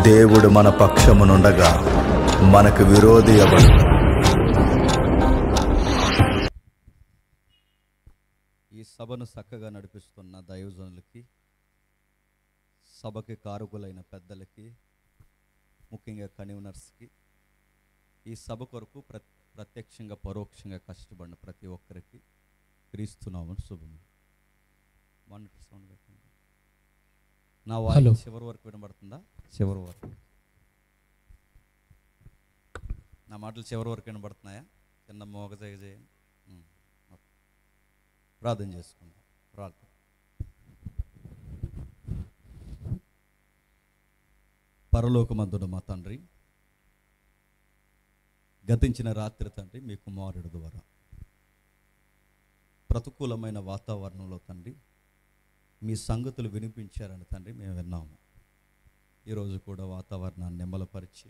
దేవుడు మన పక్షమునుండగా మనకు విరోధి ఎవడు? ఈ సభను చక్కగా నడిపిస్తున్న దైవజనులకి, సభకి కారకులైన పెద్దలకి, ముఖ్యంగా కన్వీనర్స్కి, ఈ సభ కొరకు ప్రత్యక్షంగా పరోక్షంగా కష్టపడిన ప్రతి ఒక్కరికి క్రీస్తునామమున శుభములు. మానిటర్ సౌండ్ పెట్టండి. నా వాయిస్ చివరి వరకు వినబడుతుందా? చివరి వరకు నా మాటలు చివరి వరకు వినబడుతున్నాయా? చిన్న మోగజాగ చేయండి. ప్రార్థన చేసుకుందాం. ప్రార్థన. పరలోకమందున మా తండ్రి, గతించిన రాత్రి తండ్రి మీ కుమారుడు ద్వారా ప్రతికూలమైన వాతావరణంలో తండ్రి మీ సంగతులు వినిపించారని తండ్రి మేము విన్నాము. ఈరోజు కూడా వాతావరణాన్ని నిమ్మలపరిచి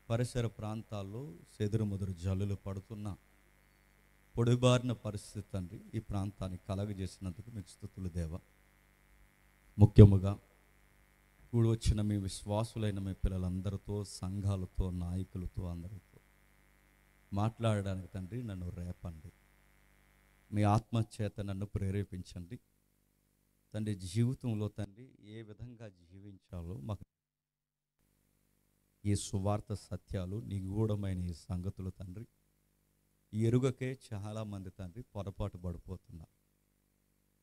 పరిసర ప్రాంతాల్లో చెదురుముదురు జల్లులు పడుతున్న పొడిబారిన పరిస్థితి తండ్రి ఈ ప్రాంతాన్ని కలగజేసినందుకు మీకు స్తుతులు దేవా. ముఖ్యముగా కూడి వచ్చిన మీ విశ్వాసులైన మీ పిల్లలందరితో, సంఘాలతో, నాయకులతో, అందరితో మాట్లాడడానికి తండ్రి నన్ను రేపండి. మీ ఆత్మచేత నన్ను ప్రేరేపించండి తండ్రి. జీవితంలో తండ్రి ఏ విధంగా జీవించాలో మాకు ఈ సువార్త సత్యాలు, నిగూఢమైన ఈ సంగతులు తండ్రి ఎరుగకే చాలామంది తండ్రి పొరపాటు పడిపోతున్నారు.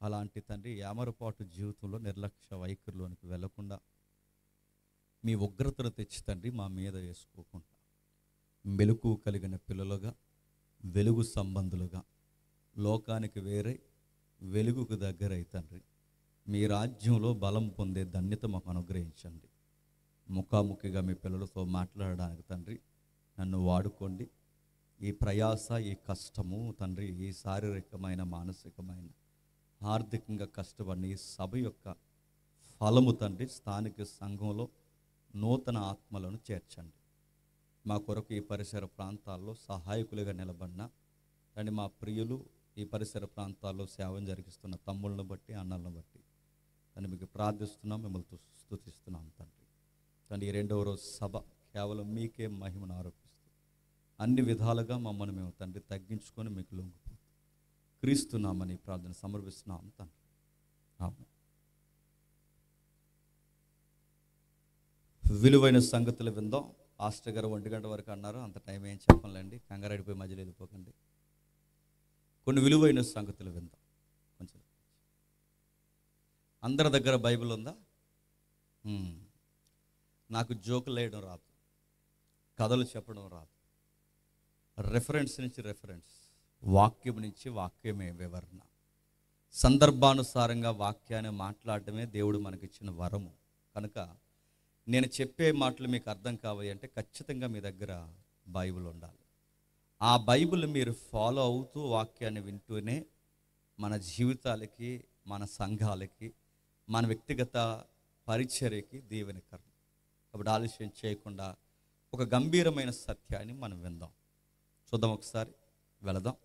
అలాంటి తండ్రి యామరపాటు జీవితంలో నిర్లక్ష్య వైఖరిలోనికి వెళ్లకుండా మీ ఉగ్రతను తెచ్చి తండ్రి మా మీద వేసుకోకుండా మెలకు కలిగిన పిల్లలుగా, వెలుగు సంబంధులుగా, లోకానికి వేరే వెలుగుకు దగ్గరై తండ్రి మీ రాజ్యంలో బలం పొందే ధన్యత మాకు అనుగ్రహించండి. ముఖాముఖిగా మీ పిల్లలతో మాట్లాడడానికి తండ్రి నన్ను వాడుకోండి. ఈ ప్రయాస, ఈ కష్టము తండ్రి, ఈ శారీరకమైన, మానసికమైన, ఆర్థికంగా కష్టపడిన ఈ సభ యొక్క ఫలము తండ్రి స్థానిక సంఘంలో నూతన ఆత్మలను చేర్చండి. మా కొరకు ఈ పరిసర ప్రాంతాల్లో సహాయకులుగా నిలబడిన తండ్రి మా ప్రియులు, ఈ పరిసర ప్రాంతాల్లో సేవను జరిగిస్తున్న తమ్ముళ్ళను బట్టి, అన్నలను బట్టి తండ్రి మీకు ప్రార్థిస్తున్నాం, మిమ్మల్ని స్తుతిస్తున్నాం తండ్రి. తండ్రి ఈ రెండవ రోజు సభ కేవలం మీకే మహిమను ఆరోపిస్తూ అన్ని విధాలుగా మమ్మల్ని మేము తండ్రి తగ్గించుకొని మీకు లొంగిపోతాం. క్రీస్తున్నామని ప్రార్థన సమర్పిస్తున్నాం తండ్రి. ఆమేన్. విలువైన సంగతులు విందాం. పాస్టర్ గారు 1 గంట వరకు అన్నారు, అంత టైం ఏం చెప్పండి, కంగారెడిపోయి మధ్యలో వెళ్ళిపోకండి. కొన్ని విలువైన సంగతులు విందాం. కొంచెం అందరి దగ్గర బైబిల్ ఉందా? నాకు జోకులు వేయడం రాదు, కథలు చెప్పడం రాదు. రెఫరెన్స్ నుంచి రెఫరెన్స్, వాక్యం నుంచి వాక్యమే వివరణ, సందర్భానుసారంగా వాక్యాన్ని మాట్లాడటమే దేవుడు మనకిచ్చిన వరము. కనుక నేను చెప్పే మాటలు మీకు అర్థం కావాలి అంటే ఖచ్చితంగా మీ దగ్గర బైబిల్ ఉండాలి. ఆ బైబిల్ మీరు ఫాలో అవుతూ వాక్యాన్ని వింటూనే మన జీవితాలకి, మన సంఘాలకి, మన వ్యక్తిగత పరిచర్యకి దీవెనకరం. కాబట్టి ఆలస్యం చేయకుండా ఒక గంభీరమైన సత్యాన్ని మనం విందాం. చూద్దాం, ఒకసారి వెళదాం.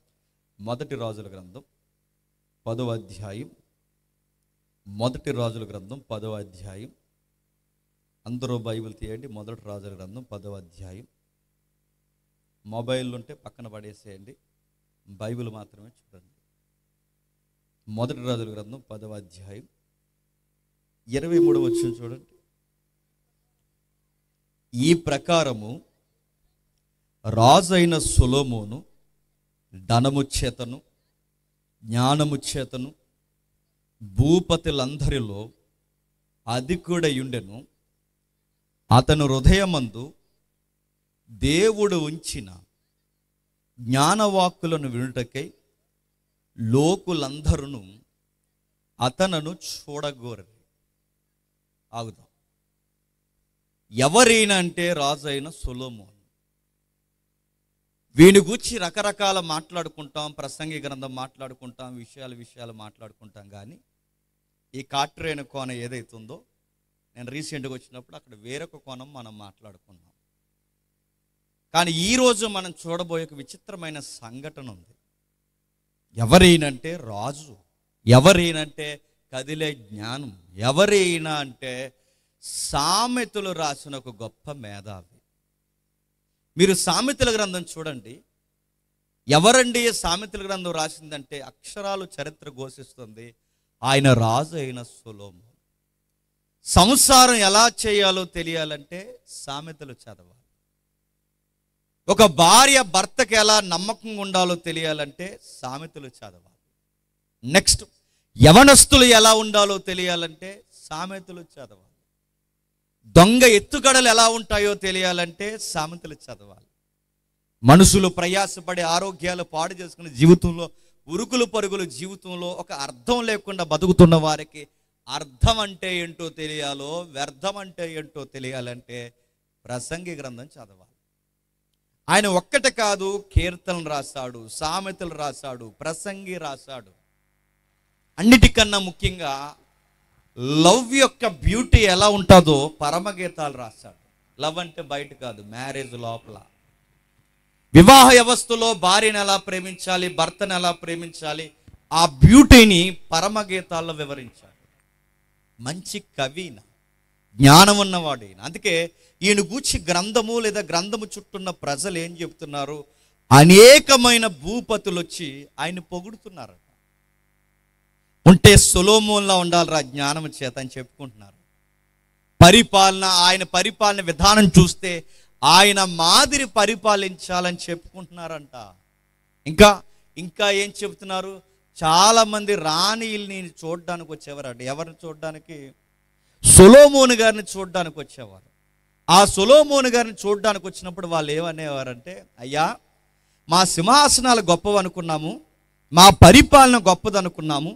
1 రాజుల గ్రంథం 10వ అధ్యాయం. 1 రాజుల గ్రంథం 10వ అధ్యాయం. అందరూ బైబిల్ తీయండి. 1 రాజుల గ్రంథం 10వ అధ్యాయం. మొబైల్ ఉంటే పక్కన పడేసేయండి, బైబిల్ మాత్రమే చూడండి. 1 రాజుల గ్రంథం 10వ అధ్యాయం 23వ వచనం చూడండి. ఈ ప్రకారము రాజైన సొలొమోను ధనము చేతను, జ్ఞానము చేతను భూపతులందరిలో అధికుడయుండెను. అతను హృదయమందు దేవుడు ఉంచిన జ్ఞానవాక్కులను వినుటకై లోకులందరూ అతనను చూడగోరని. ఆగుదాం. ఎవరైనా అంటే రాజు అయిన సొలొమోను. వీని గూర్చి రకరకాల మాట్లాడుకుంటాం, ప్రసంగి గ్రంథం మాట్లాడుకుంటాం, విషయాలు మాట్లాడుకుంటాం. కానీ ఈ కాట్రేను కోన ఏదైతుందో, నేను రీసెంట్గా వచ్చినప్పుడు అక్కడ వేరొక కోణం మనం మాట్లాడుకున్నాం. కానీ ఈరోజు మనం చూడబోయే ఒక విచిత్రమైన సంఘటన ఉంది. ఎవరైనంటే రాజు, ఎవరైనంటే కదిలే జ్ఞానం, ఎవరైనా అంటే సామెతలు రాసిన ఒక గొప్ప మేధావి. మీరు సామెతల గ్రంథం చూడండి. ఎవరండి సామెతల గ్రంథం రాసిందంటే అక్షరాలు చరిత్ర ఘోషిస్తుంది. ఆయన రాజు అయిన సొలొమోను. సంసారం ఎలా చేయాలో తెలియాలంటే సామెతలు చదవాలి. ఒక భార్య భర్తకి ఎలా నమ్మకంగా ఉండాలో తెలియాలంటే సామెతలు చదవాలి. నెక్స్ట్, యవనస్తులు ఎలా ఉండాలో తెలియాలంటే సామెతలు చదవాలి. దొంగ ఎత్తుగడలు ఎలా ఉంటాయో తెలియాలంటే సామెతలు చదవాలి. మనుషులు ప్రయాసపడి ఆరోగ్యాలు పాడు చేసుకునే జీవితంలో, ఉరుకులు పరుగులు జీవితంలో ఒక అర్థం లేకుండా బతుకుతున్న వారికి అర్థం అంటే ఏంటో తెలియాలో, వ్యర్థం అంటే ఏంటో తెలియాలంటే ప్రసంగి గ్రంథం చదవాలి. ఆయన ఒక్కటే కాదు, కీర్తనలు రాశాడు, సామెతలు రాశాడు, ప్రసంగి రాశాడు. అన్నిటికన్నా ముఖ్యంగా లవ్ యొక్క బ్యూటీ ఎలా ఉంటుందో పరమగీతాలు రాశాడు. లవ్ అంటే బయట కాదు, మ్యారేజ్ లోపల. వివాహ వ్యవస్థలో భార్యను ఎలా ప్రేమించాలి, భర్తను ఎలా ప్రేమించాలి, ఆ బ్యూటీని పరమగీతాల్లో వివరించాడు. మంచి కవిన, జ్ఞానం ఉన్నవాడు. అందుకే ఈయన గూర్చి గ్రంథము లేదా గ్రంథము చుట్టూన్న ప్రజలు ఏం చెప్తున్నారు? అనేకమైన భూపతులు వచ్చి ఆయన పొగుడుతున్నారు. ఉంటే సొలొమోనులా ఉండాలిరా జ్ఞానం చేత అని చెప్పుకుంటున్నారు. పరిపాలన, ఆయన పరిపాలన విధానం చూస్తే ఆయన మాదిరి పరిపాలించాలని చెప్పుకుంటున్నారంట. ఇంకా ఇంకా ఏం చెప్తున్నారు? చాలా మంది రాణిల్ని చూడడానికి వచ్చేవారంట. ఎవరిని చూడడానికి? సొలొమోను గారిని చూడడానికి వచ్చేవారు. ఆ సొలొమోను గారిని చూడడానికి వచ్చినప్పుడు వాళ్ళు ఏమనేవారంటే, అయ్యా, మా సింహాసనాలు గొప్పవనుకున్నాము, మా పరిపాలన గొప్పదనుకున్నాము,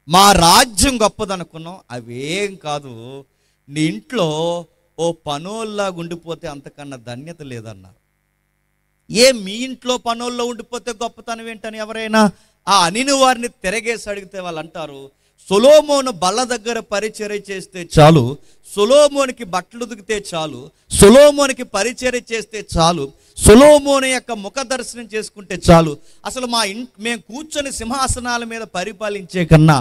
మా రాజ్యం గొప్పదనుకున్నాం, అవేం కాదు, నీ ఇంట్లో ఓ పనోల్లాగా ఉండిపోతే అంతకన్నా ధన్యత లేదన్నారు. మీ ఇంట్లో పనోల్లో ఉండిపోతే గొప్పతనం ఏంటని ఎవరైనా ఆ అనిన వారిని తిరగేసి అడిగితే వాళ్ళు అంటారు, సొలొమోను బల్ల దగ్గర పరిచర్య చేస్తే చాలు, సొలొమోనుకి బట్టలు ఉతికితే చాలు, సొలొమోనుకి పరిచర్య చేస్తే చాలు, సొలొమోను యొక్క ముఖ దర్శనం చేసుకుంటే చాలు, అసలు మేము కూర్చొని సింహాసనాల మీద పరిపాలించే కన్నా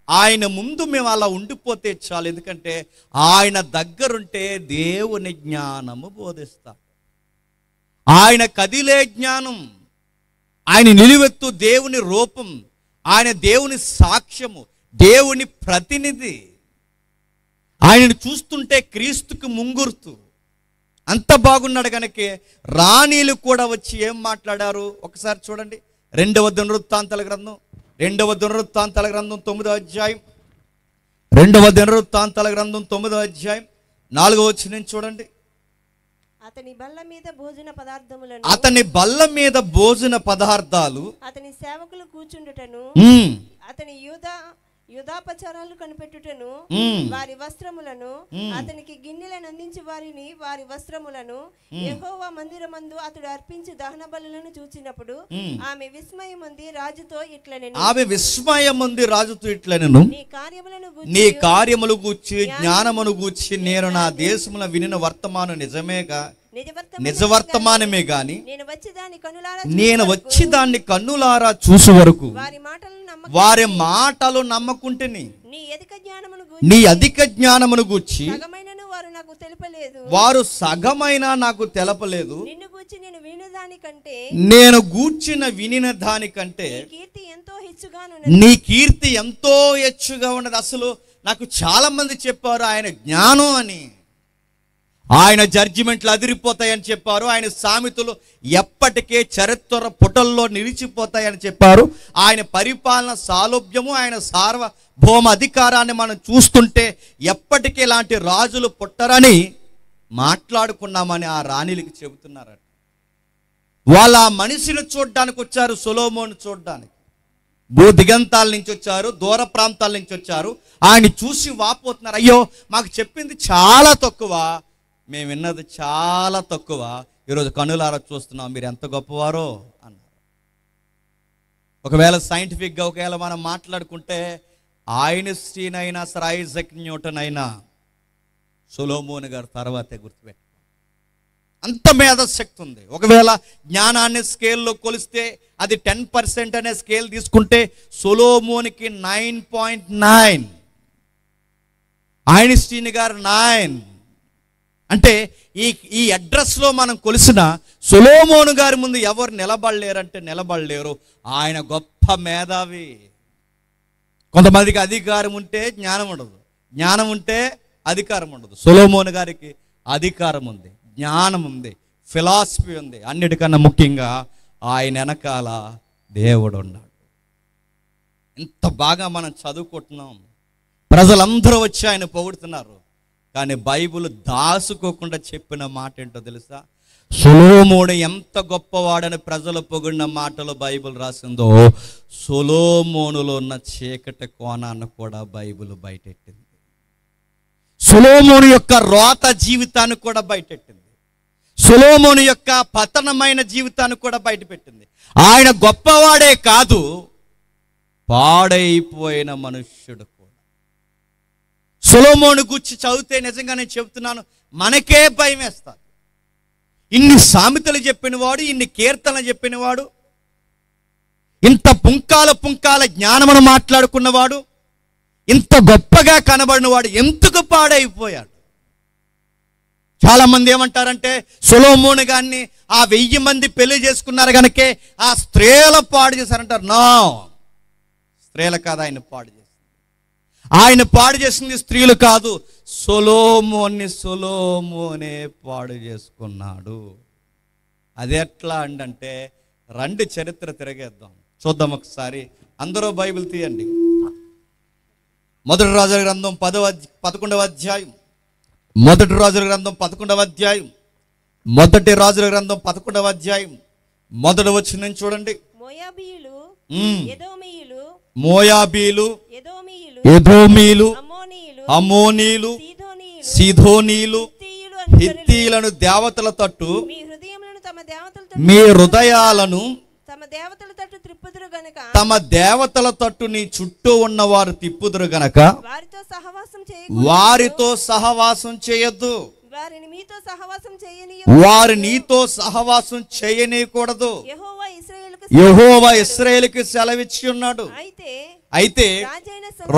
ఆయన ముందు మేము అలా ఉండిపోతే చాలు, ఎందుకంటే ఆయన దగ్గరుంటే దేవుని జ్ఞానము బోధిస్తాం. ఆయన కదిలే జ్ఞానం, ఆయన నిలువెత్తు దేవుని రూపం, ఆయన దేవుని సాక్ష్యము, దేవుని ప్రతినిధి. ఆయనను చూస్తుంటే క్రీస్తుకు ముంగుర్తు. అంత బాగున్నాడు కనుక రాణీలు కూడా వచ్చి ఏం మాట్లాడారు ఒకసారి చూడండి. 2వ దినవృత్తాంతాల గ్రంథం 9వ అధ్యాయం 2వ దినవృత్తాంతాల గ్రంథం 9వ అధ్యాయం 4వ వచనం చూడండి. అతని బల్ల మీద భోజన పదార్థాలు అతని సేవకులు కూర్చుండుటను అతని యూదాపచారాలు కనిపెట్టుటను వారి వస్త్రములను అతనికి గిన్నెలను అందించి వారి వస్త్రములను యెహోవా మందిరమందు అతడు అర్పించి దహన బలులను చూచినప్పుడు ఆమె విస్మయముంది రాజుతో ఇట్లనెను, నీ కార్యములు గూర్చి జ్ఞానమును గూర్చి నేను నా దేశమున వినిన వర్తమానం నిజ వర్తమానమే గాని నేను వచ్చి దాన్ని కన్నులారా చూసు వరకు వారి మాటలు నమ్మకుంటేని నీ అధిక జ్ఞానమును గూర్చి వారు సగమైన నాకు తెలపలేదు. నేను గూర్చిన వినిన దానికంటే నీ కీర్తి ఎంతో హెచ్చుగా ఉన్నది. అసలు నాకు చాలా మంది చెప్పారు ఆయన జ్ఞానం అని, ఆయన జడ్జిమెంట్లు అదిరిపోతాయని చెప్పారు, ఆయన సామెతలు ఎప్పటికే చరిత్ర పుటల్లో నిలిచిపోతాయని చెప్పారు, ఆయన పరిపాలన సౌలభ్యము, ఆయన సార్వభౌమ అధికారాన్ని మనం చూస్తుంటే ఎప్పటికీ ఇలాంటి రాజులు పుట్టరని మాట్లాడుకున్నామని ఆ రాణిలకి చెబుతున్నారట. వాళ్ళ ఆ మనిషిని చూడడానికి వచ్చారు, సొలొమోను చూడడానికి. భూ దిగంతాల నుంచి వచ్చారు, దూర ప్రాంతాల నుంచి వచ్చారు. ఆయన చూసి వాపోతున్నారు, అయ్యో మాకు చెప్పింది చాలా తక్కువ, మేము విన్నది చాలా తక్కువ, ఈరోజు కనులారా చూస్తున్నాం, మీరు ఎంత గొప్పవారో అన్నారు. ఒకవేళ సైంటిఫిక్గా ఒకవేళ మనం మాట్లాడుకుంటే ఐన్స్టీన్ అయినా సర్ ఐజాక్ న్యూటన్ అయినా సొలొమోను గారు తర్వాతే గుర్తుపెట్టు. అంత మేధశక్తి ఉంది. ఒకవేళ జ్ఞానాన్ని స్కేల్లో కొలిస్తే అది 10% అనే స్కేల్ తీసుకుంటే సొలొమోనుకి 9.9, ఐన్స్టీన్ గారు 9, అంటే ఈ ఈ అడ్రస్లో మనం కొలిసిన సొలొమోను గారి ముందు ఎవరు నిలబడలేరంటే నిలబడలేరు. ఆయన గొప్ప మేధావి. కొంతమందికి అధికారం ఉంటే జ్ఞానం ఉండదు, జ్ఞానం ఉంటే అధికారం ఉండదు. సొలొమోను గారికి అధికారం ఉంది, జ్ఞానం ఉంది, ఫిలాసఫీ ఉంది. అన్నిటికన్నా ముఖ్యంగా ఆయన వెనకాల దేవుడు ఉన్నాడు. ఇంత బాగా మనం చదువుకుంటున్నాం, ప్రజలందరూ వచ్చి ఆయన పొగుడుతున్నారు. కానీ బైబిల్ దాసుకోకుండా చెప్పిన మాట ఏంటో తెలుసా? సొలొమోను ఎంత గొప్పవాడని ప్రజలు పొగిడిన మాటలు బైబిల్ రాసిందో, సొలొమోనులో ఉన్న చీకటి కోణాన్ని కూడా బైబిల్ బయటెట్టింది. సొలొమోను యొక్క రోత జీవితాన్ని కూడా బయటెట్టింది. సొలొమోను యొక్క పతనమైన జీవితాన్ని కూడా బయటపెట్టింది. ఆయన గొప్పవాడే కాదు, పాడైపోయిన మనుష్యుడు కూడా. సొలొమోను గురించి చదివితే నిజంగా నేను చెబుతున్నాను, మనకే భయం వేస్తుంది. ఇన్ని సామెతలు చెప్పినవాడు, ఇన్ని కీర్తనలు చెప్పినవాడు, ఇంత పుంకాల జ్ఞానమును మాట్లాడుకున్నవాడు, ఇంత గొప్పగా కనబడినవాడు ఎందుకు పాడైపోయాడు? చాలా మంది ఏమంటారంటే సొలొమోను గారిని ఆ 1000 మంది పెళ్లి చేసుకున్నారు కనుకే ఆ స్త్రీల పాడు చేశారంటారు. నో, స్త్రీలు కాదు ఆయన పాడు చేసింది. ఆయన పాడు చేసింది స్త్రీలు కాదు, సొలొమోనే పాడు చేసుకున్నాడు. అది ఎట్లా అంటే రండి చరిత్ర తిరగేద్దాం, చూద్దాం ఒకసారి. అందరూ బైబిల్ తీయండి. మొదటి రాజుల గ్రంథం 11వ అధ్యాయం. మొదటి రాజుల గ్రంథం 11వ అధ్యాయం. మొదటి రాజుల గ్రంథం 11వ అధ్యాయం మొదటి వచనం చూడండి. మోయాబీలు, ఎదోమీలు, అమోనీలు, సీదోనీలు, హిత్తీలను దేవతల తట్టు మీ హృదయాలను తమ దేవతల తట్టు నీ చుట్టూ ఉన్నవారు తిప్పుదురు గనక వారితో సహవాసం చేయొద్దు. వారు నీతో సహవాసం చేయనీయకూడదు. యెహోవా ఇశ్రాయేలుకి సెలవిచ్చి ఉన్నాడు. అయితే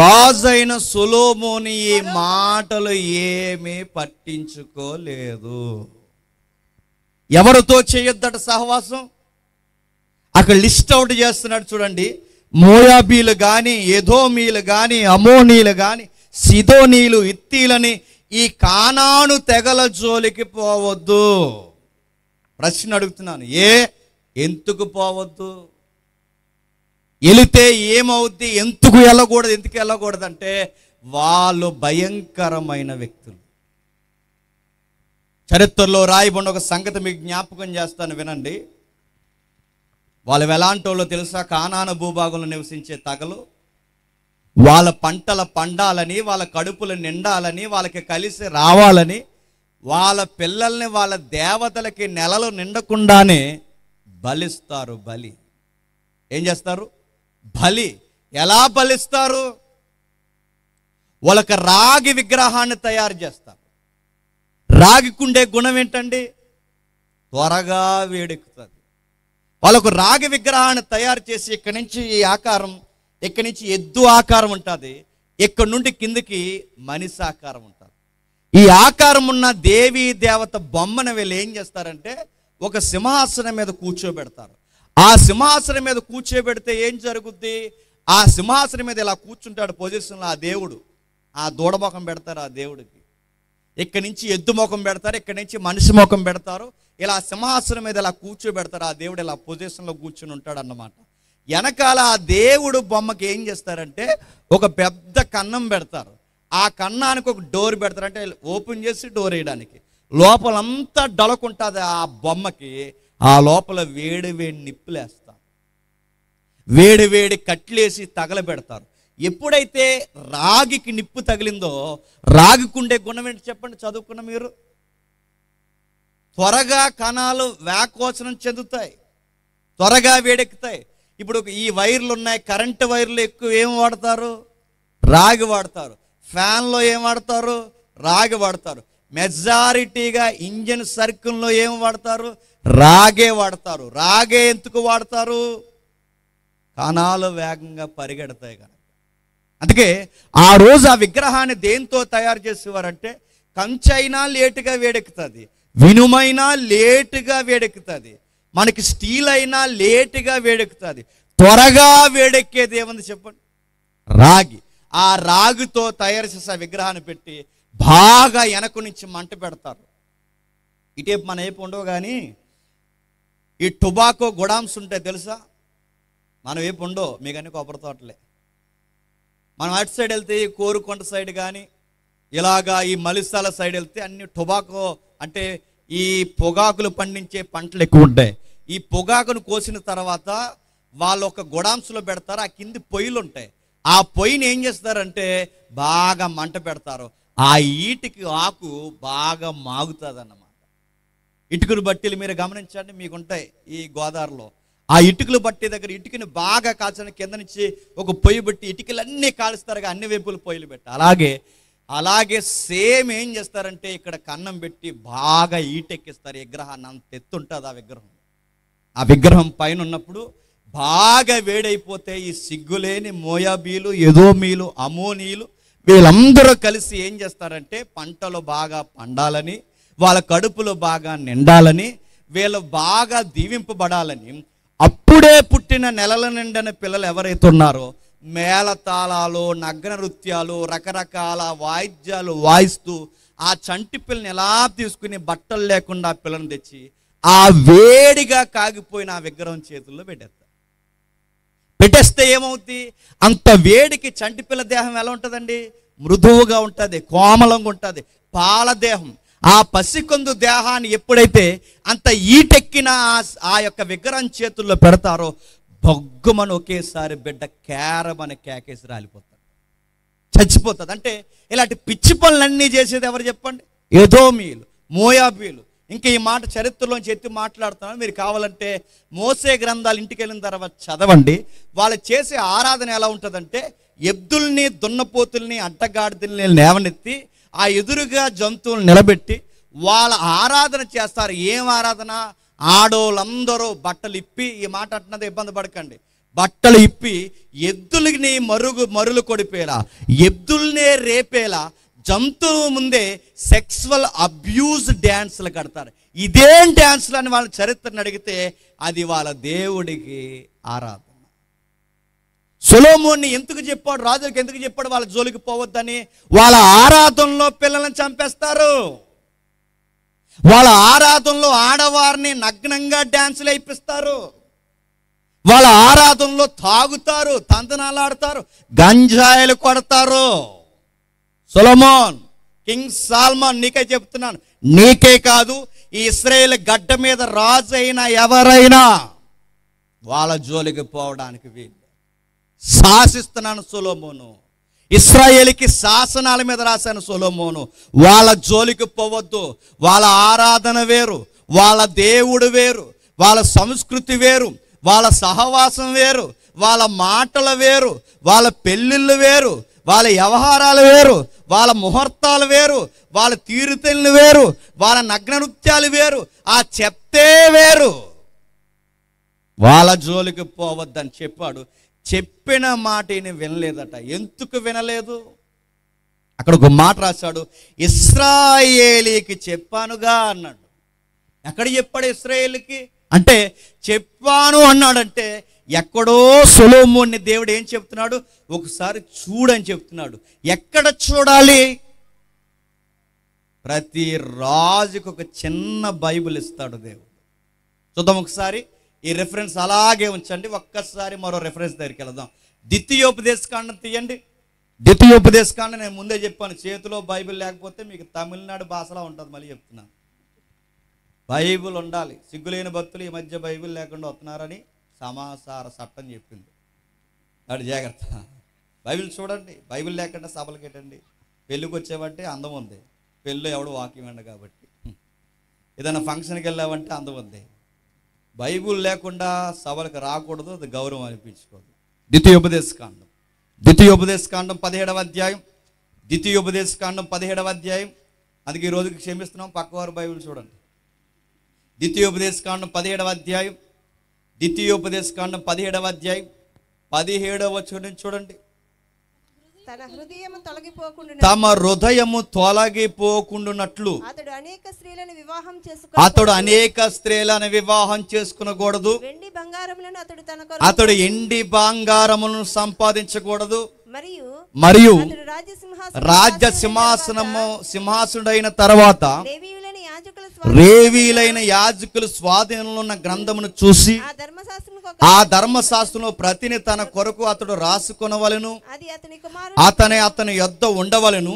రాజైన సొలొమోను ఈ మాటలు ఏమీ పట్టించుకోలేదు. ఎవరితో చేయొద్దట సహవాసం? అక్కడ లిస్ట్ అవుట్ చేస్తున్నాడు చూడండి. మోయాబీలు కానీ, ఎదోమీలు కానీ, అమోనీలు కానీ, సిదోనీలు, హిత్తీలని ఈ కానాను తెగల జోలికి పోవద్దు. ప్రశ్న అడుగుతున్నాను, ఎందుకు పోవద్దు? వెళితే ఏమవుద్ది? ఎందుకు వెళ్ళకూడదు అంటే వాళ్ళు భయంకరమైన వ్యక్తులు. చరిత్రలో రాయబడిన ఒక సంగతి మీకు జ్ఞాపకం చేస్తాను, వినండి. వాళ్ళు ఎలాంటి వాళ్ళో తెలుసా? కానాను భూభాగంలో నివసించే తగలు. వాళ్ళ పంటలు పండాలని, వాళ్ళ కడుపులు నిండాలని, వాళ్ళకి కలిసి రావాలని, వాళ్ళ పిల్లల్ని వాళ్ళ దేవతలకి నెలలు నిండకుండానే బలిస్తారు. బలి ఏం చేస్తారు? బలి. ఎలా బలిస్తారు? వాళ్ళకి రాగి విగ్రహాన్ని తయారు చేస్తారు. రాగికుండే గుణం ఏంటండి? త్వరగా వేడెక్కుతుంది. వాళ్ళకు రాగి విగ్రహాన్ని తయారు చేసి ఇక్కడి నుంచి ఈ ఆకారం, ఇక్కడి నుంచి ఎద్దు ఆకారం ఉంటుంది, ఇక్కడ నుండి కిందికి మనిషి ఆకారం ఉంటుంది. ఈ ఆకారం ఉన్న దేవీ దేవత బొమ్మను వీళ్ళు ఏం చేస్తారంటే ఒక సింహాసనం మీద కూర్చోబెడతారు. ఆ సింహాసనం మీద కూర్చోబెడితే ఏం జరుగుద్ది? ఆ సింహాసనం మీద ఇలా కూర్చుంటాడు పొజిషన్లో ఆ దేవుడు. ఆ దూడముఖం పెడతారు ఆ దేవుడికి, ఇక్కడి నుంచి ఎద్దు ముఖం పెడతారు, ఇక్కడి నుంచి మనిషి ముఖం పెడతారు. ఇలా సింహాసనం మీద ఇలా కూర్చోబెడతారు. ఆ దేవుడు ఇలా పొజిషన్లో కూర్చుని ఉంటాడు అన్నమాట. వెనకాల ఆ దేవుడు బొమ్మకి ఏం చేస్తారంటే ఒక పెద్ద కన్నం పెడతారు. ఆ కన్నానికి ఒక డోర్ పెడతారు, అంటే ఓపెన్ చేసి డోర్ వేయడానికి. లోపలంతా డొలకుంటుంది ఆ బొమ్మకి. ఆ లోపల వేడి వేడి నిప్పులేస్తారు, వేడి వేడి కట్లేసి తగలబెడతారు. ఎప్పుడైతే రాగికి నిప్పు తగిలిందో, రాగికుండే గుణం ఏంటి చెప్పండి? చదువుకున్న మీరు, త్వరగా కణాలు వ్యాకోచనం చెందుతాయి, త్వరగా వేడెక్కుతాయి. ఇప్పుడు ఈ వైర్లు ఉన్నాయి, కరెంటు వైర్లు ఎక్కువ ఏం వాడతారు? రాగి వాడతారు. ఫ్యాన్లో ఏం వాడతారు? రాగి వాడతారు. మెజారిటీగా ఇంజన్ సర్కిల్లో ఏం వాడతారు? రాగే వాడతారు. రాగే ఎందుకు వాడతారు? కణాలు వేగంగా పరిగెడతాయి కనుక. అందుకే ఆ రోజు ఆ విగ్రహాన్ని దేంతో తయారు చేసేవారంటే కంచైనా లేటుగా వేడెక్కుతుంది, వినుమైనా లేటుగా వేడెక్కుతుంది, మనకి స్టీల్ అయినా లేటుగా వేడెక్కుతుంది. త్వరగా వేడెక్కేది ఏముంది చెప్పండి? రాగి. ఆ రాగితో తయారు చేసే విగ్రహాన్ని పెట్టి బాగా వెనక నుంచి మంట పెడతారు. ఇటేపు మన వైపు ఉండవు, కానీ ఈ టొబాకో గొడామ్స్ ఉంటాయి తెలుసా? మన వైపు ఉండవు, మీకు అన్ని కొబ్బరి తోటలే. మనం అటు సైడ్ వెళ్తే ఈ కోరుకొండ సైడ్ కానీ ఇలాగా ఈ మలిసాల సైడ్ వెళ్తే అన్ని టొబాకో అంటే ఈ పొగాకులు పండించే పంటలు ఎక్కువ ఉంటాయి. ఈ పొగాకును కోసిన తర్వాత వాళ్ళు ఒక గొడాంసులో పెడతారు, ఆ కింది పొయ్యిలు ఉంటాయి. ఆ పొయ్యిని ఏం చేస్తారంటే బాగా మంట పెడతారు. ఆ ఈటికి ఆకు బాగా మాగుతుంది అన్నమాట. ఇటుకలు బట్టీలు మీరు గమనించండి, మీకు ఉంటాయి ఈ గోదావరిలో. ఆ ఇటుకలు బట్టి దగ్గర ఇటుకని బాగా కాల్చడానికి కింద నుంచి ఒక పొయ్యి పెట్టి ఇటుకలన్నీ కాలుస్తారు, అన్ని వైపులు పొయ్యిలు పెట్టి. అలాగే సేమ్ ఏం చేస్తారంటే ఇక్కడ కన్నం పెట్టి బాగా ఈటెక్కిస్తారు విగ్రహాన్ని. అంత ఎత్తు ఉంటుంది ఆ విగ్రహం పైన ఉన్నప్పుడు బాగా వేడైపోతే ఈ సిగ్గులేని మోయాబీలు, ఎదోమీలు, అమోనీలు వీళ్ళందరూ కలిసి ఏం చేస్తారంటే పంటలు బాగా పండాలని, వాళ్ళ కడుపులు బాగా నిండాలని, వీళ్ళు బాగా దీవింపబడాలని అప్పుడే పుట్టిన నెలల నిండిన పిల్లలు ఎవరైతే ఉన్నారో మేళతాళాలు, నగ్న నృత్యాలు, రకరకాల వాయిద్యాలు వాయిస్తూ ఆ చంటి పిల్లని ఎలా తీసుకుని బట్టలు లేకుండా ఆ పిల్లని తెచ్చి ఆ వేడిగా కాగిపోయిన ఆ విగ్రహం చేతుల్లో పెట్టేస్తే ఏమవుతుంది? అంత వేడికి చంటి పిల్ల దేహం ఎలా ఉంటుందండి? మృదువుగా ఉంటుంది, కోమలంగా ఉంటుంది, పాల దేహం. ఆ పసికొందు దేహాన్ని ఎప్పుడైతే అంత ఈటెక్కిన ఆ యొక్క విగ్రహం చేతుల్లో పెడతారో బొగ్గుమని ఒకేసారి బిడ్డ కేరమని కేకేసి రాలిపోతాడు, చచ్చిపోతుంది. అంటే ఇలాంటి పిచ్చి పనులన్నీ చేసేది ఎవరు చెప్పండి? ఎదోమీయులు, మోయాబీలు. ఇంకా ఈ మాట చరిత్రలోంచి ఎత్తి మాట్లాడుతున్నాను, మీరు కావాలంటే మోసే గ్రంథాలు ఇంటికి వెళ్ళిన తర్వాత చదవండి. వాళ్ళు చేసే ఆరాధన ఎలా ఉంటుందంటే ఎద్దుల్ని, దున్నపోతుల్ని, అడ్డగాడిదల్ని లేవనెత్తి ఆ ఎదురుగా జంతువులు నిలబెట్టి వాళ్ళ ఆరాధన చేస్తారు. ఏం ఆరాధన? ఆడోళ్ళందరూ బట్టలు ఇప్పి, ఈ మాట అంటున్నది ఇబ్బంది పడకండి, బట్టలు ఇప్పి ఎద్దుల్ని మరులు కొడిపేలా, ఎద్దుల్నే రేపేలా జంతువు ముందే సెక్సువల్ అబ్యూజ్ డ్యాన్స్లు కడతారు. ఇదేం డ్యాన్స్లు అని వాళ్ళ చరిత్రను అడిగితే అది వాళ్ళ దేవుడికి ఆరాధన. సొలొమోన్ని ఎందుకు చెప్పాడు? రాజులకు ఎందుకు చెప్పాడు వాళ్ళ జోలికి పోవద్దని? వాళ్ళ ఆరాధనలో పిల్లలను చంపేస్తారు, వాళ్ళ ఆరాధనలో ఆడవారిని నగ్నంగా డ్యాన్సులు వేయిస్తారు, వాళ్ళ ఆరాధనలో తాగుతారు, తందనాలు ఆడతారు, గంజాయిలు కొడతారు. సొలొమోన్, కింగ్ సాల్మన్, నీకే చెప్తున్నాను, నీకే కాదు ఈ ఇశ్రాయేలు గడ్డ మీద రాజు అయినా ఎవరైనా వాళ్ళ జోలికి పోవడానికి వీలు. శాసిస్తున్నాను సొలొమోను, ఇశ్రాయేలుకి శాసనాల మీద రాశాను సొలొమోను, వాళ్ళ జోలికి పోవద్దు. వాళ్ళ ఆరాధన వేరు, వాళ్ళ దేవుడు వేరు, వాళ్ళ సంస్కృతి వేరు, వాళ్ళ సహవాసం వేరు, వాళ్ళ మాటలు వేరు, వాళ్ళ పెళ్ళిళ్ళు వేరు, వాళ్ళ వ్యవహారాలు వేరు, వాళ్ళ ముహూర్తాలు వేరు, వాళ్ళ తీరుతెళ్ళు వేరు, వాళ్ళ నగ్న నృత్యాలు వేరు, ఆ చెప్తే వేరు. వాళ్ళ జోలికి పోవద్దని చెప్పాడు. చెప్పిన మాట ఈయన వినలేదట. ఎందుకు వినలేదు? అక్కడ ఒక మాట రాశాడు, ఇశ్రాయేలీకి చెప్పానుగా అన్నాడు. ఎక్కడ చెప్పాడు ఇశ్రాయేలుకి అంటే? చెప్పాను అన్నాడంటే ఎక్కడో సొలొమోన్ని దేవుడు ఏం చెప్తున్నాడు? ఒకసారి చూడని చెప్తున్నాడు. ఎక్కడ చూడాలి? ప్రతి రాజుకు ఒక చిన్న బైబిల్ ఇస్తాడు దేవుడు. చూద్దాం ఒకసారి. ఈ రెఫరెన్స్ అలాగే ఉంచండి. ఒక్కసారి మరో రెఫరెన్స్ దగ్గరికి వెళదాం. ద్వితీయోపదేశకాండం తీయండి. ద్వితీయోపదేశకాండం నేను ముందే చెప్పాను, చేతిలో బైబిల్ లేకపోతే మీకు తమిళనాడు భాషలా ఉంటుంది. మళ్ళీ చెప్తున్నాను, బైబిల్ ఉండాలి. సిగ్గులేని భక్తులు ఈ మధ్య బైబిల్ లేకుండా వస్తున్నారని సమాచార చట్టం చెప్పింది. అటు జాగ్రత్త. బైబిల్ చూడండి. బైబిల్ లేకుండా సభలకి ఏంటండి? పెళ్ళికి వచ్చావంటే అందం ఉంది, పెళ్ళి ఎవడు వాక్యం అండి కాబట్టి. ఏదైనా ఫంక్షన్కి వెళ్ళావంటే అందం ఉంది. బైబిల్ లేకుండా సభలకు రాకూడదు, అది గౌరవం అనిపించుకోదు. ద్వితీయోపదేశకాండం 17వ అధ్యాయం. ద్వితీయోపదేశకాండం 17వ అధ్యాయం. అందుకే ఈ రోజుకి క్షమిస్తున్నాం, పక్కవారు బైబిల్ చూడండి. ద్వితీయోపదేశకాండం 17వ అధ్యాయం. ద్వితీయోపదేశకాండం 17వ అధ్యాయం 17వ వచనం చూడండి. తన హృదయము తొలగిపోకుండా తమ హృదయము తొలగిపోకుండానట్లు అతడు అనేక స్త్రీలను వివాహం చేసుకునకూడదు. వెండి బంగారములను అతడు ఎండి బంగారములను సంపాదించకూడదు. మరియు అతడు రాజ్య సింహాసనుడైన తర్వాత లేవీయులైన యాజకులు స్వాధీనంలో ఉన్న గ్రంథమును చూసి ఆ ధర్మశాస్త్రంలో ప్రతిని తన కొరకు అతడు రాసుకొనవలెను. అతని యొద్ద ఉండవలెను.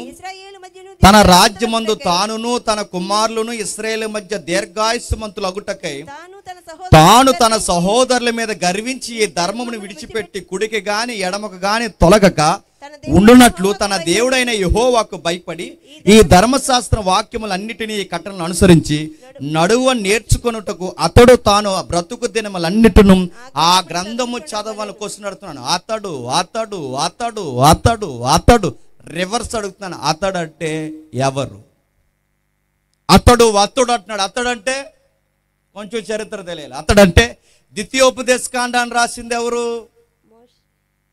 తన రాజ్యమందు తానును తన కుమారులను ఇశ్రాయేలు మధ్య దీర్ఘాయుష్మంతులు అగుటకై తాను తన సహోదరుల మీద గర్వించి ఈ ధర్మమును విడిచిపెట్టి కుడికి గాని ఎడమకు గాని తొలగక ఉండునట్లు తన దేవుడైన యెహోవాకు భయపడి ఈ ధర్మశాస్త్ర వాక్యములన్నిటినీ ఈ కట్టలను అనుసరించి నడువ నేర్చుకొనుటకు అతడు తాను బ్రతుకు దినములన్నిటిను ఆ గ్రంథము చదవాలని కోసం నడుతున్నాను. అతడు అతడు అతడు అతడు అతడు రివర్స్ అడుగుతున్నాను. అతడు అంటే ఎవరు? అతడు అంటున్నాడు. అతడంటే కొంచెం చరిత్ర తెలియాలి. అతడంటే ద్వితీయోపదేశకాండాన్ని రాసింది ఎవరు?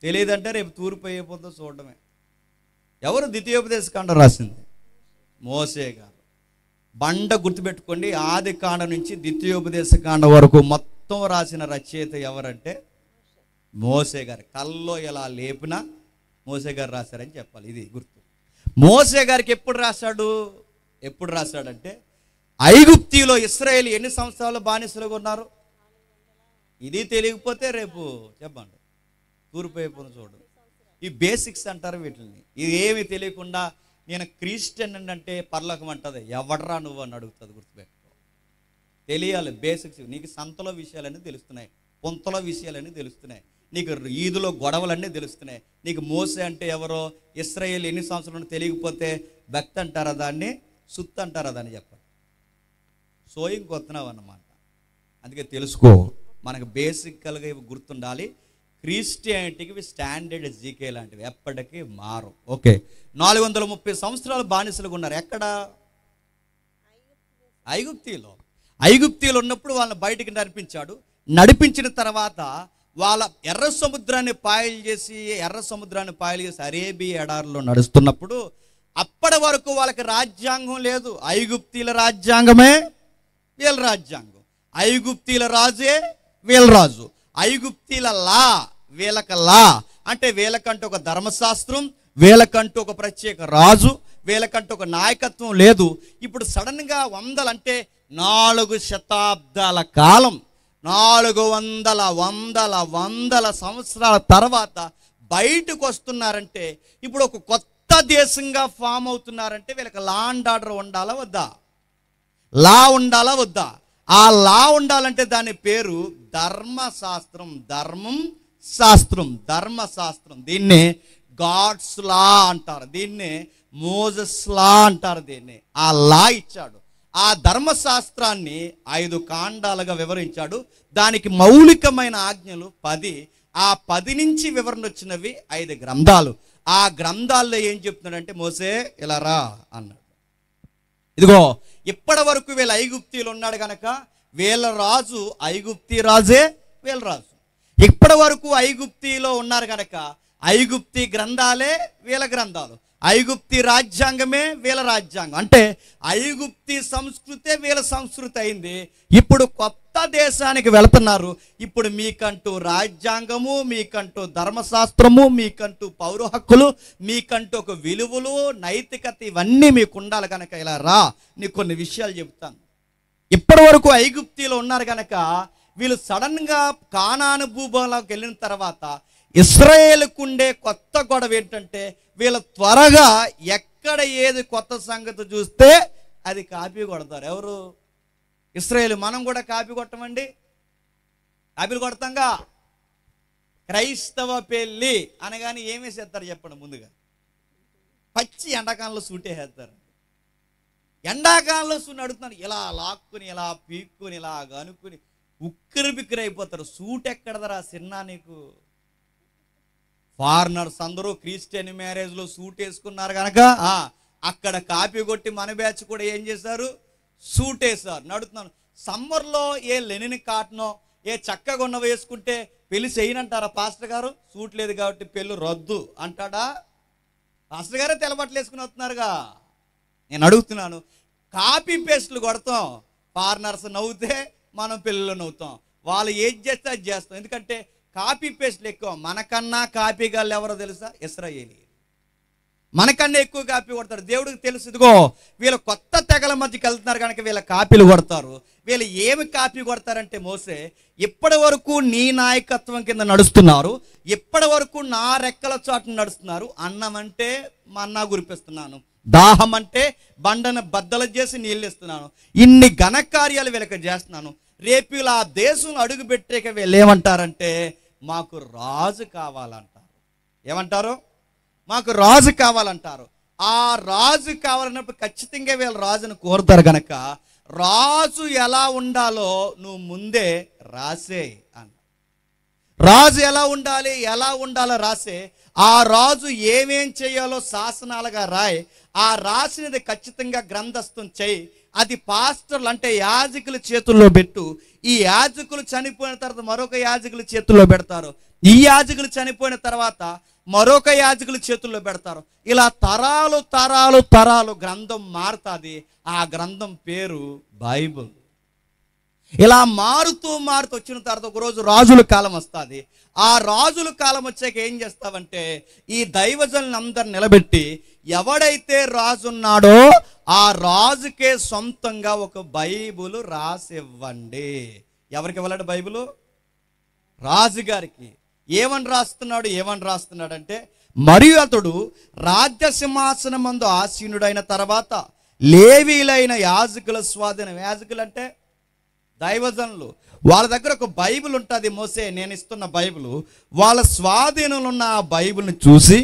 తెలియదంటే రేపు తూర్పు అయిపోతుందో చూడడమే. ఎవరు ద్వితీయోపదేశకాండం రాసింది? మోసే గారు. బండ గుర్తుపెట్టుకోండి, ఆది కాండ నుంచి ద్వితీయోపదేశకాండం వరకు మొత్తం రాసిన రచయిత ఎవరంటే మోసే గారు. కల్లో ఎలా లేపినా మోసే గారు రాశారని చెప్పాలి. ఇది గుర్తు. మోసే గారికి ఎప్పుడు రాశాడంటే ఐగుప్తిలో ఇశ్రాయేలు ఎన్ని సంవత్సరాలు బానిసలుగా ఉన్నారు? ఇది తెలియకపోతే రేపు చెప్పండి తూర్పు అయిపోయిన చూడు. ఈ బేసిక్స్ అంటారు వీటిని. ఇది ఏమి తెలియకుండా నేను క్రిస్టియన్ అంటే పర్లోకం అంటది. ఎవడరా నువ్వు అని అడుగుతుంది. గుర్తుపెట్టుకో. తెలియాలి బేసిక్స్. నీకు సంతలో విషయాలన్నీ తెలుస్తున్నాయి, పొంతలో విషయాలన్నీ తెలుస్తున్నాయి, నీకు ఈదులో గొడవలన్నీ తెలుస్తున్నాయి. నీకు మోసే అంటే ఎవరో, ఇశ్రాయేలు ఎన్ని సంవత్సరాలు తెలియకపోతే భక్తి అంటారా దాన్ని, సుత్ అంటారా దాన్ని చెప్పండి. సోయింగ్ కొత్తనావు అన్నమాట. అందుకే తెలుసుకో. మనకు బేసికల్గా ఇవి గుర్తుండాలి. క్రిస్టియానిటీకి స్టాండర్డ్ జీకే లాంటివి ఎప్పటికీ మారు. ఓకే, 430 సంవత్సరాలు బానిసలుగా ఉన్నారు. ఎక్కడ? ఐగుప్తిలో ఉన్నప్పుడు వాళ్ళని బయటికి నడిపించిన తర్వాత వాళ్ళ ఎర్ర సముద్రాన్ని పాయలు చేసి అరేబియా ఎడారిలో నడుస్తున్నప్పుడు అప్పటి వరకు వాళ్ళకి రాజ్యాంగం లేదు. ఐగుప్తీల రాజ్యాంగమే వీళ్ళ రాజ్యాంగం. ఐగుప్తీల రాజే వీళ్ళ రాజు. ఐగుప్తీల లా వీళ్ళకి లా అంటే వీళ్ళకంటూ ఒక ధర్మశాస్త్రం, వీళ్ళకంటూ ఒక ప్రత్యేక రాజు, వీళ్ళకంటూ ఒక నాయకత్వం లేదు. ఇప్పుడు సడన్గా 4 శతాబ్దాల కాలం, 400 సంవత్సరాల తర్వాత బయటకు వస్తున్నారంటే, ఇప్పుడు ఒక కొత్త దేశంగా ఫామ్ అవుతున్నారంటే వీళ్ళకి లా అండ్ ఆర్డర్ ఉండాలా వద్దా? లా ఉండాలా వద్దా? ఆ లా ఉండాలంటే దాని పేరు ధర్మశాస్త్రం. ధర్మశాస్త్రం. దీన్నే గాడ్స్ లా అంటారు, దీన్నే మోజెస్ లా అంటారు. దీన్ని ఆ లా ఇచ్చాడు. ఆ ధర్మశాస్త్రాన్ని 5 కాండాలుగా వివరించాడు. దానికి మౌలికమైన ఆజ్ఞలు 10. ఆ 10 నుంచి వివరణ వచ్చినవి 5 గ్రంథాలు. ఆ గ్రంథాల్లో ఏం చెప్తున్నాడంటే, మోసే ఇలా రా అన్నాడు. ఇదిగో ఇప్పటి వరకు వీళ్ళ ఐగుప్తీలు ఉన్నాడు కనుక వీళ్ళ రాజు ఐగుప్తీ రాజే వీళ్ళ రాజు. ఇప్పటి వరకు ఐగుప్తిలో ఉన్నారు కనుక ఐగుప్తి గ్రంథాలే వీళ్ళ గ్రంథాలు, ఐగుప్తి రాజ్యాంగమే వీళ్ళ రాజ్యాంగం. అంటే ఐగుప్తి సంస్కృతే వీళ్ళ సంస్కృతి అయింది. ఇప్పుడు కొత్త దేశానికి వెళుతున్నారు. ఇప్పుడు మీకంటూ రాజ్యాంగము, మీకంటూ ధర్మశాస్త్రము, మీకంటూ పౌర హక్కులు, మీకంటూ ఒక విలువలు, నైతికత ఇవన్నీ మీకు ఉండాలి కనుక ఇలా రా, నీకు కొన్ని విషయాలు చెప్తాను. ఇప్పటి వరకు ఐగుప్తిలో ఉన్నారు కనుక వీళ్ళు సడన్గా కానాను భూభాగంలోకి వెళ్ళిన తర్వాత ఇశ్రాయేలుకు ఉండే కొత్త గొడవ ఏంటంటే, వీళ్ళు త్వరగా ఎక్కడ ఏది కొత్త సంగతి చూస్తే అది కాపీ కొడతారు. ఎవరు? ఇశ్రాయేలు. మనం కూడా కాపీ కొట్టమండి, కాపీలు కొడతాంగా. క్రైస్తవ పెళ్ళి అనగానే ఏమేసేస్తారు చెప్పండి? ముందుగా పచ్చి ఎండాకాలంలో సూటే వేస్తారు. ఎండాకాలంలో సూట్ అడుగుతున్నాను, ఇలా లాక్కుని ఇలా పీక్కుని ఇలా గనుక్కుని ఉక్కిరి బిక్కిరి అయిపోతారు. సూట్ ఎక్కడదరా సిన్నా నీకు? ఫారినర్స్ అందరూ క్రిస్టియన్ మ్యారేజ్లో సూట్ వేసుకున్నారు కనుక అక్కడ కాపీ కొట్టి మన బ్యాచ్ కూడా ఏం చేశారు? సూట్ వేసారు. నడుతున్నాను. సమ్మర్లో ఏ లెనిన్ కాటనో ఏ చక్కగా ఉన్న వేసుకుంటే పెళ్లి చేయనంటారా పాస్టర్ గారు? సూట్ లేదు కాబట్టి పెళ్ళి రద్దు అంటాడా? పాస్టర్ గారే తెల్లబట్టలు వేసుకుని వస్తున్నారుగా. నేను అడుగుతున్నాను, కాపీ పేస్ట్లు కొడతాం, ఫారినర్స్ నవ్వుతే మనం పిల్లలు నవ్వుతాం, వాళ్ళు ఏది చేస్తే అది చేస్తాం. ఎందుకంటే కాపీ పేస్ట్లు ఎక్కువ. మనకన్నా కాపీ గాళ్ళు ఎవరో తెలుసా? ఇశ్రాయేలీ. మనకన్నా ఎక్కువ కాపీ కొడతారు. దేవుడికి తెలుసు, ఇదిగో వీళ్ళు కొత్త తెగల మధ్యకి వెళ్తున్నారు కనుక వీళ్ళ కాపీలు కొడతారు. వీళ్ళు ఏమి కాపీ కొడతారంటే, మోసే ఇప్పటి వరకు నీ నాయకత్వం కింద నడుస్తున్నారు, ఇప్పటి వరకు నా రెక్కల చాటును నడుస్తున్నారు. అన్నం అంటే మన్నా కురిపిస్తున్నాను, దాహం అంటే బండను బద్దలు చేసి నీళ్ళు ఇస్తున్నాను, ఇన్ని ఘనకార్యాలు వీళ్ళకి చేస్తున్నాను. రేపు ఇలా దేశంలో అడుగు పెట్టాక వీళ్ళు ఏమంటారంటే, మాకు రాజు కావాలంటారు. ఏమంటారు? మాకు రాజు కావాలంటారు. ఆ రాజు కావాలన్నప్పుడు ఖచ్చితంగా వీళ్ళు రాజును కోరుతారు గనక, రాజు ఎలా ఉండాలో నువ్వు ముందే రాసే అన్న. రాజు ఎలా ఉండాలి, ఎలా ఉండాలో రాసే. ఆ రాజు ఏమేం చేయాలో శాసనాలుగా రాయి. ఆ రాసినది ఖచ్చితంగా గ్రంథస్థం చేయి. అది పాస్టర్లు అంటే యాజకుల చేతుల్లో పెట్టు. ఈ యాజకులు చనిపోయిన తర్వాత మరొక యాజకుల చేతుల్లో పెడతారు. ఈ యాజకులు చనిపోయిన తర్వాత మరొక యాజకుల చేతుల్లో పెడతారు. ఇలా తరాలు తరాలు తరాలు గ్రంథం మారుతుంది. ఆ గ్రంథం పేరు బైబిల్. ఇలా మారుతూ మారుతూ వచ్చిన తర్వాత ఒకరోజు రాజుల కాలం వస్తుంది. ఆ రాజుల కాలం వచ్చాక ఏం చేస్తావంటే, ఈ దైవజనులను అందరు నిలబెట్టి ఎవడైతే రాజు ఉన్నాడో ఆ రాజుకే సొంతంగా ఒక బైబుల్ రాసివ్వండి. ఎవరికి ఇవ్వాలంటే బైబుల్? రాజుగారికి. ఏమని రాస్తున్నాడు అంటే, మరియు అతడు రాజ్యసింహాసనమందు ఆసీనుడైన తర్వాత లేవీలైన యాజకుల స్వాధీనం. యాజకులు అంటే దైవజనులు. వాళ్ళ దగ్గర ఒక బైబిల్ ఉంటుంది. మోసే నేను ఇస్తున్న బైబిల్. వాళ్ళ స్వాధీనంలో ఉన్న ఆ బైబిల్ని చూసి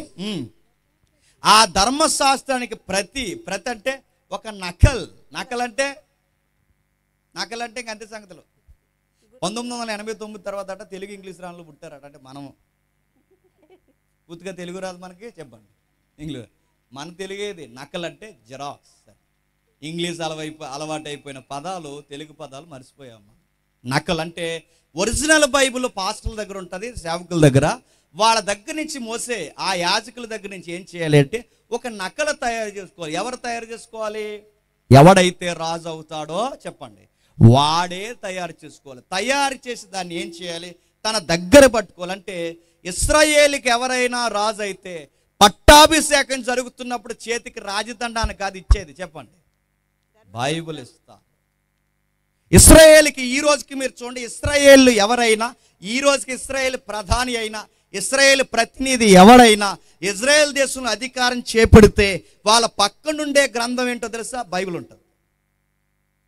ఆ ధర్మశాస్త్రానికి ప్రతి అంటే ఒక నకల్ అంటే ఇంక అంతే సంగతులు. 1989 తర్వాత అట తెలుగు ఇంగ్లీష్ రాళ్ళు పుట్టారట. అంటే మనం పూర్తిగా తెలుగు రాదు మనకి, చెప్పండి ఇంగ్లీష్. మన తెలుగేది. నకల్ అంటే జెరాక్స్. ఇంగ్లీష్ అలవాటు అయిపోయిన పదాలు, తెలుగు పదాలు మర్చిపోయాము. నకల్ అంటే ఒరిజినల్ బైబిల్ పాస్టర్ల దగ్గర ఉంటుంది, సేవకుల దగ్గర. వాళ్ళ దగ్గర నుంచి మోసే ఆ యాజకుల దగ్గర నుంచి ఏం చేయాలి అంటే ఒక నకల తయారు చేసుకోవాలి. ఎవరు తయారు చేసుకోవాలి? ఎవడైతే రాజు అవుతాడో చెప్పండి, వాడే తయారు చేసుకోవాలి. తయారు చేసి దాన్ని ఏం చేయాలి? తన దగ్గర పట్టుకోవాలి. అంటే ఇశ్రాయేలుకి ఎవరైనా రాజు అయితే పట్టాభిషేకం జరుగుతున్నప్పుడు చేతికి రాజదండాన్ని కాదు ఇచ్చేది, చెప్పండి, బైబిల్ ఇస్తా. ఇశ్రాయేలుకి ఈ రోజుకి మీరు చూడండి, ఇశ్రాయేలు ఎవరైనా, ఈ రోజుకి ఇశ్రాయేల్ ప్రధాని అయినా, ఇశ్రాయేల్ ప్రతినిధి ఎవరైనా ఇజ్రాయేల్ దేశంలో అధికారం చేపడితే వాళ్ళ పక్క నుండే గ్రంథం ఏంటో తెలుసా? బైబిల్ ఉంటుంది.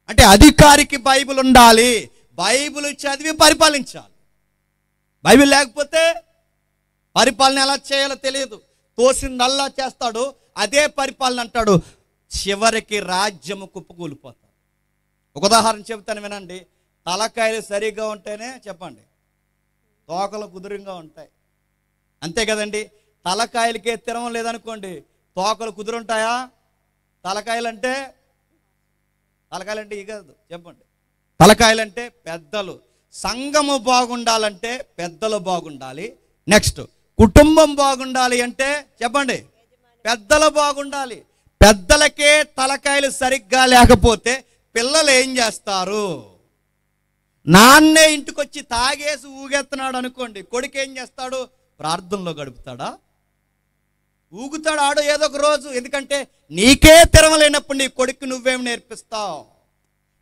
అంటే అధికారికి బైబిల్ ఉండాలి. బైబిల్ చదివి పరిపాలించాలి. బైబిల్ లేకపోతే పరిపాలన ఎలా చేయాలో తెలియదు. తోసిందల్లా చేస్తాడు, అదే పరిపాలన అంటాడు. చివరికి రాజ్యము కుప్పకూలిపోతాడు. ఒక ఉదాహరణ చెబుతాను వినండి. తలకాయలు సరిగ్గా ఉంటేనే చెప్పండి తోకలు కుదురుగా ఉంటాయి. అంతే కదండి. తలకాయలకే తిరగం లేదనుకోండి, తోకలు కుదురుంటాయా? తలకాయలంటే ఇక కాదు, చెప్పండి. తలకాయలంటే పెద్దలు. సంఘము బాగుండాలంటే పెద్దలు బాగుండాలి. నెక్స్ట్ కుటుంబం బాగుండాలి అంటే చెప్పండి పెద్దలు బాగుండాలి. పెద్దలకే తలకాయలు సరిగ్గా లేకపోతే పిల్లలు ఏం చేస్తారు? నాన్నే ఇంటికి వచ్చి తాగేసి ఊగెత్తున్నాడు అనుకోండి, కొడుకు ఏం చేస్తాడు? ప్రార్థనలో గడుపుతాడా? ఊగుతాడు ఆడో ఏదో ఒక రోజు. ఎందుకంటే నీకే తిరగలేనప్పుడు నీ కొడుకు నువ్వేం నేర్పిస్తావు?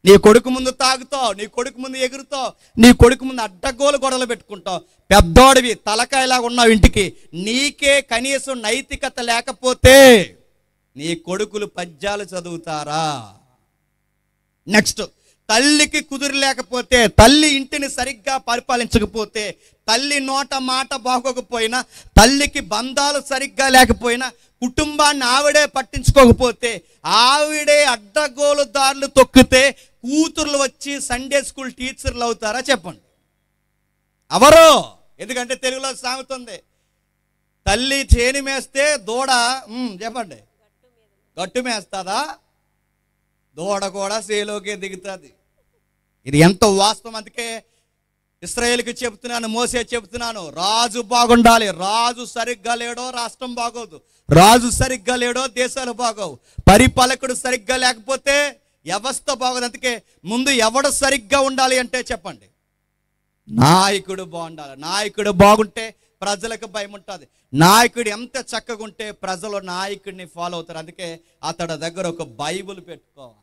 నీ కొడుకు ముందు తాగుతావు, నీ కొడుకు ముందు ఎగురుతావు, నీ కొడుకు ముందు అడ్డగోలు గొడవలు పెట్టుకుంటావు. పెద్దోడివి, తలకాయలాగా ఉన్నావు ఇంటికి. నీకే కనీసం నైతికత లేకపోతే నీ కొడుకులు పద్యాలు చదువుతారా? నెక్స్ట్ తల్లికి కుదురు లేకపోతే, తల్లి ఇంటిని సరిగ్గా పరిపాలించకపోతే, తల్లి నోట మాట బాగోకపోయినా, తల్లికి బంధాలు సరిగ్గా లేకపోయినా, కుటుంబాన్ని ఆవిడే పట్టించుకోకపోతే, ఆవిడే అడ్డగోలు దారులు తొక్కితే కూతుర్లు వచ్చి సండే స్కూల్ టీచర్లు అవుతారా? చెప్పండి ఎవరు? ఎందుకంటే తెలుగులో సామెత ఉంది, తల్లి చేని మేస్తే దూడ చెప్పండి గట్టు మేస్తుందా? దూడ కూడా సేలోకే దిగుతుంది. ఇది ఎంతో వాస్తవం. అందుకే ఇశ్రాయేలుకి చెప్తున్నాను, మోసే చెప్తున్నాను, రాజు బాగుండాలి. రాజు సరిగ్గా లేడో రాష్ట్రం బాగోదు, రాజు సరిగ్గా లేడో దేశాలు బాగోవు, పరిపాలకుడు సరిగ్గా లేకపోతే వ్యవస్థ బాగోదు. అందుకే ముందు ఎవడు సరిగ్గా ఉండాలి అంటే చెప్పండి, నాయకుడు బాగుండాలి. నాయకుడు బాగుంటే ప్రజలకు భయం ఉంటుంది. నాయకుడు ఎంత చక్కగా ఉంటే ప్రజలు నాయకుడిని ఫాలో అవుతారు. అందుకే అతడి దగ్గర ఒక బైబిల్ పెట్టుకోవాలి.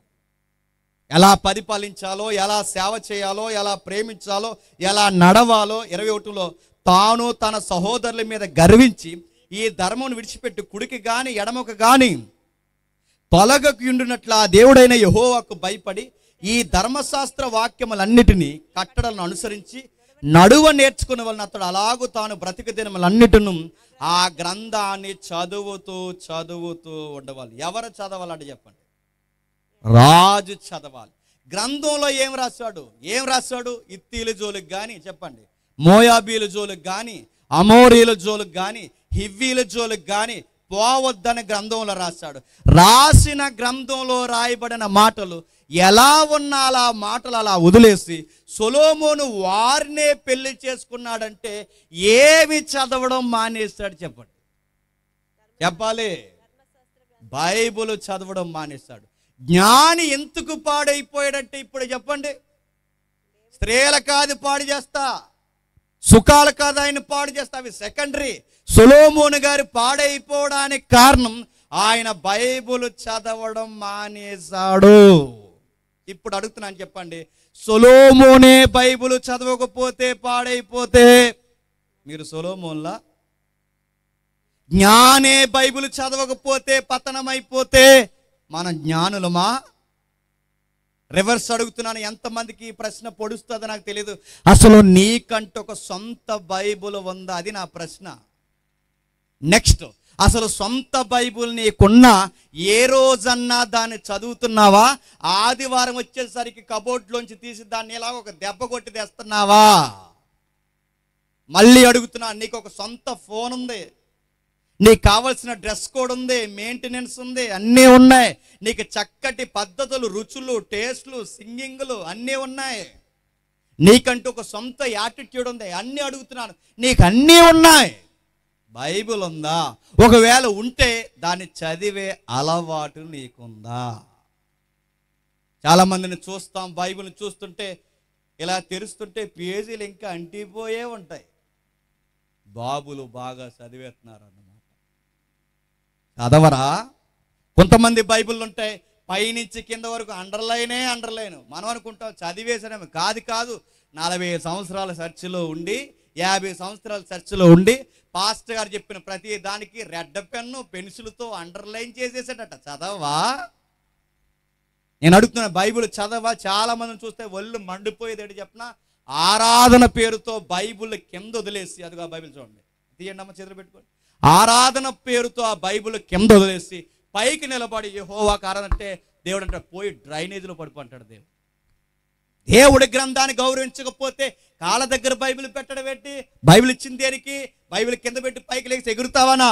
ఎలా పరిపాలించాలో, ఎలా సేవ చేయాలో, ఎలా ప్రేమించాలో, ఎలా నడవాలో. 21లో తాను తన సహోదరుల మీద గర్వించి ఈ ధర్మం విడిచిపెట్టి కుడికి గాని ఎడమకు గాని తొలగకుండునట్ల ఆ దేవుడైన యెహోవాకు భయపడి ఈ ధర్మశాస్త్ర వాక్యములన్నిటినీ కట్టడలను అనుసరించి నడువ నేర్చుకునే వాళ్ళని అతడు అలాగూ తాను బ్రతిక దినములన్నిటిను ఆ గ్రంథాన్ని చదువుతూ ఉండవాలి. ఎవరు చదవాలంటే చెప్పండి, రాజు చదవాలి. గ్రంథంలో ఏం రాశాడు? ఇత్తీల జోలికి కానీ చెప్పండి, మోయాబీల జోలికి కానీ, అమోరీల జోలికి కానీ, హివ్వీల జోలికి కానీ పోవద్దని గ్రంథంలో రాశాడు. రాసిన గ్రంథంలో రాయబడిన మాటలు ఎలా ఉన్నా అలా మాటలు అలా వదిలేసి సొలొమోను వారినే పెళ్లి చేసుకున్నాడంటే ఏమి చదవడం మానేశాడు చెప్పండి, చెప్పాలి. బైబిల్ చదవడం మానేశాడు. జ్ఞాని ఎందుకు పాడైపోయాడంటే ఇప్పుడు చెప్పండి, స్త్రీల కాదు పాడు చేస్తా, సుఖాలు కాదు ఆయన పాడు చేస్తా, అవి సెకండరీ. సొలొమోను గారు పాడైపోవడానికి కారణం ఆయన బైబిల్ చదవడం మానేశాడు. ఇప్పుడు అడుగుతున్నాను చెప్పండి, సొలొమోనే బైబిల్ చదవకపోతే పాడైపోతే మీరు సొలొమోన్లా? జ్ఞానే బైబిల్ చదవకపోతే పతనమైపోతే మనం జ్ఞానులమా? రివర్స్ అడుగుతున్నాను, ఎంతమందికి ఈ ప్రశ్న పొడుస్తుందో నాకు తెలియదు. అసలు నీకంటూ ఒక సొంత బైబిల్ ఉందా? అది నా ప్రశ్న. నెక్స్ట్, అసలు సొంత బైబిల్ నీకున్నా ఏ రోజన్నా దాన్ని చదువుతున్నావా? ఆదివారం వచ్చేసరికి కబోర్డ్లోంచి తీసి దాన్ని ఇలా ఒక దెబ్బ కొట్టి తెస్తున్నావా? మళ్ళీ అడుగుతున్నా, నీకు ఒక సొంత ఫోన్ ఉంది, నీకు కావలసిన డ్రెస్ కోడ్ ఉంది, మెయింటెనెన్స్ ఉంది, అన్నీ ఉన్నాయి, నీకు చక్కటి పద్ధతులు, రుచులు, టేస్ట్లు, సింగింగ్లు అన్నీ ఉన్నాయి, నీకంటూ ఒక సొంత యాటిట్యూడ్ ఉంది, అన్నీ అడుగుతున్నాను. నీకు అన్నీ ఉన్నాయి, బైబిల్ ఉందా? ఒకవేళ ఉంటే దాన్ని చదివే అలవాటు నీకుందా? చాలామందిని చూస్తాం, బైబిల్ని చూస్తుంటే ఇలా తెరుస్తుంటే పేజీలు ఇంకా అంటిపోయే ఉంటాయి. బాబులు బాగా చదివేస్తున్నారు అన్నమాట. చదవరా? కొంతమంది బైబిల్ ఉంటాయి పైనుంచి కింద వరకు అండర్లైన్. మనం అనుకుంటాం చదివేసడమే. కాదు, 40 సంవత్సరాల చర్చిలో ఉండి, 50 సంవత్సరాల చర్చిలో ఉండి పాస్టర్ గారు చెప్పిన ప్రతి దానికి రెడ్ పెన్ను పెన్సిల్తో అండర్లైన్ చేసేసాడట. చదవా? నేను అడుగుతున్నా, బైబిల్ చదవా? చాలా మందిని చూస్తే ఒళ్ళు మండిపోయేది చెప్పిన ఆరాధన పేరుతో బైబిల్ కింద వదిలేసి, అదిగా బైబిల్ చూడండి, తీయండి అమ్మ, చేతులు పెట్టుకోండి. ఆరాధన పేరుతో ఆ బైబిల్ కింద వదిలేసి పైకి నిలబడి యెహోవాకు ఆరాధన అంటే దేవుడు అంటే పోయి డ్రైనేజీలో పడిపోంటాడు. దేవుడి గ్రంథాన్ని గౌరవించకపోతే కాళ్ళ దగ్గర బైబిల్ పెట్టడం పెట్టి, బైబిల్ ఇచ్చింది దేనికి? బైబిల్ కింద పెట్టి పైకి లేచి ఎగురుతావానా?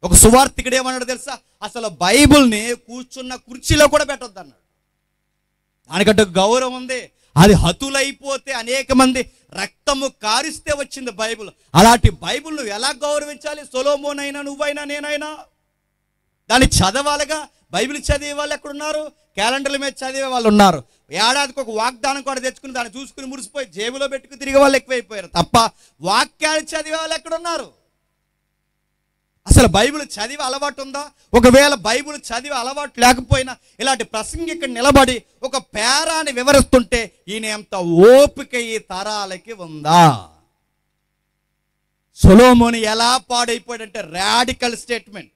ఒక సువార్తికుడు ఏమన్నాడు తెలుసా? అసలు బైబిల్ని కూర్చున్న కుర్చీలో కూడా పెట్టొద్దు అన్నాడు. దానికంటే గౌరవం ఉంది. అది హతులైపోతే అనేక మంది రక్తము కారిస్తే వచ్చింది బైబిల్. అలాంటి బైబిల్ నువ్వు ఎలా గౌరవించాలి? సొలొమోనైనా, నువ్వైనా, నేనైనా దాన్ని చదవాలిగా. బైబిల్ చదివే వాళ్ళు ఎక్కడున్నారు? క్యాలెండర్ల మీద చదివే వాళ్ళు ఉన్నారు. ఏడాదికి ఒక వాగ్దానం కూడా తెచ్చుకుని దాన్ని చూసుకుని మురిసిపోయి జేబులో పెట్టుకుని తిరిగే వాళ్ళు ఎక్కువైపోయారు తప్ప వాక్యాలు చదివే వాళ్ళు ఎక్కడున్నారు? అసలు బైబిల్ చదివే అలవాటు ఉందా? ఒకవేళ బైబిల్ చదివే అలవాటు లేకపోయినా ఇలాంటి ప్రసంగికుడు నిలబడి ఒక పేరాన్ని వివరిస్తుంటే ఈయన ఎంత ఓపిక ఈ తరాలకి ఉందా? సొలొమోను ఎలా పాడైపోయాడంటే రాడికల్ స్టేట్మెంట్.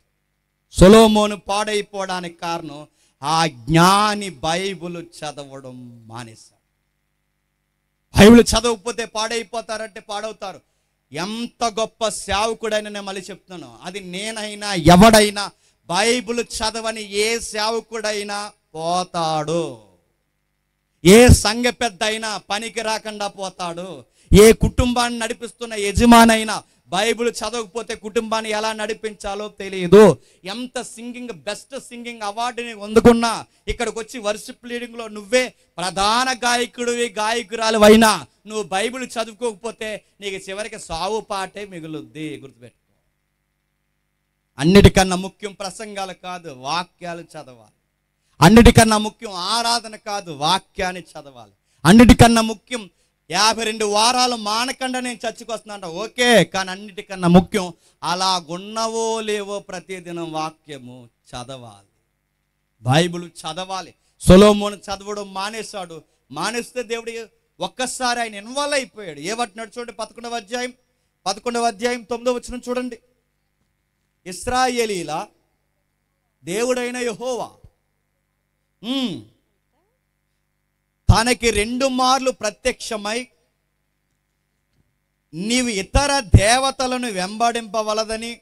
సొలొమోను పాడైపోవడానికి కారణం ఆ జ్ఞాని బైబిల్ చదవడం మానేశాడు. బైబిల్ చదవకపోతే పాడైపోతారంటే పాడవుతారు. ఎంత గొప్ప సేవకుడైనా నేను మళ్ళీ చెప్తున్నాను, అది నేనైనా ఎవడైనా బైబిల్ చదవని ఏ సేవకుడైనా పోతాడు. ఏ సంఘ పెద్ద అయినా పనికి రాకుండా పోతాడు. ఏ కుటుంబాన్ని నడిపిస్తున్న యజమానైనా బైబిల్ చదవకపోతే కుటుంబాన్ని ఎలా నడిపించాలో తెలియదు. ఎంత సింగింగ్, బెస్ట్ సింగింగ్ అవార్డుని అందుకున్నా ఇక్కడికి వచ్చి వర్షిప్ లీడింగ్లో నువ్వే ప్రధాన గాయకుడివి, గాయకురాలు అయినా నువ్వు బైబిల్ చదువుకోకపోతే నీకు చివరికి సావు పాటే మిగులుద్ది. గుర్తుపెట్టుకో. అన్నిటికన్నా ముఖ్యం ప్రసంగాలు కాదు, వాక్యాలు చదవాలి. అన్నిటికన్నా ముఖ్యం ఆరాధన కాదు, వాక్యాన్ని చదవాలి. అన్నిటికన్నా ముఖ్యం 52 వారాలు మానకుండా నేను చర్చికి వస్తున్నాను, ఓకే, కానీ అన్నిటికన్నా ముఖ్యం అలాగున్నవో లేవో ప్రతిదినం వాక్యము చదవాలి, బైబిల్ చదవాలి. సొలొమోను చదవడం మానేశాడు. మానేస్తే దేవుడు ఒక్కసారి ఆయన ఇన్వాల్వ్ అయిపోయాడు. ఏమంటున్నాడు చూడండి, 11వ అధ్యాయం 9వ వచనం చూడండి. ఇశ్రాయేలీల దేవుడైన యెహోవా తనకి 2 మార్లు ప్రత్యక్షమై నీవు ఇతర దేవతలను వెంబడింపవలదని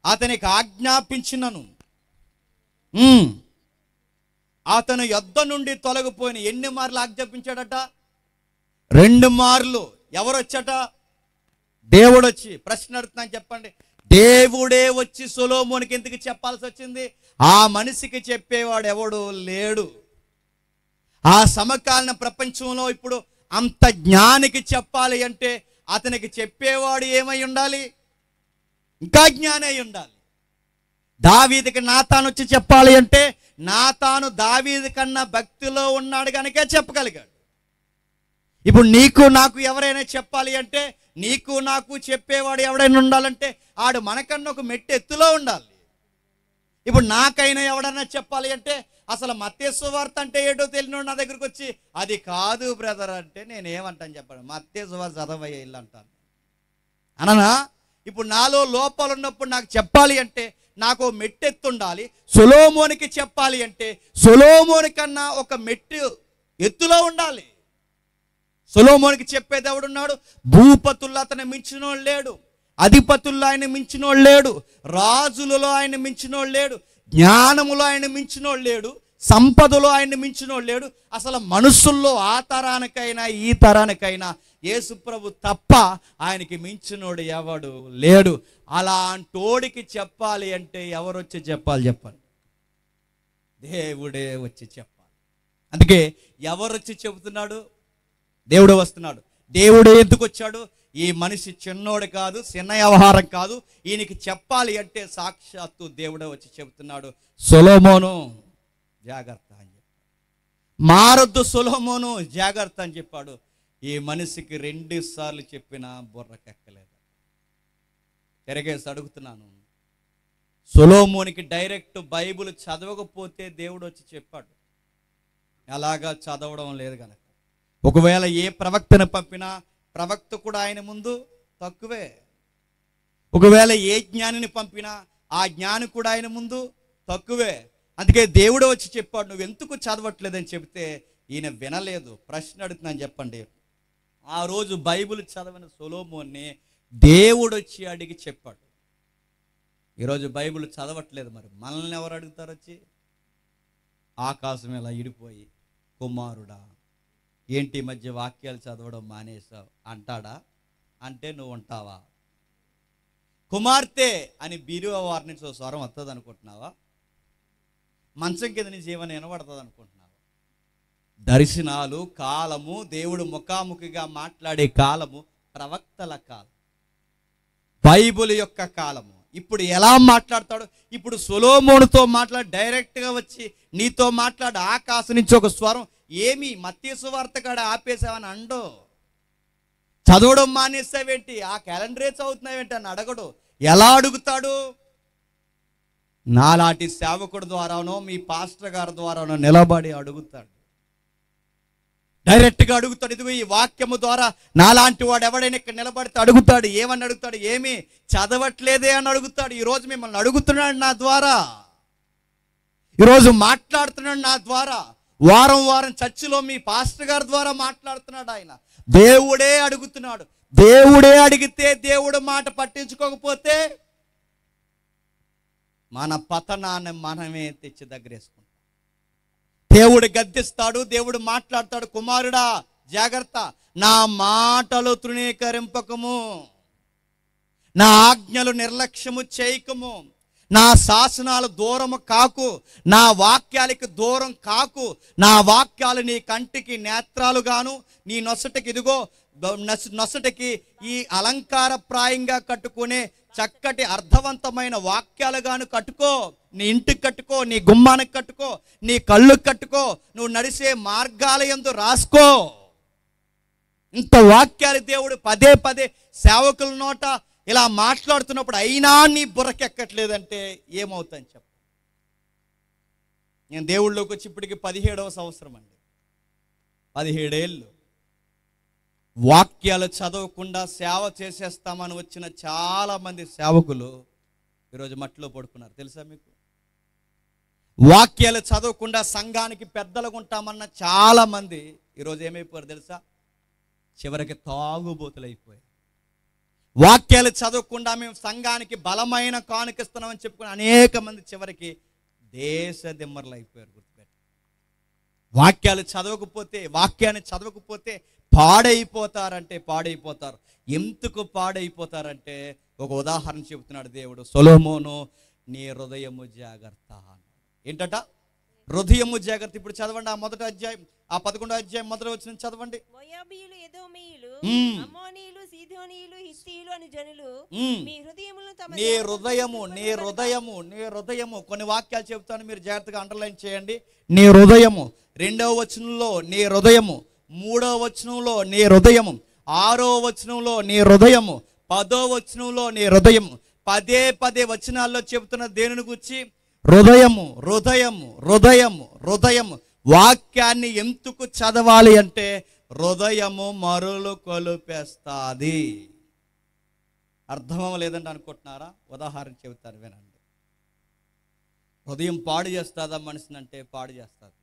అతనికి ఆజ్ఞాపించినను అతను యొద్ద నుండి తొలగిపోయిన. ఎన్ని మార్లు ఆజ్ఞాపించాడట? 2 మార్లు. ఎవరు వచ్చట? దేవుడు వచ్చి. ప్రశ్న అడుగుతున్నాను, చెప్పండి. దేవుడే వచ్చి సొలొమోనుకి ఎందుకు చెప్పాల్సి వచ్చింది? ఆ మనిషికి చెప్పేవాడు ఎవడు లేడు. ఆ సమకాలీన ప్రపంచంలో ఇప్పుడు అంత జ్ఞానికి చెప్పాలి అంటే అతనికి చెప్పేవాడు ఏమై ఉండాలి? ఇంకా జ్ఞాని అయి ఉండాలి. దావీదుకి నాతాను వచ్చి చెప్పాలి అంటే నాతాను దావీదు కన్నా భక్తిలో ఉన్నాడు కనుక చెప్పగలిగాడు. ఇప్పుడు నీకు నాకు ఎవరైనా చెప్పాలి అంటే, నీకు నాకు చెప్పేవాడు ఎవడైనా ఉండాలంటే ఆడు మనకన్నా ఒక మెట్టు ఎత్తులో ఉండాలి. ఇప్పుడు నాకైనా ఎవడన్నా చెప్పాలి అంటే అసలు మత్తయి సువార్త అంటే ఏంటో తెలియనోడు నా దగ్గరికి వచ్చి అది కాదు బ్రదర్ అంటే నేనేమంటాను చెప్పండి? మత్తయి సువార్త చదవయ్య ఇల్లు అంటాను అననా? ఇప్పుడు నాలో లోపాలు ఉన్నప్పుడు నాకు చెప్పాలి అంటే నాకు మెట్టు ఎత్తు ఉండాలి. సొలొమోనుకి చెప్పాలి అంటే సొలొమోను కన్నా ఒక మెట్టు ఎత్తులో ఉండాలి. సొలొమోనుకి చెప్పేది ఎవడున్నాడు? భూపతుల్లో అతను మించినోడు లేడు, అధిపతుల్లో ఆయన మించినోడు లేడు, రాజులలో ఆయన మించినోడు లేడు, జ్ఞానములో ఆయన మించినోడు లేడు, సంపదలో ఆయన మించినోడు లేడు. అసలు మనుషుల్లో ఆ తరానికైనా ఈ తరానికైనా యేసుప్రభు తప్ప ఆయనకి మించినోడు ఎవడు లేడు. అలాంటోడికి చెప్పాలి అంటే ఎవరు వచ్చి చెప్పాలి? చెప్పండి. దేవుడే వచ్చి చెప్పాలి. అందుకే ఎవరు వచ్చి చెబుతున్నాడు? దేవుడు వస్తున్నాడు. దేవుడు ఎందుకు వచ్చాడు? ఈ మనిషి చిన్నోడు కాదు, చిన్న వ్యవహారం కాదు, ఈయనకి చెప్పాలి అంటే సాక్షాత్తు దేవుడే వచ్చి చెబుతున్నాడు. సొలొమోను జాగ్రత్త అని చెప్పాడు. మారొద్దు సొలొమోను జాగ్రత్త అని చెప్పాడు. ఈ మనిషికి 2 సార్లు చెప్పినా బుర్రకెక్కలేదు. తిరగేసి అడుగుతున్నాను, సొలొమోనికి డైరెక్ట్ బైబిల్ చదవకపోతే దేవుడు వచ్చి చెప్పాడు, ఎలాగా చదవడం లేదు కనుక. ఒకవేళ ఏ ప్రవక్తను పంపినా ప్రవక్త కూడా ఆయన ముందు తక్కువే. ఒకవేళ ఏ జ్ఞానిని పంపినా ఆ జ్ఞాని కూడా ఆయన ముందు తక్కువే. అందుకే దేవుడు వచ్చి చెప్పాడు, నువ్వు ఎందుకు చదవట్లేదని చెబితే ఈయన వినలేదు. ప్రశ్న అడుగుతున్నాను, చెప్పండి. ఆ రోజు బైబిల్ చదవని సొలొమోన్ని దేవుడు వచ్చి అడిగి చెప్పాడు. ఈరోజు బైబిల్ చదవట్లేదు, మరి మనల్ని ఎవరు అడుగుతారు వచ్చి? ఆకాశం ఇలా ఇడిపోయి కుమారుడా ఏంటి ఈ మధ్య వాక్యాలు చదవడం మానేసావు అంటాడా? అంటే నువ్వు ఉంటావా? కుమార్తె అని బీరువా వారి నుంచి స్వరం వస్తుంది అనుకుంటున్నావా? మంచం కింద నుంచి ఏమైనా వినబడుతుంది అనుకుంటున్నావా? దర్శనాలు కాలము, దేవుడు ముఖాముఖిగా మాట్లాడే కాలము ప్రవక్తల కాలం, బైబిల్ యొక్క కాలము. ఇప్పుడు ఎలా మాట్లాడతాడు? ఇప్పుడు సొలొమోనుతో మాట్లాడి డైరెక్ట్గా వచ్చి నీతో మాట్లాడు. ఆకాశం నుంచి ఒక స్వరం, ఏమి మత్తయి సువార్త కాడ ఆపేసావని అండో, చదవడం మానేస్తావేంటి, ఆ క్యాలెండరే చదువుతున్నావేంటి అని అడగడు. ఎలా అడుగుతాడు? నాలాంటి సేవకుడి ద్వారానో మీ పాస్టర్ గారి ద్వారానో నిలబడి అడుగుతాడు. డైరెక్ట్గా అడుగుతాడు. ఇదిగో ఈ వాక్యము ద్వారా నాలాంటి వాడు ఎవడైనా ఇక్కడ నిలబడితే అడుగుతాడు. ఏమని అడుగుతాడు? ఏమి చదవట్లేదే అని అడుగుతాడు. ఈరోజు మిమ్మల్ని అడుగుతున్నాడు నా ద్వారా, ఈరోజు మాట్లాడుతున్నాడు నా ద్వారా, వారం వారం చర్చిలో మీ పాస్టర్ గారి ద్వారా మాట్లాడుతున్నాడు. ఆయన దేవుడే అడుగుతున్నాడు. దేవుడే అడిగితే దేవుడు మాట పట్టించుకోకపోతే మన పతనాన్ని మనమే తెచ్చి దగ్గరేసుకుంటాం. దేవుడు గద్దిస్తాడు, దేవుడు మాట్లాడతాడు, కుమారుడా జాగ్రత్త, నా మాటలు తృణీకరింపకము, నా ఆజ్ఞలు నిర్లక్ష్యము చేయకము, నా శాసనాలు దూరము కాకు, నా వాక్యాలకి దూరం కాకు. నా వాక్యాలు నీ కంటికి నేత్రాలుగాను, నీ నొసటికి ఇదిగో నొసటికి ఈ అలంకారప్రాయంగా కట్టుకునే చక్కటి అర్థవంతమైన వాక్యాలుగాను కట్టుకో. నీ ఇంటికి కట్టుకో, నీ గుమ్మానికి కట్టుకో, నీ కళ్ళుకి కట్టుకో, నువ్వు నడిసే మార్గాల యందు రాసుకో. ఇంత వాక్యాలు దేవుడు పదే పదే సేవకుల నోట ఇలా మాట్లాడుతున్నప్పుడు అయినా నీ బుర్రకెక్కట్లేదంటే ఏమవుతుందని చెప్పు. నేను దేవుళ్ళలోకి వచ్చి ఇప్పటికి 17వ సంవత్సరం అండి. 17 ఏళ్ళు వాక్యాలు చదవకుండా సేవ చేసేస్తామని వచ్చిన చాలామంది సేవకులు ఈరోజు మట్టిలో పడుకున్నారు. తెలుసా మీకు? వాక్యాలు చదవకుండా సంఘానికి పెద్దలుగా ఉంటామన్న చాలామంది ఈరోజు ఏమైపోయారు తెలుసా? చివరికి తాగుబోతులు అయిపోయారు. వాక్యాలు చదవకుండా మేము సంఘానికి బలమైన కానుకిస్తున్నామని చెప్పుకుని అనేక మంది చివరికి దేశ దిమ్మర్లు అయిపోయారు. గుర్తుపెట్టి, వాక్యాలు చదవకపోతే, వాక్యాన్ని చదవకపోతే పాడైపోతారంటే పాడైపోతారు. ఎందుకు పాడైపోతారంటే ఒక ఉదాహరణ చెబుతున్నాడు దేవుడు. సొలొమోను నీ హృదయము జాగ్రత్త అన్నాడు. ఏంటట? హృదయము జాగ్రత్త. ఇప్పుడు చదవండి ఆ మొదటి అధ్యాయం, ఆ 11వ అధ్యాయం మొదటి వచనం చదవండి. మోయాబీయులు, ఎదోమీయులు, అమ్మోనీయులు, సీదోనీయులు, హిత్తీయులు అని జనులు మీ హృదయములను తమ నీ హృదయము, నీ హృదయము, నీ హృదయము. కొన్ని వాక్యాలు చెబుతాను, మీరు జాగ్రత్తగా అండర్లైన్ చేయండి. నీ హృదయము 2వ వచనంలో నీ హృదయము, 3వ వచనంలో నీ హృదయము, 6వ వచనంలో నీ హృదయము, 10వ వచనంలో నీ హృదయము. పదే పదే వచనాల్లో చెబుతున్న దేనిని గురించి? హృదయము, హృదయము, హృదయము, హృదయము. వాక్యాన్ని ఎందుకు చదవాలి అంటే హృదయము మరులు కొలిపేస్తాది. అర్థం లేదండి అనుకుంటున్నారా? ఉదాహరణ చెబుతాను వినండి. హృదయం పాడు చేస్తుందా మనిషిని అంటే పాడు చేస్తుంది.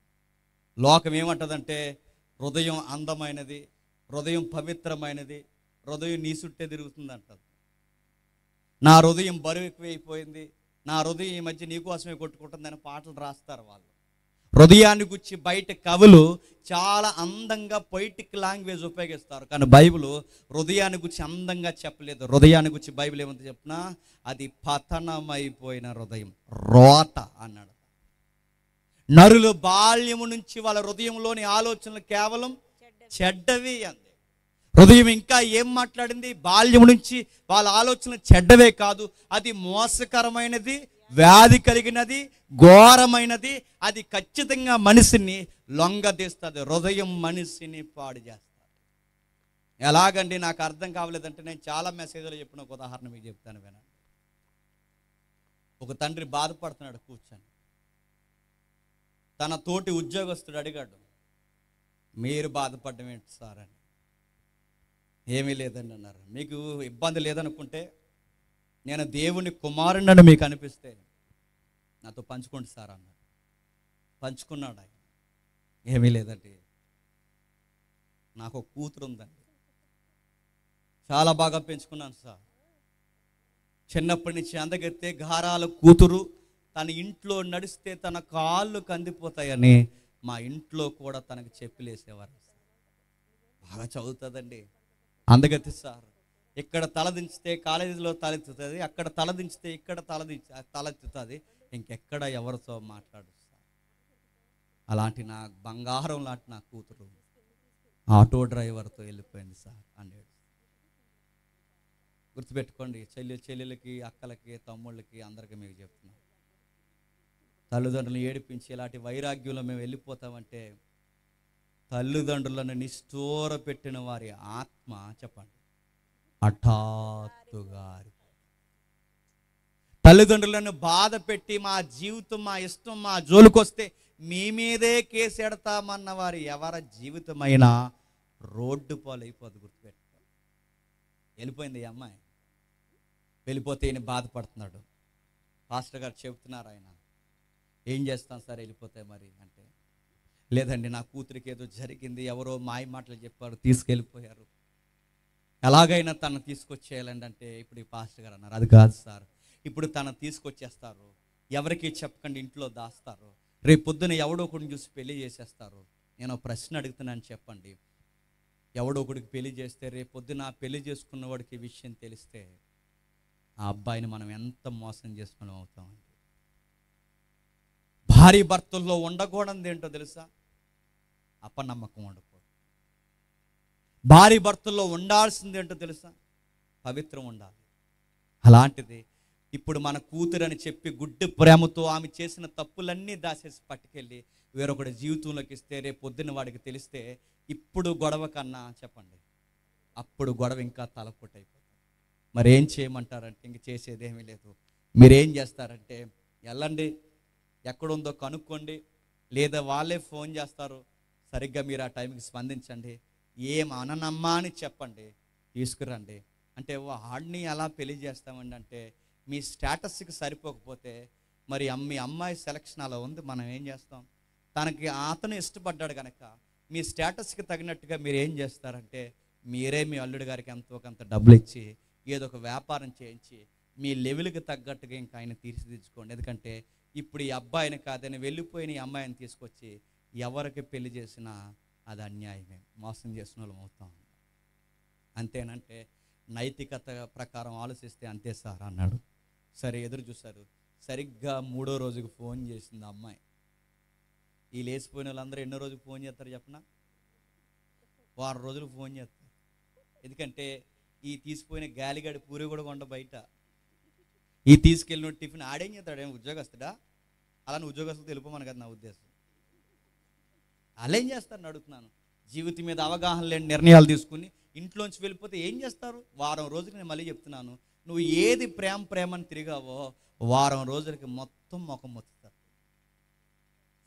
లోకం ఏమంటదంటే హృదయం అందమైనది, హృదయం పవిత్రమైనది, హృదయం నీ చుట్టే తిరుగుతుంది అంటది. నా హృదయం బరువు ఎక్కువైపోయింది, నా హృదయం ఈ మధ్య నీకోసమే కొట్టుకుంటుందని పాటలు రాస్తారు వాళ్ళు. హృదయాన్ని గురించి బయట కవులు చాలా అందంగా పొయిటిక్ లాంగ్వేజ్ ఉపయోగిస్తారు, కానీ బైబిల్ హృదయాన్ని గురించి అందంగా చెప్పలేదు. హృదయాన్ని గురించి బైబిల్ ఏమంత చెప్పినా అది పతనమైపోయిన హృదయం, రోత అన్నాడు. నరులు బాల్యము నుంచి వాళ్ళ హృదయంలోని ఆలోచనలు కేవలం చెడ్డవి అంది. హృదయం ఇంకా ఏం మాట్లాడింది? బాల్యం నుంచి వాళ్ళ ఆలోచనలు చెడ్డవే కాదు, అది మోసకరమైనది, వ్యాధి కలిగినది, ఘోరమైనది. అది ఖచ్చితంగా మనిషిని లొంగదీస్తుంది. హృదయం మనిషిని పాడు చేస్తుంది. ఎలాగండి? నాకు అర్థం కావలేదంటే నేను చాలా మెసేజ్లు చెప్పిన ఒక ఉదాహరణ మీకు చెప్తాను వినండి. ఒక తండ్రి బాధపడుతున్నాడు కూర్చొని. తన తోటి ఉద్యోగస్తుడు అడిగాడు, మీరు బాధపడడం ఏంటి సార్ అని. ఏమీ లేదండి అన్నారు. మీకు ఇబ్బంది లేదనుకుంటే, నేను దేవుని కుమారుడని మీకు అనిపిస్తే నాతో పంచుకోండి సార్ అన్నాడు. పంచుకున్నాడు ఆయన. ఏమీ లేదండి, నాకు ఒక కూతురు ఉందండి, చాలా బాగా పెంచుకున్నాను సార్. చిన్నప్పటి నుంచి అందగెత్తే గారాల కూతురు, తన ఇంట్లో నడిస్తే తన కాళ్ళు కందిపోతాయని మా ఇంట్లో కూడా తనకు చెప్పలేసేవారు. బాగా చదువుతుందండి, అందగత్తి సార్. ఇక్కడ తలదించితే కాలేజీలో తలెత్తుతుంది, అక్కడ తలదించితే ఇక్కడ తలెత్తుతుంది, ఇంకెక్కడ ఎవరితో మాట్లాడు సార్. అలాంటి నా బంగారం లాంటి నా కూతురు ఆటో డ్రైవర్తో వెళ్ళిపోయింది సార్ అన్నాడు. గుర్తుపెట్టుకోండి, చెల్లెలకి, అక్కలకి, తమ్ముళ్ళకి, అందరికీ మీకు చెప్తున్నాను, తల్లిదండ్రులను ఏడిపించి ఇలాంటి వైరాగ్యంలో మేము వెళ్ళిపోతామంటే తల్లిదండ్రులను నిష్ఠూర పెట్టిన వారి ఆత్మ చెప్పండి హఠాత్తుగా. తల్లిదండ్రులను బాధ పెట్టి మా జీవితం, మా ఇష్టం, మా జోలికొస్తే మీ మీదే కేసు ఎడతామన్న వారి ఎవరి జీవితమైనా రోడ్డు పాలైపోదు. గుర్తుపెట్టుకో. వెళ్ళిపోయింది ఈ అమ్మాయి, వెళ్ళిపోతే ఈయన బాధపడుతున్నాడు. పాస్టర్ గారు చెబుతున్నారు, ఆయన ఏం చేస్తాం సార్ వెళ్ళిపోతే మరి అంటే, లేదండి నా కూతురికి ఏదో జరిగింది, ఎవరో మాయ మాటలు చెప్పారు, తీసుకెళ్ళిపోయారు, ఎలాగైనా తను తీసుకొచ్చేయాలండి అంటే, ఇప్పుడు ఈ పాస్టర్ గారు అన్నారు, అది కాదు సార్, ఇప్పుడు తను తీసుకొచ్చేస్తారు, ఎవరికి చెప్పకండి, ఇంట్లో దాస్తారు, రేపు పొద్దున ఎవడో ఒకడిని చూసి పెళ్లి చేసేస్తారు. నేను ప్రశ్న అడుగుతున్నాను, చెప్పండి, ఎవడో ఒకడికి పెళ్లి చేస్తే రేపు పొద్దున పెళ్లి చేసుకున్న వాడికి విషయం తెలిస్తే ఆ అబ్బాయిని మనం ఎంత మోసం చేసుకుని అవుతామండి. భార్య భర్తల్లో ఉండకూడదు ఏంటో తెలుసా? అపనమ్మకం ఉండకూడదు. భార్య భర్తల్లో ఉండాల్సింది ఏంటో తెలుసా? పవిత్రం ఉండాలి. అలాంటిది ఇప్పుడు మన కూతురు అని చెప్పి గుడ్డి ప్రేమతో ఆమె చేసిన తప్పులన్నీ దాచేసి పట్టుకెళ్ళి వేరొకటి జీవితంలోకి ఇస్తే రేపు పొద్దున్న వాడికి తెలిస్తే ఇప్పుడు గొడవ కన్నా చెప్పండి, అప్పుడు గొడవ ఇంకా తలపోటైపోతుంది. మరి ఏం చేయమంటారంటే ఇంక చేసేదేమీ లేదు. మీరేం చేస్తారంటే వెళ్ళండి, ఎక్కడుందో కనుక్కోండి, లేదా వాళ్ళే ఫోన్ చేస్తారు, సరిగ్గా మీరు ఆ టైంకి స్పందించండి. ఏం అననమ్మా అని చెప్పండి, తీసుకురండి. అంటే వాడిని అలా పెళ్లి చేస్తామండి అంటే మీ స్టేటస్కి సరిపోకపోతే మరి మీ అమ్మాయి సెలక్షన్ అలా ఉంది, మనం ఏం చేస్తాం? తనకి అతను ఇష్టపడ్డాడు కనుక మీ స్టేటస్కి తగినట్టుగా మీరు ఏం చేస్తారంటే మీరే మీ అల్లుడి గారికి ఎంతో కొంత డబ్బులు ఇచ్చి ఏదో ఒక వ్యాపారం చేయించి మీ లెవెల్కి తగ్గట్టుగా ఇంకా ఆయన తీర్చిదిద్దుకోండి. ఎందుకంటే ఇప్పుడు ఈ అబ్బాయిని కాదని వెళ్ళిపోయిన ఈ అమ్మాయిని తీసుకొచ్చి ఎవరికి పెళ్లి చేసినా అది అన్యాయమే, మోసం చేసిన వాళ్ళం అవుతాం. అంతేనంటే నైతికత ప్రకారం ఆలోచిస్తే అంతే సార్ అన్నాడు. సరే ఎదురు చూశారు. సరిగ్గా 3వ రోజుకి ఫోన్ చేసింది అమ్మాయి. ఈ లేచిపోయిన వాళ్ళందరూ ఎన్నో రోజుకి ఫోన్ చేస్తారు చెప్పనా? 1 వారం రోజులు ఫోన్ చేస్తారు. ఎందుకంటే ఈ తీసిపోయిన గాలిగాడి పూరి కూడా కొండ బయట, ఈ తీసుకెళ్ళిన టిఫిన్ ఆడేం చేస్తాడు? ఏం ఉద్యోగస్తుడా? అలానే ఉద్యోగస్తులు తెలుపమని కదా నా ఉద్దేశం. అలా ఏం చేస్తారని అడుగుతున్నాను. జీవితం మీద అవగాహన లేని నిర్ణయాలు తీసుకుని ఇంట్లోంచి వెళ్ళిపోతే ఏం చేస్తారు? 1 వారం రోజులకి నేను మళ్ళీ చెప్తున్నాను, నువ్వు ఏది ప్రేమని తిరిగావో 1 వారం రోజులకి మొత్తం ముఖం మొత్తుతారు.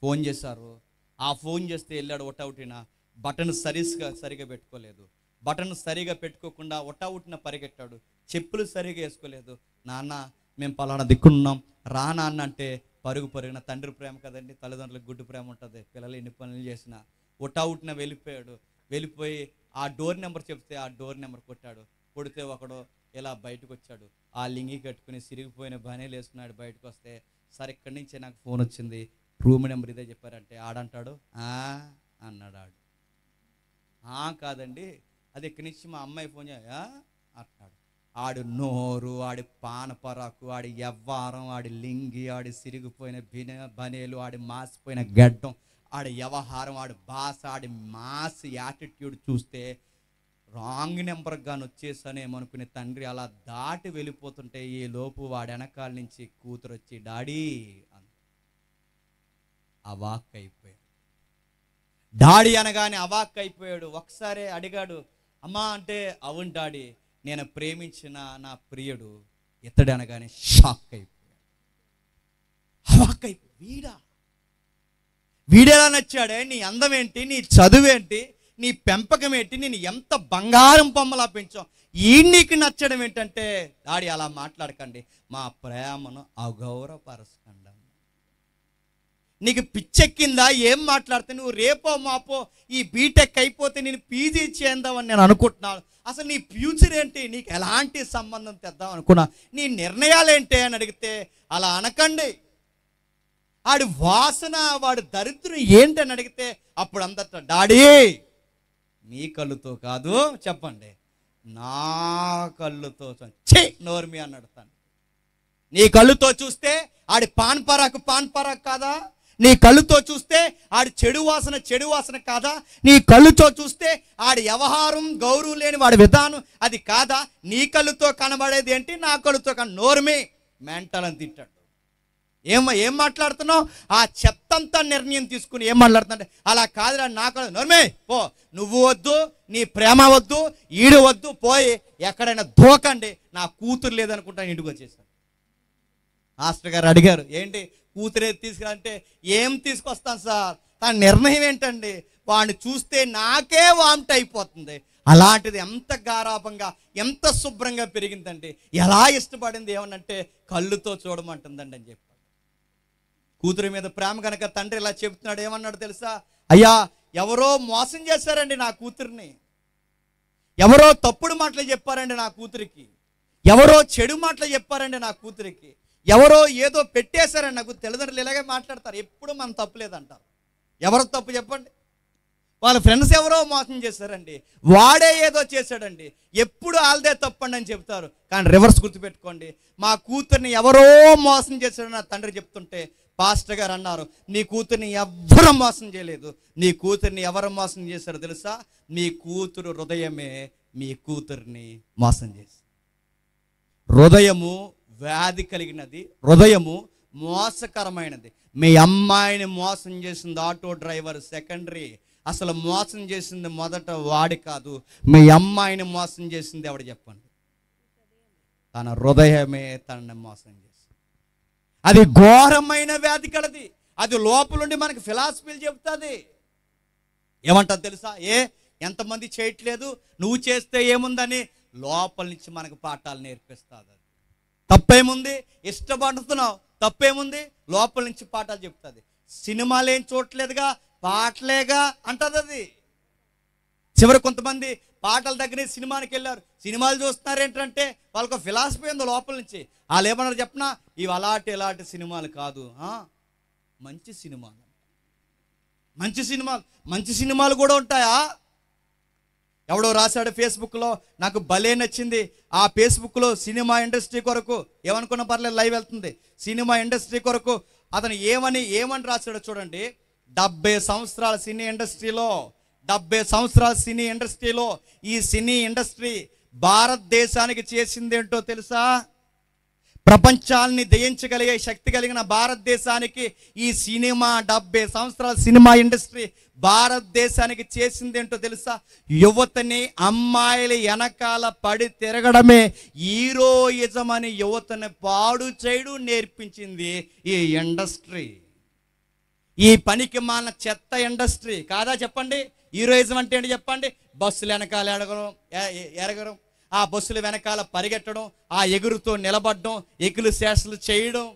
ఫోన్ చేశారు, ఆ ఫోన్ చేస్తే వెళ్ళాడు ఒటౌటిన, బటన్ సరిగా పెట్టుకోలేదు, బటన్ సరిగా పెట్టుకోకుండా ఒటౌటిన పరిగెట్టాడు, చెప్పులు సరిగా వేసుకోలేదు. నాన్న మేము పలానా దిక్కున్నాం రా నాన్న అంటే పరుగున తండ్రి ప్రేమ కదండి, తల్లిదండ్రులకు గుడ్డు ప్రేమ ఉంటుంది. పిల్లలు ఎన్ని పనులు చేసినా ఒటౌటిన వెళ్ళిపోయాడు. వెళ్ళిపోయి ఆ డోర్ నెంబర్ చెప్తే ఆ డోర్ నెంబర్ కొట్టాడు. కొడితే ఒకడు ఇలా బయటకు వచ్చాడు, ఆ లింగి కట్టుకుని సిరిగిపోయిన బనేలు వేసుకున్నాడు. బయటకు వస్తే సార్ ఇక్కడి నుంచే నాకు ఫోన్ వచ్చింది, రూమ్ నెంబర్ ఇదే చెప్పారంటే ఆడంటాడు అన్నాడు. కాదండి అది ఇక్కడి నుంచి మా అమ్మాయి ఫోన్ అంటున్నాడు. ఆడు నోరు, ఆడి పానపరాకు, ఆడి వ్యవహారం, ఆడి లింగి, ఆడి సిరిగిపోయిన బనేలు, ఆడి మాసిపోయిన గడ్డం, ఆడి వ్యవహారం, ఆడి భాష, ఆడి మాస్ యాటిట్యూడ్ చూస్తే రాంగ్ నెంబర్ గాని వచ్చేసానేమనుకునే తండ్రి అలా దాటి వెళ్ళిపోతుంటే ఈ లోపు వాడి వెనకాల నుంచి కూతురు వచ్చి డాడీ అవాక్ అయిపోయాడు. డాడీ అనగానే అవాక్ అయిపోయాడు. ఒకసారి అడిగాడు, అమ్మా అంటే అవును డాడీ, నేను ప్రేమించిన నా ప్రియుడు ఇతడు అనగానే షాక్ అయిపోయాడు. అవాక్ అయిపోయి వీడెలా నచ్చాడే? నీ అందం ఏంటి, నీ చదువేంటి, నీ పెంపకం ఏంటి, నేను ఎంత బంగారం బొమ్మలా పెంచాం, ఈ నీకు నచ్చడం ఏంటంటే డాడీ అలా మాట్లాడకండి, మా ప్రేమను అగౌరవపరచకండి. నీకు పిచ్చెక్కిందా? ఏం మాట్లాడితే నువ్వు రేపో మాపో ఈ బీటెక్ అయిపోతే నేను పీజీ చేద్దామని నేను అనుకుంటున్నాను. అసలు నీ ఫ్యూచర్ ఏంటి, నీకు ఎలాంటి సంబంధం తెద్దాం అనుకున్నా, నీ నిర్ణయాలు ఏంటి అని అడిగితే అలా అనకండి. వాడి వాసన, వాడి దరిద్రం ఏంటని అడిగితే అప్పుడు అందట డాడీ మీ కళ్ళుతో కాదు చెప్పండి, నా కళ్ళుతో నోర్మి అన్నాడు. నీ కళ్ళుతో చూస్తే ఆడి పాన్ పరాకు కాదా? నీ కళ్ళుతో చూస్తే ఆడి చెడు వాసన కాదా? నీ కళ్ళుతో చూస్తే ఆడి వ్యవహారం, గౌరవం లేని వాడి విధానం అది కాదా? నీ కళ్ళుతో కనబడేది ఏంటి, నా కళ్ళుతో నోర్మి మెంటల్ అని తిట్టాడు. ఏం మాట్లాడుతున్నావు? ఆ చెత్తంతా నిర్ణయం తీసుకుని ఏం మాట్లాడుతుంటే అలా కాదురా, నా కళ్ళు నోర్మే పో, నువ్వు వద్దు, నీ ప్రేమ వద్దు, ఈడు వద్దు, పోయి ఎక్కడైనా దూకండి, నా కూతురు లేదనుకుంటా ఇంటికి వచ్చేసాడు. మాస్టర్ గారు అడిగారు, ఏంటి కూతురే తీసుకురంటే ఏం తీసుకొస్తాను సార్, తన నిర్ణయం ఏంటండి, వాడిని చూస్తే నాకే వామిట్ అయిపోతుంది. అలాంటిది ఎంత గారాభంగా ఎంత శుభ్రంగా పెరిగిందండి, ఎలా ఇష్టపడింది ఏమనంటే కళ్ళుతో చూడమంటుందండి అని చెప్పాడు. కూతురి మీద ప్రేమ కనుక తండ్రి ఇలా చెబుతున్నాడు. ఏమన్నాడు తెలుసా? అయ్యా ఎవరో మోసం చేశారండి నా కూతురిని, ఎవరో తప్పుడు మాటలు చెప్పారండి నా కూతురికి, ఎవరో చెడు మాటలు చెప్పారండి నా కూతురికి, ఎవరో ఏదో పెట్టేశారని నాకు. తల్లిదండ్రులు ఇలాగే మాట్లాడతారు, ఎప్పుడు మనం తప్పు లేదంటారు. ఎవరు తప్పు చెప్పండి? వాళ్ళ ఫ్రెండ్స్ ఎవరో మోసం చేశారండి, వాడే ఏదో చేశాడండి, ఎప్పుడు వాళ్ళదే తప్పండి అని చెప్తారు. కానీ రివర్స్ గుర్తుపెట్టుకోండి, మా కూతుర్ని ఎవరో మోసం చేశాడని నా తండ్రి చెప్తుంటే పాస్టర్ గారు అన్నారు, నీ కూతుర్ని ఎవరు మోసం చేయలేదు. నీ కూతుర్ని ఎవరు మోసం చేశారో తెలుసా? మీ కూతురు హృదయమే మీ కూతుర్ని మోసం చేసి. హృదయము వ్యాధి కలిగినది, హృదయము మోసకరమైనది. మీ అమ్మాయిని మోసం చేసింది ఆటో డ్రైవర్ సెకండరీ, అసలు మోసం చేసింది మొదట వాడి కాదు. మీ అమ్మాయిని మోసం చేసింది ఎవడు చెప్పండి? తన హృదయమే తనని మోసం చేసింది. అది ఘోరమైన వ్యాధి కలది. అది లోపలుండి మనకి ఫిలాసఫీలు చెప్తుంది. ఏమంటుంది తెలుసా? ఎంతమంది చేయట్లేదు, నువ్వు చేస్తే ఏముందని లోపల నుంచి మనకు పాఠాలు నేర్పిస్తుంది. అది తప్పేముంది? ఇష్టపడుతున్నావు, తప్పేముంది? లోపల నుంచి పాఠాలు చెప్తుంది. సినిమాలు ఏం చూడట్లేదుగా, పాటలేగా అంటది అది. చివరి కొంతమంది పాటల దగ్గర సినిమానికి వెళ్ళారు, సినిమాలు చూస్తున్నారు ఏంటంటే వాళ్ళకు ఫిలాసఫీ ఉంది లోపల నుంచి. వాళ్ళు ఏమన్నారు చెప్పనా? ఇవి అలాంటి సినిమాలు కాదు, మంచి సినిమాలు. మంచి సినిమాలు కూడా ఉంటాయా? ఎవడో రాశాడు ఫేస్బుక్లో, నాకు భలే నచ్చింది. ఆ ఫేస్బుక్లో సినిమా ఇండస్ట్రీ కొరకు, ఏమనుకున్నా పర్లేదు లైవ్ వెళ్తుంది, సినిమా ఇండస్ట్రీ కొరకు అతను ఏమని రాశాడో చూడండి. 70 సంవత్సరాల సినీ ఇండస్ట్రీలో, 70 సంవత్సరాల సినీ ఇండస్ట్రీలో ఈ సినీ ఇండస్ట్రీ భారతదేశానికి చేసిందేంటో తెలుసా? ప్రపంచాన్ని జయించగలిగే శక్తి కలిగిన భారతదేశానికి ఈ సినిమా 70 సంవత్సరాల సినిమా ఇండస్ట్రీ భారతదేశానికి చేసిందేంటో తెలుసా? యువతని అమ్మాయిల వెనకాల పడి తిరగడమే హీరోయిజం అని యువతని పాడు చేయడం నేర్పించింది ఈ ఇండస్ట్రీ. ఈ పనికి మాన చెత్త ఇండస్ట్రీ కాదా చెప్పండి? హీరోయిజం అంటే ఏంటి చెప్పండి? బస్సులు వెనకాల ఎరగడం, ఆ బస్సుల వెనకాల పరిగెట్టడం, ఆ ఎగురుతో నిలబడడం, ఎగులు శేషలు చేయడం,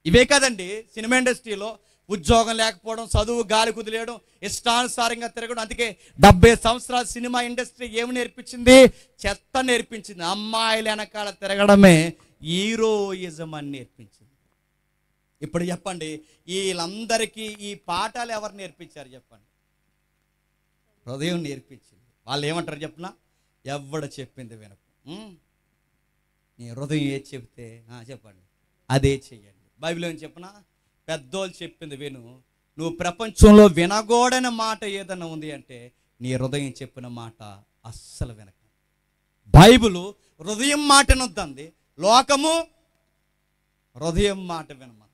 ఇవే కదండి సినిమా ఇండస్ట్రీలో. ఉద్యోగం లేకపోవడం, చదువు గాలి కుదిలేయడం, ఇష్టానుసారంగా తిరగడం. అందుకే 70 సంవత్సరాల సినిమా ఇండస్ట్రీ ఏమి నేర్పించింది? చెత్త నేర్పించింది. అమ్మాయిల వెనకాల తిరగడమే హీరోయిజం అని నేర్పించింది. ఇప్పుడు చెప్పండి, వీళ్ళందరికీ ఈ పాఠాలు ఎవరు నేర్పించారు చెప్పండి? హృదయం నేర్పించింది. వాళ్ళు ఏమంటారు చెప్పనా? ఎవడు చెప్పింది వినకు, నీ హృదయం ఏది చెప్తే చెప్పండి అదే చెయ్యండి. బైబిల్ ఏం చెప్పనా? పెద్దోళ్ళు చెప్పింది విను. నువ్వు ప్రపంచంలో వినకూడని మాట ఏదన్నా ఉంది అంటే నీ హృదయం చెప్పిన మాట అస్సలు వినక. బైబిల్ హృదయం మాట వినొద్దంది, లోకము హృదయం మాట వినమంది.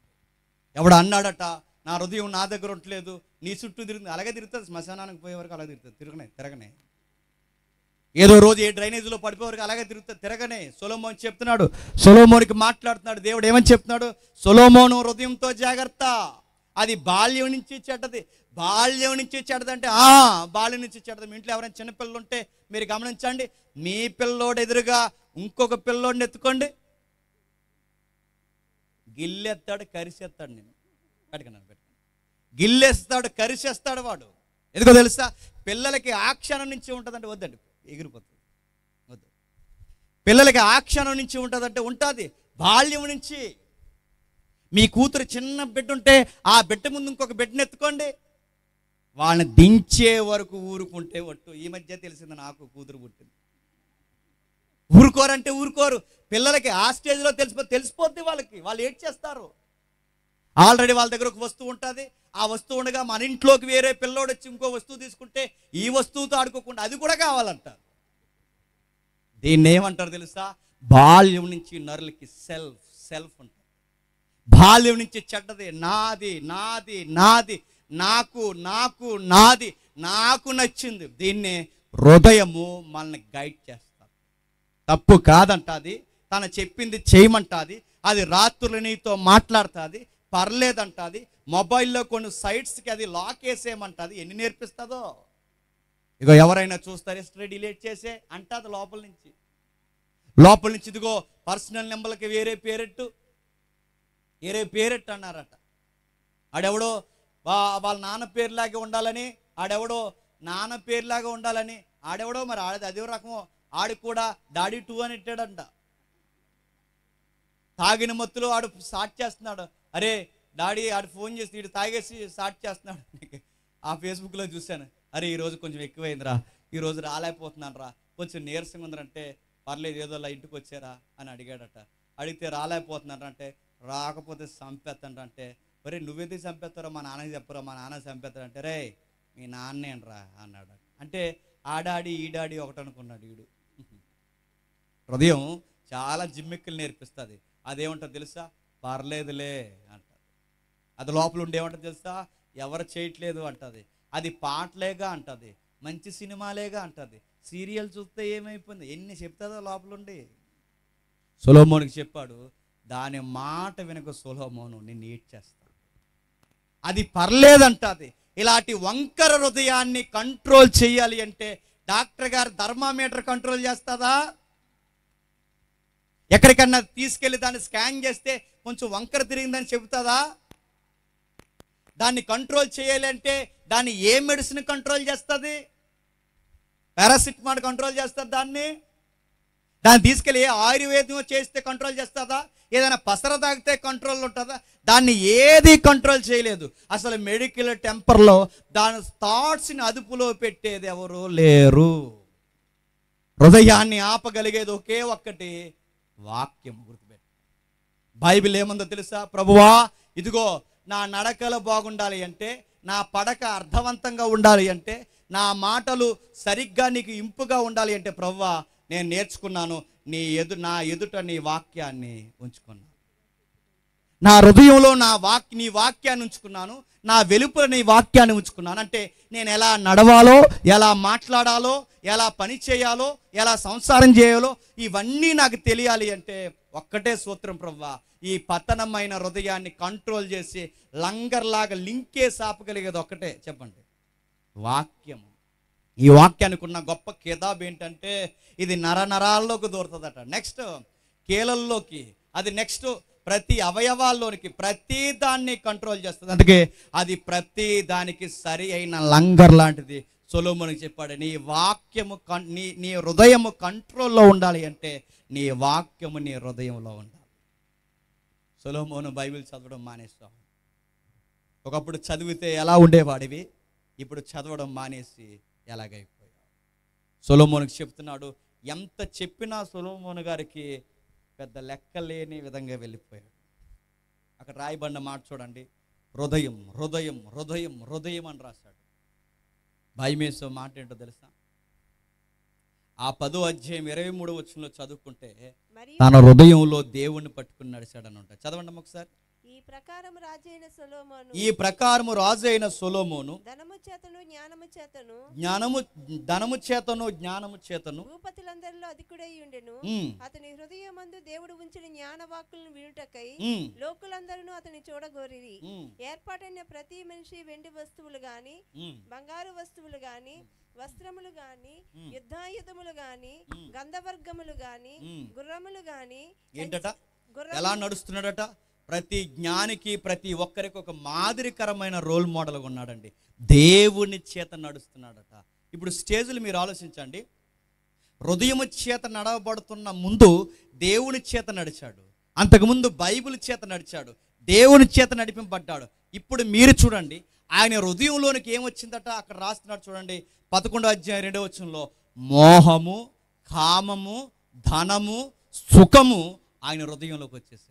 ఎవడు అన్నాడట, నా హృదయం నా దగ్గర ఉండలేదు, నీ చుట్టూ తిరుగుతుంది. అలాగే తిరుగుతుంది, శ్మశానానికి పోయే వరకు అలాగే తిరుగుతుంది, తిరగనే. ఏదో రోజు ఏ డ్రైనేజీలో పడిపోయే వరకు అలాగే తిరుగుతుంది, తిరగనే. సొలొమోను చెప్తున్నాడు, సొలొమోనుకి మాట్లాడుతున్నాడు దేవుడు. ఏమని చెప్తున్నాడు? సొలొమోను హృదయంతో జాగ్రత్త, అది బాల్యం నుంచి చెడ్డది. బాల్యం నుంచి చెడ్డదంటే బాల్యం నుంచి చెడ్డది. మీ ఇంట్లో ఎవరైనా చిన్నపిల్లలు ఉంటే మీరు గమనించండి, మీ పిల్లోడు ఎదురుగా ఇంకొక పిల్లోడిని ఎత్తుకోండి, గిల్లెత్తాడు, కరిసేస్తాడు. నేను పెట్టుకున్నాను, గిల్లేస్తాడు, కరిసేస్తాడు వాడు. ఎందుకో తెలుసా? పిల్లలకి ఆ క్షణం నుంచి ఉంటుందంటే వద్దండి, ఎగిరిపోతుంది, వద్దు. పిల్లలకి ఆ క్షణం నుంచి ఉంటుందంటే ఉంటుంది, బాల్యం నుంచి. మీ కూతురు చిన్న బిడ్డ ఉంటే ఆ బిడ్డ ముందు ఇంకొక బిడ్డను ఎత్తుకోండి, వాళ్ళని దించే వరకు ఊరుకుంటే ఒట్టు. ఈ మధ్య తెలిసింది నాకు, కూతురు పుట్టింది. ఊరుకోరంటే ఊరుకోరు. పిల్లలకి ఆ స్టేజ్లో తెలిసిపోద్ది వాళ్ళకి, వాళ్ళు ఏడ్ చేస్తారు. ఆల్రెడీ వాళ్ళ దగ్గర ఒక వస్తువు ఉంటుంది, ఆ వస్తువు ఉండగా మన ఇంట్లోకి వేరే పిల్లోడు వచ్చి ఇంకో వస్తువు తీసుకుంటే ఈ వస్తువుతో ఆడుకోకుండా అది కూడా కావాలంటారు. దీన్ని ఏమంటారు తెలుసా? బాల్యం నుంచి నరులకి సెల్ఫ్ ఉంటుంది. బాల్యం నుంచి చెడ్డది, నాది నాది నాది, నాకు నాకు నాది, నాకు నచ్చింది. దీన్నే హృదయము మనల్ని గైడ్ చేస్తారు. తప్పు కాదంటుంది, తను చెప్పింది చేయమంటుంది, అది రాత్రులు నీతో మాట్లాడుతుంది, పర్లేదంటుంది. మొబైల్లో కొన్ని సైట్స్కి అది లాక్ వేసేయమంటుంది. ఎన్ని నేర్పిస్తుందో. ఇగో ఎవరైనా చూస్తారు, హిస్టరీ డిలీట్ చేసే అంటుంది లోపల నుంచి. ఇదిగో పర్సనల్ నెంబర్లకి వేరే పేరెట్టు అన్నారట. ఆడెవడో వాళ్ళ నాన్న పేరులాగే ఉండాలని, ఆడెవడో మరి అదే రకమో ఆడికి కూడా డాడీ 2 అని ఇట్టాడంట. తాగిన మత్తులో ఆడు స్టార్ట్ చేస్తున్నాడు, అరే డాడీ ఆడు ఫోన్ చేసి ఇటు తాగేసి స్టార్ట్ చేస్తున్నాడు. ఆ ఫేస్బుక్లో చూశాను. అరే ఈరోజు కొంచెం ఎక్కువైందిరా, ఈరోజు రాలేకపోతున్నాను రా, కొంచెం నీరసంగా ఉందంటే పర్లేదు ఏదోలా ఇంటికి వచ్చారా అని అడిగాడట. అడిగితే రాలేకపోతున్నాడు అంటే, రాకపోతే చంపేస్తాడంటే, ఒరే నువ్వెందుకు చంపేస్తారో మా నాన్నకి చెప్పరా, మా నాన్న చంపేస్తాడంటే, రే మీ నాన్నేనరా అన్నాడు. అంటే ఆడాడి ఈడాడి ఒకటి అనుకున్నాడు వీడు. హృదయం చాలా జిమ్మిక్కులు నేర్పిస్తుంది. అదేమంటుంది తెలుసా? పర్లేదులే అంటది. అది లోపల ఉండి ఏమంటుంది తెలుసా? ఎవరు చేయట్లేదు అంటది. అది పాటలేగా అంటది, మంచి సినిమాలేగా అంటది, సీరియల్ చూస్తే ఏమైపోయింది ఎన్ని చెప్తుందో లోపలుండి. సొలొమోనుకి చెప్పాడు, దాని మాట వెనుక సొలొమోను నిన్ను ఈడ్చేస్తా. అది పర్లేదంటది. ఇలాంటి వంకర హృదయాన్ని కంట్రోల్ చేయాలి అంటే డాక్టర్ గారు థర్మామీటర్ కంట్రోల్ చేస్తుందా? ఎక్కడికన్నా తీసుకెళ్ళి దాన్ని స్కాన్ చేస్తే కొంచెం వంకర తిరిగిందని చెబుతుందా? దాన్ని కంట్రోల్ చేయాలి అంటే దాన్ని ఏ మెడిసిన్ కంట్రోల్ చేస్తుంది? పారాసిటమాల్ కంట్రోల్ చేస్తుంది దాన్ని తీసుకెళ్ళి ఏ ఆయుర్వేదం చేస్తే కంట్రోల్ చేస్తుందా? ఏదైనా పసర తాగితే కంట్రోల్ ఉంటుందా? దాన్ని ఏది కంట్రోల్ చేయలేదు. అసలు మెడికల్ టెంపర్లో దాని థాట్స్ని అదుపులో పెట్టేది ఎవరు లేరు. హృదయాన్ని ఆపగలిగేది ఒకే ఒక్కటి, వాక్యం. గుర్తుపెట్టు. బైబిల్ ఏముందో తెలుసా? ప్రభువా ఇదిగో నా నడకలు బాగుండాలి అంటే, నా పడక అర్థవంతంగా ఉండాలి అంటే, నా మాటలు సరిగ్గా నీకు ఇంపుగా ఉండాలి అంటే, ప్రభువా నేను నేర్చుకున్నాను నా ఎదుట నీ వాక్యాన్ని ఉంచుకున్నాను. నా హృదయంలో నీ వాక్యాన్ని ఉంచుకున్నాను, నా వెలుపల నీ వాక్యాన్ని ఉంచుకున్నాను. అంటే నేను ఎలా నడవాలో, ఎలా మాట్లాడాలో, ఎలా పని చేయాలో, ఎలా సంసారం చేయాలో ఇవన్నీ నాకు తెలియాలి అంటే ఒక్కటే సూత్రం ప్రభువా. ఈ పతనమైన హృదయాన్ని కంట్రోల్ చేసి లంగర్లాగా లింకే సాపగలిగేది ఒక్కటే, చెప్పండి, వాక్యము. ఈ వాక్యానికి ఉన్న గొప్ప కితాబ్ ఏంటంటే ఇది నరాల్లోకి దూరుతుందట, నెక్స్ట్ కీలల్లోకి, అది నెక్స్ట్ ప్రతి అవయవాల్లోనికి, ప్రతి దాన్ని కంట్రోల్ చేస్తుంది. అందుకే అది ప్రతి దానికి సరి అయిన లంగర్ లాంటిది. సొలొమోనుకి చెప్పాడు, నీ వాక్యము నీ హృదయము కంట్రోల్లో ఉండాలి అంటే నీ వాక్యము నీ హృదయంలో ఉండాలి. సొలొమోను బైబిల్ చదవడం మానేస్తాం. ఒకప్పుడు చదివితే ఎలా ఉండేవాడివి, ఇప్పుడు చదవడం మానేసి ఎలాగైపోయావు. సొలొమోనుకి చెప్తున్నాడు, ఎంత చెప్పినా సొలొమోను గారికి పెద్ద లెక్కలేని విధంగా వెళ్ళిపోయాడు. అక్కడ రాయబడిన మాట చూడండి, హృదయం హృదయం హృదయం హృదయం అని రాశాడు. భయమేసే మాట ఏంటో తెలుసా? ఆ 10వ అధ్యాయం 23వ వచనంలో చదువుకుంటే తన హృదయంలో దేవుణ్ణి పట్టుకుని నడిచాడని ఉంటాయి. చదవండి ఒకసారి. ఈ ప్రకారము రాజు అయిన సొలొమోను ధనము చేతను జ్ఞానము చేతను భూపతులందరిలో అధికుడై ఉండెను. అతని హృదయమందు దేవుడు ఉంచిన జ్ఞానవాక్కులను వినుటకై లోకులందరూ అతని చూడగోరిరి. ఏర్పాటైన ప్రతి మనిషి వెండి వస్తువులు గాని, బంగారు వస్తువులు గాని, వస్త్రములు గాని, యుద్ధాయుధములు గాని, గంధవర్గములు గాని, గుర్రములు గాని. ఏంటట? ఎలా నడుస్తున్నాడట? ప్రతి జ్ఞానికి, ప్రతి ఒక్కరికి ఒక మాదిరికరమైన రోల్ మోడల్గా ఉన్నాడండి. దేవుని చేత నడుస్తున్నాడట. ఇప్పుడు స్టేజ్లు మీరు ఆలోచించండి. హృదయము చేత నడవబడుతున్న ముందు దేవుని చేత నడిచాడు, అంతకుముందు బైబిల్ చేత నడిచాడు, దేవుని చేత నడిపింపబడ్డాడు. ఇప్పుడు మీరు చూడండి, ఆయన హృదయంలోనికి ఏమొచ్చిందట? అక్కడ రాస్తున్నాడు చూడండి, 11వ అధ్యాయం 2వ వచనంలో, మోహము, కామము, ధనము, సుఖము ఆయన హృదయంలోకి వచ్చేసాయి.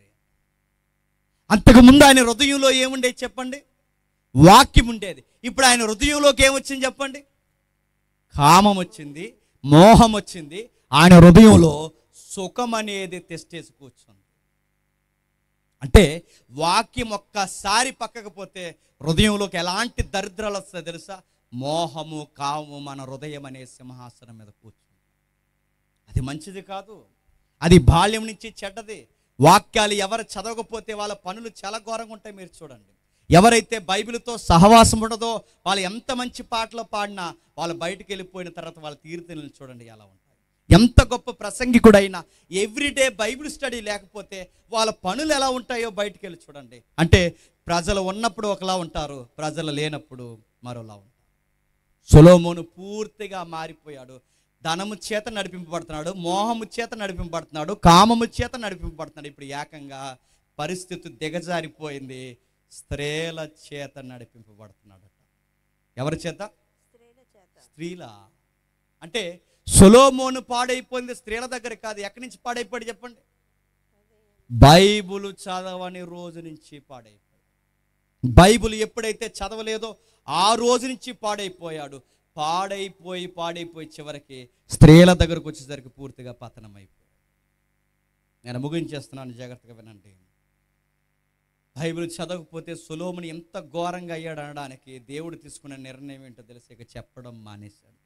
అంతకుముందు ఆయన హృదయంలో ఏముండేది చెప్పండి? వాక్యం ఉండేది. ఇప్పుడు ఆయన హృదయంలోకి ఏమొచ్చింది చెప్పండి? కామం వచ్చింది, మోహం వచ్చింది. ఆయన హృదయంలో సుఖం అనేది తెస్టేసి కూర్చుంది. అంటే వాక్యం ఒక్కసారి పక్కకు పోతే హృదయంలోకి ఎలాంటి దరిద్రాలు వస్తాయి తెలుసా? మోహము, కామము మన హృదయం అనే సింహాసనం మీద కూర్చుంది. అది మంచిది కాదు, అది బాల్యం నుంచి చెడ్డది. వాక్యాలు ఎవరు చదవకపోతే వాళ్ళ పనులు చాలా ఘోరంగా ఉంటాయి. మీరు చూడండి, ఎవరైతే బైబిల్తో సహవాసం ఉండదో వాళ్ళు ఎంత మంచి పాటలు పాడినా వాళ్ళు బయటకు వెళ్ళిపోయిన తర్వాత వాళ్ళ తీర్థనలు చూడండి ఎలా ఉంటాయి. ఎంత గొప్ప ప్రసంగికుడైనా ఎవ్రీడే బైబిల్ స్టడీ లేకపోతే వాళ్ళ పనులు ఎలా ఉంటాయో బయటకు వెళ్ళి చూడండి. అంటే ప్రజలు ఉన్నప్పుడు ఒకలా ఉంటారు, ప్రజలు లేనప్పుడు మరోలా ఉంటారు. సొలొమోను పూర్తిగా మారిపోయాడు. ధనము చేత నడిపింపబడుతున్నాడు, మోహము చేత నడిపింపబడుతున్నాడు, కామము చేత నడిపింపబడుతున్నాడు. ఇప్పుడు ఏకంగా పరిస్థితి దిగజారిపోయింది, స్త్రీల చేత నడిపింపబడుతున్నాడట. ఎవరి చేత? స్త్రీల అంటే సొలొమోను పాడైపోయింది స్త్రీల దగ్గర కాదు. ఎక్కడి నుంచి పాడైపోయాడు చెప్పండి? బైబుల్ చదవని రోజు నుంచి పాడైపోయాడు. బైబుల్ ఎప్పుడైతే చదవలేదో ఆ రోజు నుంచి పాడైపోయాడు. పాడైపోయి చివరికి స్త్రీల దగ్గరకు వచ్చేసరికి పూర్తిగా పతనం అయిపోయాడు. నేను ముగించేస్తున్నాను, జాగ్రత్తగా వినండి. బైబిల్ చదవకపోతే సొలొమోను ఎంత ఘోరంగా అయ్యాడు అనడానికి దేవుడు తీసుకున్న నిర్ణయం ఏంటో తెలిసి ఇక చెప్పడం మానేశాడు.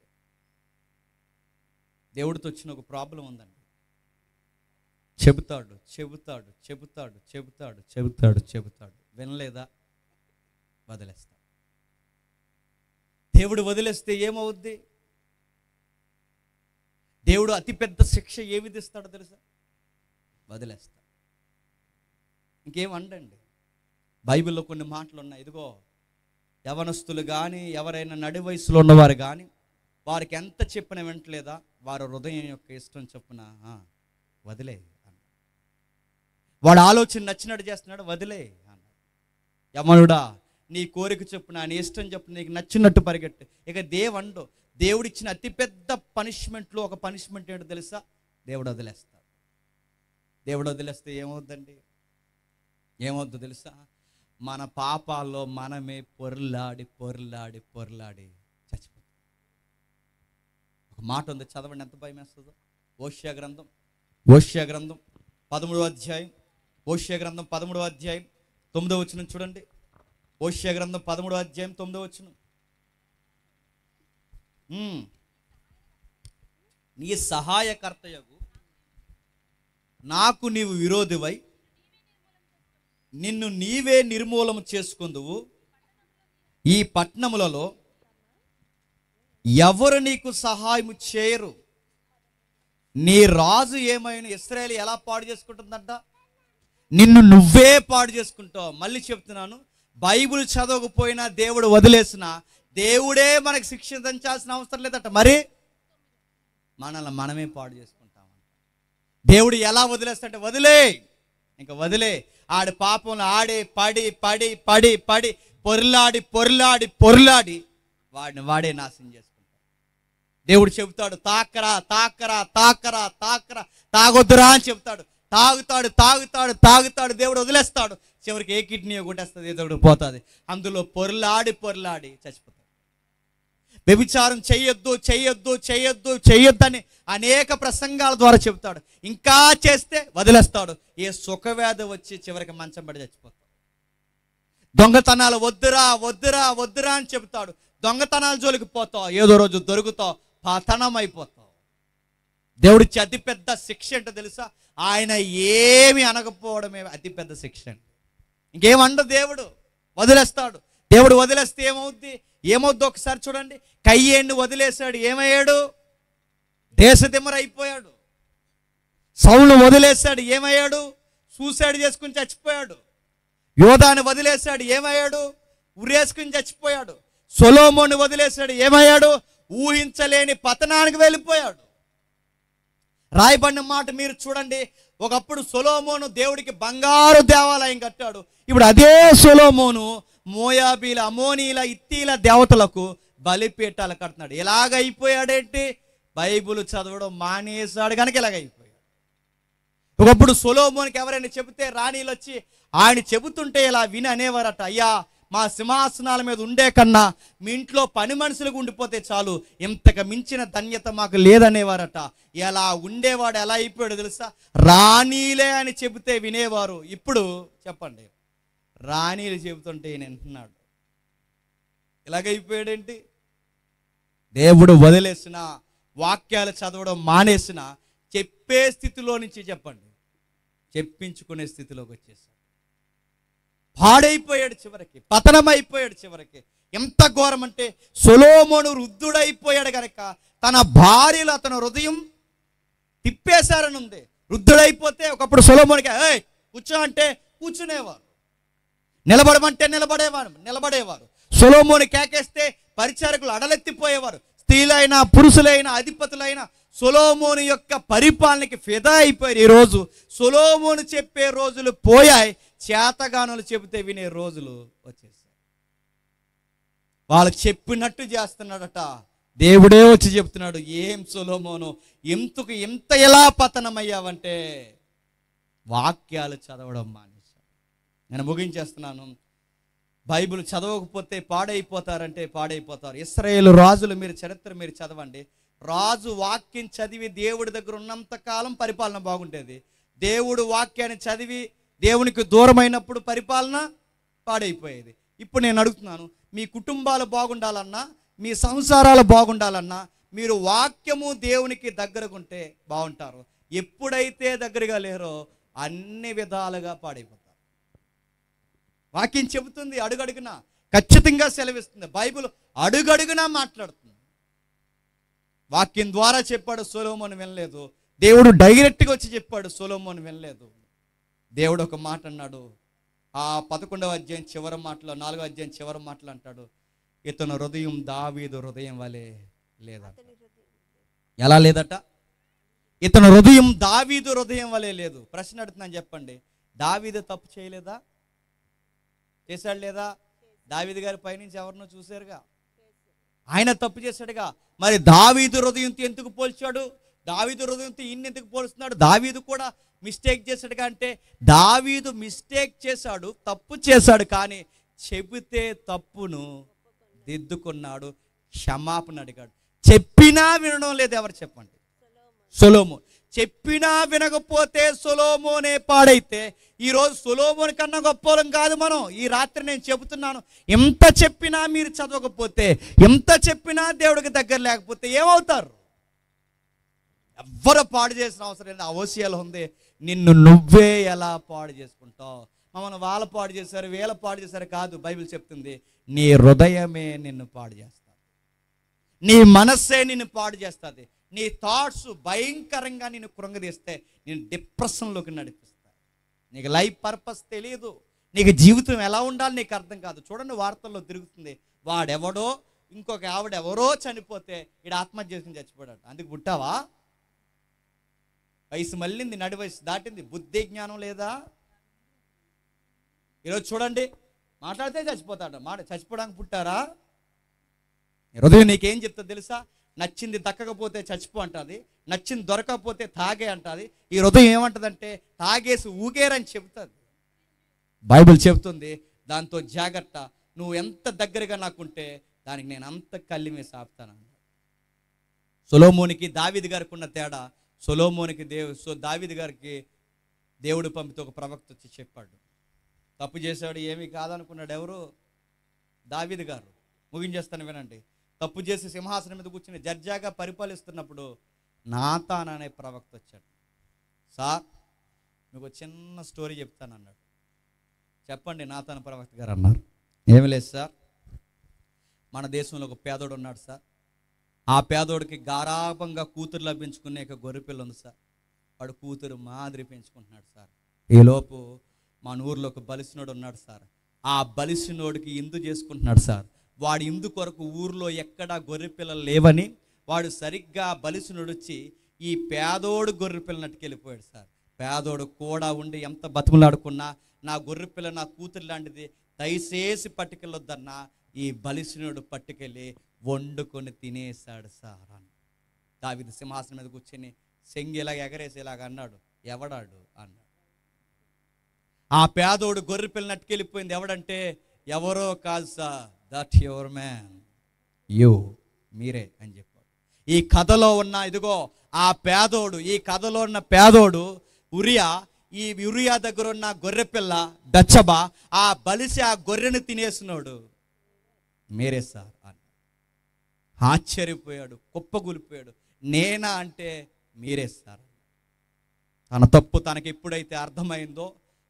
దేవుడితో వచ్చిన ఒక ప్రాబ్లం ఉందండి. చెబుతాడు చెబుతాడు చెబుతాడు చెబుతాడు చెబుతాడు చెబుతాడు వినలేదా? వదిలేస్తాడు. దేవుడు వదిలేస్తే ఏమవుద్ది? దేవుడు అతిపెద్ద శిక్ష ఏ విధిస్తాడో తెలుసా? వదిలేస్తాడు. ఇంకేమండండి. బైబిల్లో కొన్ని మాటలు ఉన్నాయి. ఇదిగో యవనస్తులు కానీ ఎవరైనా నడి వయసులో ఉన్నవారు కానీ వారికి ఎంత చెప్పిన వింటలేదా? వారి హృదయం యొక్క ఇష్టం చొప్పున వదిలే అన్నాడు. వాడు ఆలోచన నచ్చినట్టు చేస్తున్నాడు, వదిలే అన్నాడు. యమనుడా నీ కోరిక చొప్పున నీ ఇష్టం చొప్పున నీకు నచ్చినట్టు పరిగెట్టు. ఇక దేవండు దేవుడిచ్చిన అతిపెద్ద పనిష్మెంట్లో ఒక పనిష్మెంట్ ఏంటో తెలుసా? దేవుడు వదిలేస్తాడు. దేవుడు వదిలేస్తే ఏమవుద్దండి? ఏమవుద్దో తెలుసా? మన పాపాల్లో మనమే పొర్లాడి పొర్లాడి పొర్లాడి చచ్చిపోతాం. ఒక మాట ఉంది, చదవండి, ఎంత భయం వేస్తుందో. ఓషియా గ్రంథం 13వ అధ్యాయం. ఓషియా గ్రంథం 13వ అధ్యాయం 9వ వచనం చూడండి. ఓషియా గ్రంథం 13వ అధ్యాయం 9వ వచనం. నీ సహాయకర్తయగు నాకు నీవు విరోధివై నిన్ను నీవే నిర్మూలన చేసుకుందువు. ఈ పట్టణములలో ఎవరు నీకు సహాయం చేయరు. నీ రాజు ఏమైనా ఇశ్రాయేలు ఎలా పాడు చేసుకుంటుందంట? నిన్ను నువ్వే పాడు చేసుకుంటావు. మళ్ళీ చెప్తున్నాను, బైబిల్ చదవకపోయినా దేవుడు వదిలేసినా దేవుడే మనకు శిక్షించాల్సిన అవసరం లేదట. మరి మనల్ని మనమే పాడు చేసుకుంటాం. దేవుడు ఎలా వదిలేస్తాడంటే వదిలే, ఇంకా వదిలే. ఆడి పాపంలో ఆడే పడి పడి పడి పడి పొర్లాడి పొర్లాడి పొర్లాడి వాడే నాశనం చేసుకుంటాడు. దేవుడు చెబుతాడు తాకరా తాకరా తాకరా తాకరా, తాగొద్దురా అని చెప్తాడు. తాగుతాడు తాగుతాడు తాగుతాడు. దేవుడు వదిలేస్తాడు. చివరికి ఏ కిడ్నీ కొట్టేస్తుంది, దేవుడు పోతుంది. అందులో పొర్లాడి పొర్లాడి చచ్చిపోతాడు. వ్యభిచారం చెయ్యొద్దు చెయ్యొద్దు చెయ్యొద్దు చెయ్యొద్దని అనేక ప్రసంగాల ద్వారా చెబుతాడు. ఇంకా చేస్తే వదిలేస్తాడు. ఏ సుఖవ్యాధి వచ్చి చివరికి మంచం పడి చచ్చిపోతాడు. దొంగతనాలు వద్దురా వద్దురా వద్దురా అని చెబుతాడు. దొంగతనాల జోలికి పోతావు, ఏదో రోజు దొరుకుతావు, పతనం అయిపోతావు. దేవుడిచ్చే అతిపెద్ద శిక్ష ఏంటో తెలుసా? ఆయన ఏమి అనకపోవడమే అతిపెద్ద శిక్ష. ఇంకేమండ దేవుడు వదిలేస్తాడు. దేవుడు వదిలేస్తే ఏమవుద్ది ఒకసారి చూడండి. కయ్యేన్ని వదిలేశాడు, ఏమయ్యాడు? దేశదిమ్మరైపోయాడు. సౌలు వదిలేశాడు, ఏమయ్యాడు? సూసైడ్ చేసుకుని చచ్చిపోయాడు. యోధాను వదిలేశాడు, ఏమయ్యాడు? ఉరేసుకుని చచ్చిపోయాడు. సొలొమోను వదిలేశాడు, ఏమయ్యాడు? ఊహించలేని పతనానికి వెళ్ళిపోయాడు. రాయబడిన మాట మీరు చూడండి. ఒకప్పుడు సొలొమోను దేవుడికి బంగారు దేవాలయం కట్టాడు. ఇప్పుడు అదే సొలొమోను మోయాబీల అమోనీల ఇత్తీల దేవతలకు బలిపీఠాలు కడుతున్నాడు. ఎలాగైపోయాడేంటి? బైబిల్ చదవడం మానేశాడు కనుక ఇలాగైపోయాడు. ఒకప్పుడు సొలొమోనుకి ఎవరైనా చెబితే రాణీలు వచ్చి ఆయన చెబుతుంటే ఇలా విని అనేవారట, అయ్యా మా సింహాసనాల మీద ఉండే కన్నా మీ ఇంట్లో పని మనుషులకు ఉండిపోతే చాలు, ఇంతకు మించిన ధన్యత మాకు లేదనేవారట. ఎలా ఉండేవాడు, ఎలా అయిపోయాడు తెలుసా? రాణీలే అని చెబితే వినేవారు. ఇప్పుడు చెప్పండి, రాణీలు చెబుతుంటే ఈయన వింటున్నాడు. ఇలాగైపోయాడేంటి? దేవుడు వదిలేసిన వాక్యాలు చదవడం మానేసిన చెప్పే స్థితిలో నుంచి చెప్పండి చెప్పించుకునే స్థితిలోకి వచ్చేసాడు. పాడైపోయాడు, చివరికి పతనమైపోయాడు. చివరికి ఎంత ఘోరం అంటే సొలొమోను వృద్ధుడైపోయాడు కనుక తన భార్యలు అతను హృదయం తిప్పేశారని ఉంది. వృద్ధుడైపోతే ఒకప్పుడు సొలొమోనుకి కూర్చో అంటే కూర్చునేవారు, నిలబడమంటే నిలబడేవారు. సొలొమోను కేకేస్తే పరిచారకులు అడలెత్తిపోయేవారు. స్త్రీలైనా పురుషులైన అధిపతులైన సొలొమోను యొక్క పరిపాలనకి ఫిదా అయిపోయారు. ఈరోజు సొలొమోను చెప్పే రోజులు పోయాయి, చేతగానులు చెబితే వినే రోజులు వచ్చేసాయి. వాళ్ళకి చెప్పినట్టు చేస్తున్నాడట. దేవుడే వచ్చి చెప్తున్నాడు, ఏం సొలొమోను ఎంత ఎలా పతనమయ్యావంటే వాక్యాలు చదవడం మానేశావు. నేను ముగించేస్తున్నాను. బైబిల్ చదవకపోతే పాడైపోతారంటే పాడైపోతారు. ఇశ్రాయేలు రాజులు చరిత్ర మీరు చదవండి. రాజు వాక్యం చదివి దేవుడి దగ్గర ఉన్నంత కాలం పరిపాలన బాగుండేది. దేవుడు వాక్యాన్ని చదివి దేవునికి దూరమైనప్పుడు పరిపాలన పాడైపోయేది. ఇప్పుడు నేను అడుగుతున్నాను, మీ కుటుంబాలు బాగుండాలన్నా, మీ సంసారాలు బాగుండాలన్నా మీరు వాక్యము దేవునికి దగ్గరకుంటే బాగుంటారు. ఎప్పుడైతే దగ్గరగా లేరో అన్ని విధాలుగా పాడైపోతారు. వాక్యం చెబుతుంది, అడుగడుగునా ఖచ్చితంగా సెలవిస్తుంది. బైబిల్ అడుగడుగునా మాట్లాడుతుంది. వాక్యం ద్వారా చెప్పాడు, సొలొమోను వినలేదు. దేవుడు డైరెక్ట్గా వచ్చి చెప్పాడు, సొలొమోను వినలేదు. దేవుడు ఒక మాట అన్నాడు, ఆ 11వ అధ్యాయం చివరి మాటలో, 4వ అధ్యాయం చివరి మాటలు అంటాడు, ఇతను హృదయం దావీదు హృదయం వలె లేదట. ఎలా లేదట? ఇతను హృదయం దావీదు హృదయం వలె లేదు. ప్రశ్న అడుగుతున్నాను, చెప్పండి, దావీదు తప్పు చేయలేదా? చేశాడు లేదా? దావీదు గారి పైనుంచి ఎవరినో చూశారుగా, ఆయన తప్పు చేశాడుగా. మరి దావీదు హృదయంతో ఎందుకు పోల్చాడు? దావీదు హృదయంతో ఈయన ఎందుకు పోలుస్తున్నాడు? దావీదు కూడా మిస్టేక్ చేశాడుగా. అంటే దావీదు మిస్టేక్ చేశాడు, తప్పు చేశాడు, కానీ చెబితే తప్పును దిద్దుకున్నాడు, క్షమాపణ అడిగాడు. చెప్పినా వినడం లేదు. ఎవరు చెప్పండి? సొలొమోను. చెప్పినా వినకపోతే సొలొమోనే పాడైతే, ఈరోజు సొలొమోను కన్నా గొప్పలం కాదు మనం. ఈ రాత్రి నేను చెబుతున్నాను, ఎంత చెప్పినా మీరు చదవకపోతే, ఎంత చెప్పినా దేవుడికి దగ్గర లేకపోతే ఏమవుతారు? ఎవ్వరు పాడు చేసిన అవసరం లేదు. అవశ్యాలు ఉంది, నిన్ను నువ్వే ఎలా పాడు చేసుకుంటావు. మమ్మల్ని వాళ్ళ పాడు చేశారు, వీళ్ళ పాడు చేశారు కాదు. బైబిల్ చెప్తుంది, నీ హృదయమే నిన్ను పాడు చేస్తుంది, నీ మనస్సే నిన్ను పాడు చేస్తుంది. నీ థాట్స్ భయంకరంగా నిన్ను కృంగదీస్తే నేను డిప్రెషన్లోకి నడిపిస్తాను. నీకు లైఫ్ పర్పస్ తెలియదు, నీకు జీవితం ఎలా ఉండాలి నీకు అర్థం కాదు. చూడండి, వార్తల్లో తిరుగుతుంది, వాడెవడో ఇంకొక ఆవిడెవరో చనిపోతే ఈడ ఆత్మహత్య చేసుకుని చచ్చిపోయాడు. అందుకు పుట్టావా? వయసు మళ్ళింది, నడి వయసు దాటింది, బుద్ధి జ్ఞానం లేదా? ఈరోజు చూడండి, మాట్లాడితే చచ్చిపోతాడు. చచ్చిపోవడానికి పుట్టారా? హృదయం నీకేం చెప్తుంది తెలుసా? నచ్చింది దక్కకపోతే చచ్చిపో అంటుంది, నచ్చింది దొరకకపోతే తాగే అంటుంది. ఈ హృదయం ఏమంటుందంటే తాగేసి ఊగేరని చెబుతుంది. బైబిల్ చెబుతుంది, దాంతో జాగ్రత్త, నువ్వు ఎంత దగ్గరగా నాకుంటే దానికి నేను అంత కళ్ళిమేసి ఆపుతాను. సొలొమోనుకి దావీదు గారికి ఉన్న తేడా, సొలొమోనుకి దావీదు గారికి దేవుడు పంపితే ఒక ప్రవక్త వచ్చి చెప్పాడు. తప్పు చేశాడు, ఏమీ కాదనుకున్నాడు. ఎవరు? దావీదు గారు. ముగించేస్తాను, వినండి. తప్పు చేసి సింహాసనం మీద కూర్చుని జడ్జాగా పరిపాలిస్తున్నప్పుడు నాతాన్ అనే ప్రవక్త వచ్చాడు. సార్, మీకు చిన్న స్టోరీ చెప్తాను అన్నాడు. చెప్పండి నాతాన్ ప్రవక్త గారు అన్నారు. ఏమి లేదు సార్, మన దేశంలో ఒక పేదోడు ఉన్నాడు సార్. ఆ పేదోడికి గారాభంగా కూతురు లభించుకునే ఒక గొర్రెపిల్ల ఉంది సార్. వాడు కూతురు మాదిరి పెంచుకుంటున్నాడు సార్. ఈలోపు మన ఊర్లో ఒక బలిసినోడు ఉన్నాడు సార్. ఆ బలిసినోడికి ఇందు చేసుకుంటున్నాడు సార్. వాడు ఇందు కొరకు ఊర్లో ఎక్కడా గొర్రె పిల్లలు లేవని వాడు సరిగ్గా బలిసినోడు వచ్చి ఈ పేదోడు గొర్రె పిల్లనట్టుకు వెళ్ళిపోయాడు సార్. పేదోడు కూడా ఉండి ఎంత బతుకులాడుకున్నా, నా గొర్రె పిల్ల నా కూతురు లాంటిది, దయచేసి పట్టుకెళ్ళొద్దన్నా ఈ బలిసినోడు పట్టుకెళ్ళి వండుకొని తినేశాడు సార్ అని. దావీదు సింహాసనం మీద కూర్చొని సెంగిలాగా ఎగరేసేలాగా అన్నాడు, ఎవడాడు అన్నాడు. ఆ పేదోడు గొర్రె పిల్ల నట్టుకెళ్ళిపోయింది. ఎవడంటే ఎవరో కాదు sir, that your man, you, మీరే అని చెప్పాడు. ఈ కథలో ఉన్న ఇదిగో ఆ పేదోడు, ఈ కథలో ఉన్న పేదోడు ఉరియా, ఈ ఉరియా దగ్గర ఉన్న గొర్రె పిల్ల బెత్షెబా, ఆ బలిసి ఆ గొర్రెను తినేసినోడు మీరే సార్ అని. ఆశ్చర్యపోయాడు, కుప్పగూలిపోయాడు. నేనా అంటే మీరే సార్. తన తప్పు తనకి ఎప్పుడైతే అర్థమైందో,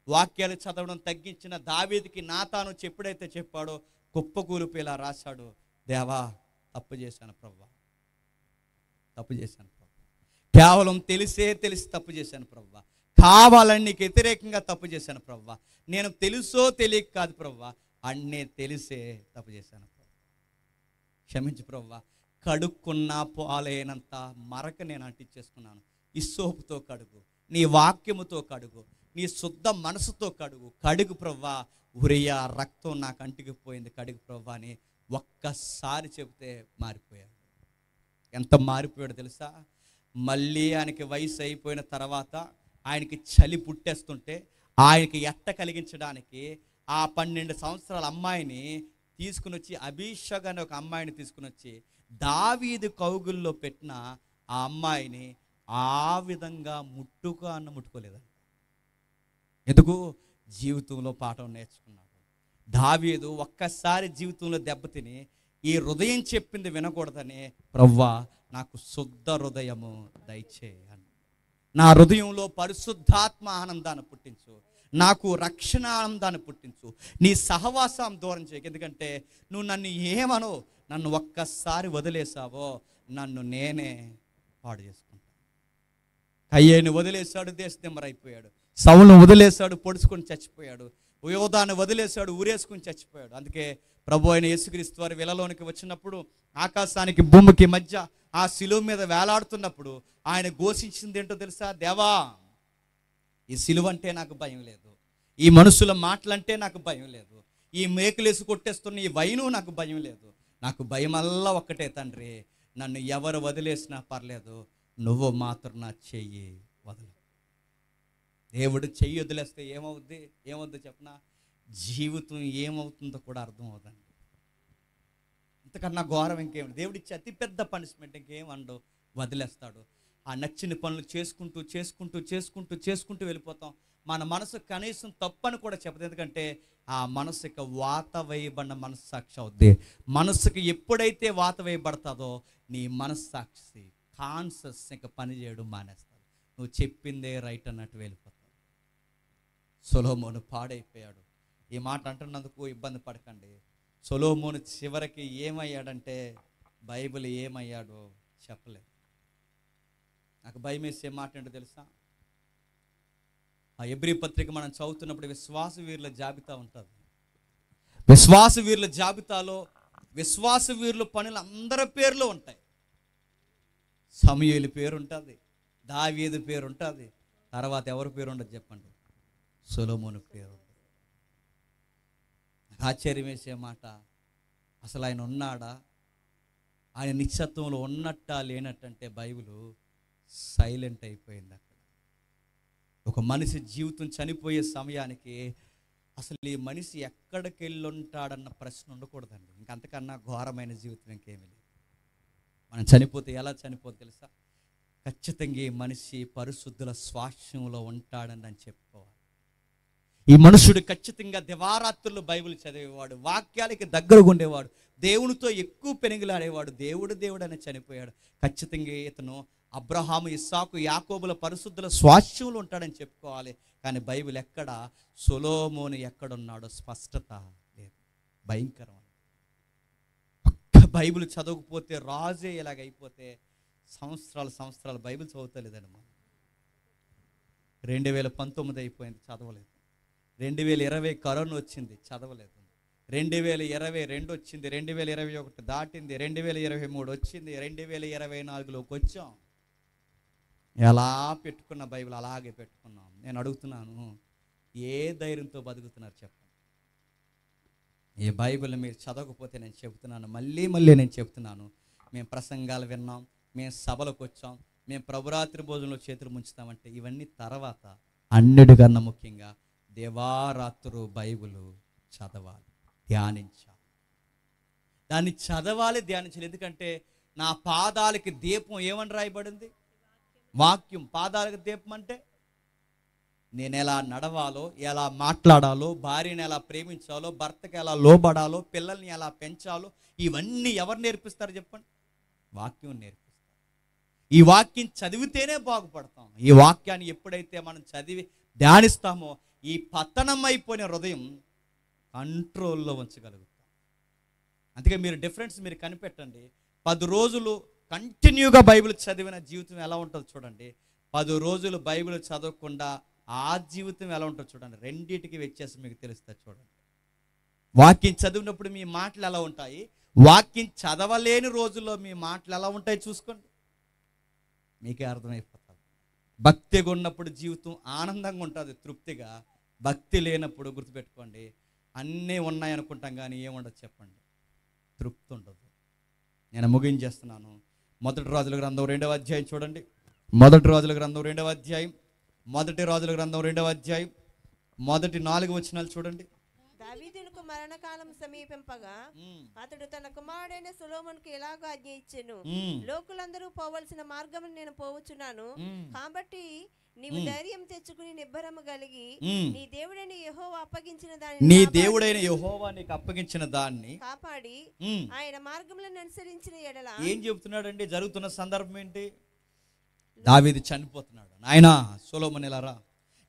వాక్యాలు చదవడం తగ్గించిన దావీదుకి నాతాను ఎప్పుడైతే చెప్పాడో కుప్పకూలిపోయేలా రాశాడు, దేవా తప్పు చేశాను ప్రభువా, తప్పు చేశాను ప్రభువా, కేవలం తెలిసి తప్పు చేశాను ప్రభువా, కావాలని నీకు వ్యతిరేకంగా తప్పు చేశాను ప్రభువా, నేను తెలుసో తెలియక కాదు ప్రభువా, అన్నీ తెలిసే తప్పు చేశాను ప్రభువా, క్షమించు ప్రభువా. కడుక్కున్న పాలైనంత మరక నేను అంటించేసుకున్నాను. ఈ సోపుతో కడుగు, నీ వాక్యముతో కడుగు, నీ శుద్ధ మనసుతో కడుగు ప్రభువా. ఉరియా రక్తం నాకు అంటికిపోయింది, కడుగు ప్రభువా అని ఒక్కసారి చెబితే మారిపోయాడు. ఎంత మారిపోయాడు తెలుసా? మళ్ళీ ఆయనకి వయసు అయిపోయిన తర్వాత ఆయనకి చలి పుట్టేస్తుంటే ఆయనకి ఎట్ట కలిగించడానికి ఆ 12 సంవత్సరాల అమ్మాయిని తీసుకుని వచ్చి, అబీషగ్ అనే ఒక అమ్మాయిని తీసుకుని వచ్చి దావీదు కౌగుల్లో పెట్టిన ఆ అమ్మాయిని ఆ విధంగా ముట్టుకోలేదంట. ఎందుకు? జీవితంలో పాఠం నేర్చుకున్నాడు. దావీదు ఒక్కసారి జీవితంలో దెబ్బతిని ఈ హృదయం చెప్పింది వినకూడదని, ప్రవ్వా నాకు శుద్ధ హృదయము దయచేయను, నా హృదయంలో పరిశుద్ధాత్మ ఆనందాన్ని పుట్టించు, నాకు రక్షణ ఆనందాన్ని పుట్టించు, నీ సహవాసం దూరం చేయకు. ఎందుకంటే నువ్వు నన్ను ఏమనో, నన్ను ఒక్కసారి వదిలేసావో నన్ను నేనే పాడు చేసుకుంటాను. కయ్యేను వదిలేశాడు, దేశదిమ్మరైపోయాడు. సౌలును వదిలేశాడు, పొడుచుకొని చచ్చిపోయాడు. యోధాను వదిలేశాడు, ఊరేసుకుని చచ్చిపోయాడు. అందుకే ప్రభు అయిన యేసుక్రీస్తు వారి వెలలోనికి వచ్చినప్పుడు, ఆకాశానికి భూమికి మధ్య ఆ శిలువ మీద వేలాడుతున్నప్పుడు ఆయన ఘోషించింది ఏంటో తెలుసా? దేవా, ఈ శిలువ అంటే నాకు భయం లేదు, ఈ మనుషుల మాటలంటే నాకు భయం లేదు, ఈ మేకులేసి కొట్టేస్తున్న ఈ వైను నాకు భయం లేదు, నాకు భయమల్లా ఒక్కటే తండ్రి, నన్ను ఎవరు వదిలేసినా పర్లేదు, నువ్వు మాత్రం నా చెయ్యి వదలు. దేవుడు చెయ్యి వదిలేస్తే ఏమవుద్దో చెప్పనా? జీవితం ఏమవుతుందో కూడా అర్థం అవుతుంది. ఇంతకన్నా ఘోరం ఇంకేమి? దేవుడిచ్చే అతిపెద్ద పనిష్మెంట్ ఇంకేమండు? వదిలేస్తాడు. ఆ నచ్చిన పనులు చేసుకుంటూ చేసుకుంటూ చేసుకుంటూ చేసుకుంటూ వెళ్ళిపోతాం. మన మనసు కనీసం తప్పని కూడా చెప్పదు. ఎందుకంటే ఆ మనసుకి వాత వేయబడిన మనస్సాక్షి అవుద్ది. మనసుకి ఎప్పుడైతే వాత వేయబడతాదో నీ మనస్సాక్షి కాన్షియస్ ఇంకా పని చేయడం మానేస్తాడు. నువ్వు చెప్పిందే రైట్ అన్నట్టు వెళ్ళిపోతావు. సొలొమోను పాడైపోయాడు. ఈ మాట అంటున్నందుకు ఇబ్బంది పడకండి. సొలొమోను చివరికి ఏమయ్యాడంటే బైబిల్ ఏమయ్యాడో చెప్పలేదు. నాకు భయం వేసే మాట ఏంటో తెలుసా? ఆ ఎబ్రీ పత్రిక మనం చదువుతున్నప్పుడు విశ్వాస వీరుల జాబితా ఉంటుంది. విశ్వాస వీరుల జాబితాలో విశ్వాస వీరుల పనులు అందరి పేర్లు ఉంటాయి. సమూయేలు పేరు ఉంటుంది, దావీదు పేరు ఉంటుంది, తర్వాత ఎవరి పేరు ఉండదు చెప్పండి? సొలొమోను పేరు ఉంటుంది. ఆశ్చర్యం వేసే మాట, అసలు ఆయన ఉన్నాడా? ఆయన నిశ్చత్వంలో ఉన్నట్టా లేనట్టంటే బైబిల్ సైలెంట్ అయిపోయింది. అక్కడ ఒక మనిషి జీవితం చనిపోయే సమయానికి అసలు ఈ మనిషి ఎక్కడికి వెళ్ళి ఉంటాడన్న ప్రశ్న ఉండకూడదండి. ఇంకంతకన్నా ఘోరమైన జీవితం ఇంకేమీ లేదు. మనం చనిపోతే ఎలా చనిపోతే తెలుసా? ఖచ్చితంగా ఈ మనిషి పరిశుద్ధుల స్వాస్థ్యంలో ఉంటాడని అని చెప్పుకోవాలి. ఈ మనుషుడు ఖచ్చితంగా దివారాత్రులు బైబిల్ చదివేవాడు, వాక్యాలకి దగ్గరగా ఉండేవాడు, దేవునితో ఎక్కువ పెనుగులాడేవాడు, దేవుడు అని చనిపోయాడు. ఖచ్చితంగా ఇతను అబ్రహాము, ఇస్సాకు, యాకోబుల పరిశుద్ధుల స్వాస్థ్యంలో ఉంటాడని చెప్పుకోవాలి. కానీ బైబిల్ ఎక్కడ సొలొమోను ఎక్కడున్నాడో స్పష్టత లేదు. భయంకరం. ఒక్క బైబిల్ చదవకపోతే రాజే ఇలాగైపోతే సంవత్సరాలు బైబిల్ చదువుతలేదండి. మనం 2019 అయిపోయింది, చదవలేదు. 2020 కరోనా వచ్చింది, చదవలేదు. 2022 వచ్చింది, 2021 దాటింది, 2023 వచ్చింది, 2024లోకి వచ్చాం. ఎలా పెట్టుకున్న బైబిల్ అలాగే పెట్టుకున్నాం. నేను అడుగుతున్నాను, ఏ ధైర్యంతో బతుకుతున్నారు చెప్పండి? ఈ బైబిల్ మీరు చదవకపోతే నేను చెబుతున్నాను, మళ్ళీ నేను చెప్తున్నాను, మేము ప్రసంగాలు విన్నాం, మేము సభలకు వచ్చాం, మేము ప్రభురాత్రి భోజనంలో చేతులు ముంచుతామంటే ఇవన్నీ తర్వాత. అన్నిటికన్నా ముఖ్యంగా దేవారాత్రు బైబిల్ చదవాలి, ధ్యానించాలి. దాన్ని చదవాలి, ధ్యానించాలి. ఎందుకంటే నా పాదాలకి దీపం ఏమని రాయబడింది? వాక్యం. పాదాలకు దీపం అంటే నేను ఎలా నడవాలో, ఎలా మాట్లాడాలో, భార్యని ఎలా ప్రేమించాలో, భర్తకి ఎలా లోబడాలో, పిల్లల్ని ఎలా పెంచాలో, ఇవన్నీ ఎవరు నేర్పిస్తారు చెప్పండి? వాక్యం నేర్పిస్తారు. ఈ వాక్యం చదివితేనే బాగుపడతాం. ఈ వాక్యాన్ని ఎప్పుడైతే మనం చదివి ధ్యానిస్తామో ఈ పతనం అయిపోయిన హృదయం కంట్రోల్లో ఉంచగలుగుతాం. అందుకే మీరు డిఫరెన్స్ మీరు కనిపెట్టండి. 10 రోజులు కంటిన్యూగా బైబిల్ చదివిన జీవితం ఎలా ఉంటుందో చూడండి, 10 రోజులు బైబిల్ చదవకుండా ఆ జీవితం ఎలా ఉంటుందో చూడండి. రెండింటికి వ్యత్యాసం మీకు తెలుస్తుంది. చూడండి, వాక్యం చదివినప్పుడు మీ మాటలు ఎలా ఉంటాయి, వాక్యం చదవలేని రోజుల్లో మీ మాటలు ఎలా ఉంటాయి చూసుకోండి, మీకే అర్థమైపోతుంది. భక్తిగా ఉన్నప్పుడు జీవితం ఆనందంగా ఉంటుంది, తృప్తిగా. భక్తి లేనప్పుడు గుర్తుపెట్టుకోండి, అన్నీ ఉన్నాయి అనుకుంటాం కానీ ఏముండదు చెప్పండి, తృప్తి ఉండదు. నేను ముగించేస్తున్నాను. మొదటి రాజుల గ్రంథం 2వ అధ్యాయం చూడండి. మొదటి రాజుల గ్రంథం 2వ అధ్యాయం, మొదటి రాజుల గ్రంథం 2వ అధ్యాయం మొదటి 4 వచనాలు చూడండి. దావీదునకు మరణకాలం సమీపింపగా అతడు తన కుమారుడైన సొలొమోనుకు ఎలాగో ఆజ్ఞ ఇచ్చెను. లోకులందరూ పోవలసిన మార్గమును నేను పోవచ్చున్నాను, కాబట్టి నీవు ధైర్యం తెచ్చుకుని నిబ్బరము కలిగి నీ దేవుడైన యెహోవా అప్పగించిన దాన్ని నీకు అప్పగించిన దాన్ని కాపాడి ఆయన మార్గములను అనుసరించిన ఎడల. ఏం చెబుతున్నాడండి? జరుగుతున్న సందర్భం ఏంటి? దావీదు చనిపోతున్నాడు. నాయనా సొలొమోను ఇలారా,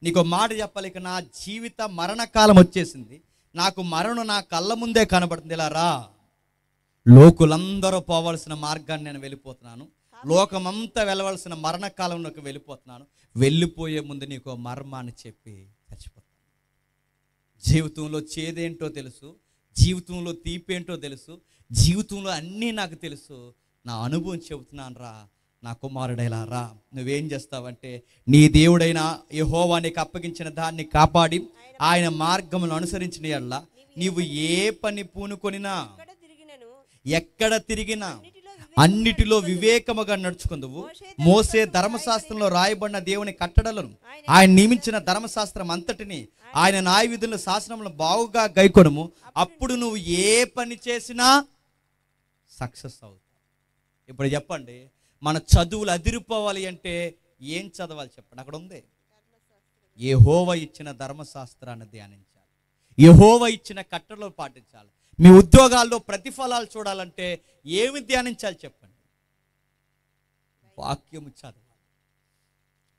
నీకు మాట చెప్పాలి, ఇక నా జీవిత మరణకాలం వచ్చేసింది, నాకు మరణం నా కళ్ళ ముందే కనబడుతుంది, ఇలా రా, లోకులందరూ పోవలసిన మార్గాన్ని నేను వెళ్ళిపోతున్నాను, లోకమంతా వెళ్ళవలసిన మరణకాలంలోకి వెళ్ళిపోతున్నాను, వెళ్ళిపోయే ముందు నీకు మర్మాన్ని చెప్పి చచ్చిపోతాను. జీవితంలో చేదేంటో తెలుసు, జీవితంలో తీపేంటో తెలుసు, జీవితంలో అన్నీ నాకు తెలుసు, నా అనుభవం చెబుతున్నాను రా, నా కుమారుడైలా రా, నువ్వేం చేస్తావంటే నీ దేవుడైన యెహోవా నీకు అప్పగించిన దాన్ని కాపాడి ఆయన మార్గములను అనుసరించిన యెడల నీవు ఏ పని పూనుకొనినా ఎక్కడ తిరిగినా అన్నిటిలో వివేకముగా నడుచుకుందువు. మోసే ధర్మశాస్త్రంలో రాయబడిన దేవుని కట్టడలను, ఆయన నియమించిన ధర్మశాస్త్రం అంతటిని, ఆయన న్యాయ విధుల శాసనములను బాగుగా గైకొనుము. అప్పుడు నువ్వు ఏ పని చేసినా సక్సెస్ అవుతావు. ఇప్పుడు చెప్పండి, మన చదువులు అదిరిపోవాలి అంటే ఏం చదవాలి చెప్పండి? అక్కడ ఉంది, యెహోవా ఇచ్చిన ధర్మశాస్త్రాన్ని ధ్యానించాలి, యెహోవా ఇచ్చిన కట్టడలు పాటించాలి. మీ ఉద్యోగాల్లో ప్రతిఫలాలు చూడాలంటే ఏమి ధ్యానించాలి చెప్పండి? వాక్యము చదవాలి.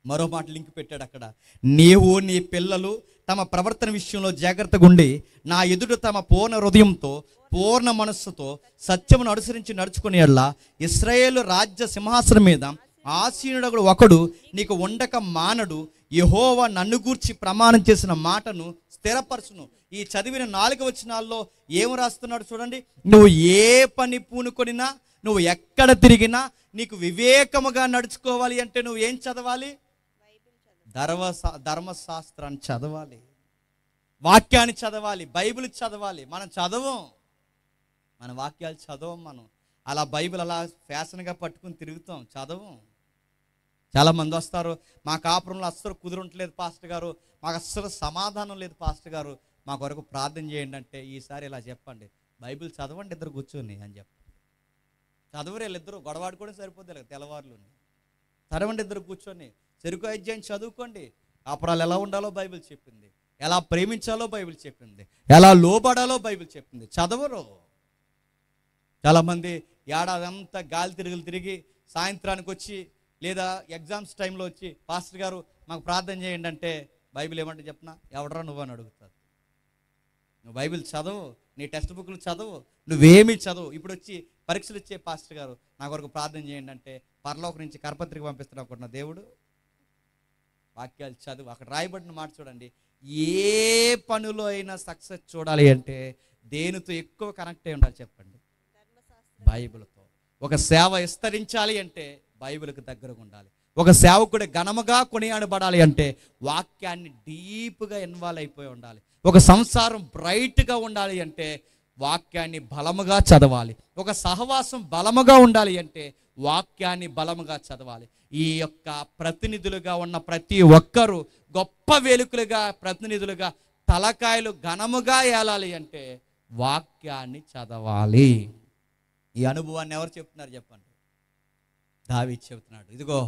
మరో మాట లింక్ పెట్టాడు అక్కడ, నీవు నీ పిల్లలు తమ ప్రవర్తన విషయంలో జాగ్రత్తగా ఉండి నా ఎదుట తమ పూర్ణ హృదయంతో పూర్ణ మనస్సుతో సత్యమును అనుసరించి నడుచుకునే యెడల ఇశ్రాయేలు రాజ్య సింహాసనం మీద ఆసీనుడు ఒకడు నీకు ఉండక మానడు. యెహోవా నన్ను గూర్చి ప్రమాణం చేసిన మాటను స్థిరపరచును. ఈ చదివిన 4 వచనాల్లో ఏం రాస్తున్నాడు చూడండి. నువ్వు ఏ పని పూనుకొనినా, నువ్వు ఎక్కడ తిరిగినా నీకు వివేకముగా నడుచుకోవాలి అంటే నువ్వు ఏం చదవాలి? ధర్మశాస్త్రాన్ని చదవాలి, వాక్యాన్ని చదవాలి, బైబిల్ చదవాలి. మనం చదవం, మన వాక్యాలు చదవం. మనం అలా బైబిల్ అలా ఫ్యాషన్గా పట్టుకుని తిరుగుతాం, చదవం. చాలామంది వస్తారు, మా కాపురంలో అస్సలు కుదురుంటలేదు పాస్టర్ గారు, మాకు అస్సలు సమాధానం లేదు పాస్టర్ గారు, మా కొరకు ప్రార్థన చేయండి అంటే ఈసారి ఇలా చెప్పండి, బైబిల్ చదవండి ఇద్దరు కూర్చొని అని చెప్పండి. చదవరు వీళ్ళిద్దరు, గొడవాడుకోవడం సరిపోతుంది తెల్లవారులు. చదవండి ఇద్దరు కూర్చొని, చెరుకు అధ్యాయం చదువుకోండి. కాపురాలు ఎలా ఉండాలో బైబిల్ చెప్పింది, ఎలా ప్రేమించాలో బైబిల్ చెప్పింది, ఎలా లోబడాలో బైబిల్ చెప్పింది. చదవరు. చాలామంది ఏడాది అంతా గాలి తిరిగి సాయంత్రానికి వచ్చి లేదా ఎగ్జామ్స్ టైంలో వచ్చి పాస్టర్ గారు మాకు ప్రార్థన చేయండి అంటే బైబిల్ ఏమంటే చెప్పనా, ఎవడరా నువ్వు అని అడుగుతారు. నువ్వు బైబిల్ చదవు, నీ టెక్స్ట్ బుక్లు చదవు, నువ్వేమీ చదవు. ఇప్పుడు వచ్చి పరీక్షలు ఇచ్చే పాస్టర్ గారు నా కొరకు ప్రార్థన చేయండి అంటే పరలోక నుంచి కరపత్రిక పంపిస్తున్నా అనుకుంటున్న దేవుడు. వాక్యాలు చదువు. అక్కడ రాయబడిన మాట చూడండి, ఏ పనిలో అయినా సక్సెస్ చూడాలి అంటే దేనితో ఎక్కువ కనెక్ట్ అయి ఉండాలి చెప్పండి? బైబిల్తో. ఒక సేవ విస్తరించాలి అంటే బైబిల్కి దగ్గరగా ఉండాలి. ఒక సేవకుడు ఘనముగా కొనియాడబడాలి అంటే వాక్యాన్ని డీప్గా ఇన్వాల్వ్ అయిపోయి ఉండాలి. ఒక సంసారం బ్రైట్గా ఉండాలి అంటే వాక్యాన్ని బలముగా చదవాలి. ఒక సహవాసం బలముగా ఉండాలి అంటే వాక్యాన్ని బలముగా చదవాలి. ఈ యొక్క ప్రతినిధులుగా ఉన్న ప్రతి ఒక్కరూ గొప్ప వేలుకలుగా ప్రతినిధులుగా తలకాయలు ఘనముగా ఏలాలి అంటే వాక్యాన్ని చదవాలి. ఈ అనుభవాన్ని ఎవరు చెప్తున్నారు చెప్పండి? దావీదు చెబుతున్నాడు, ఇదిగో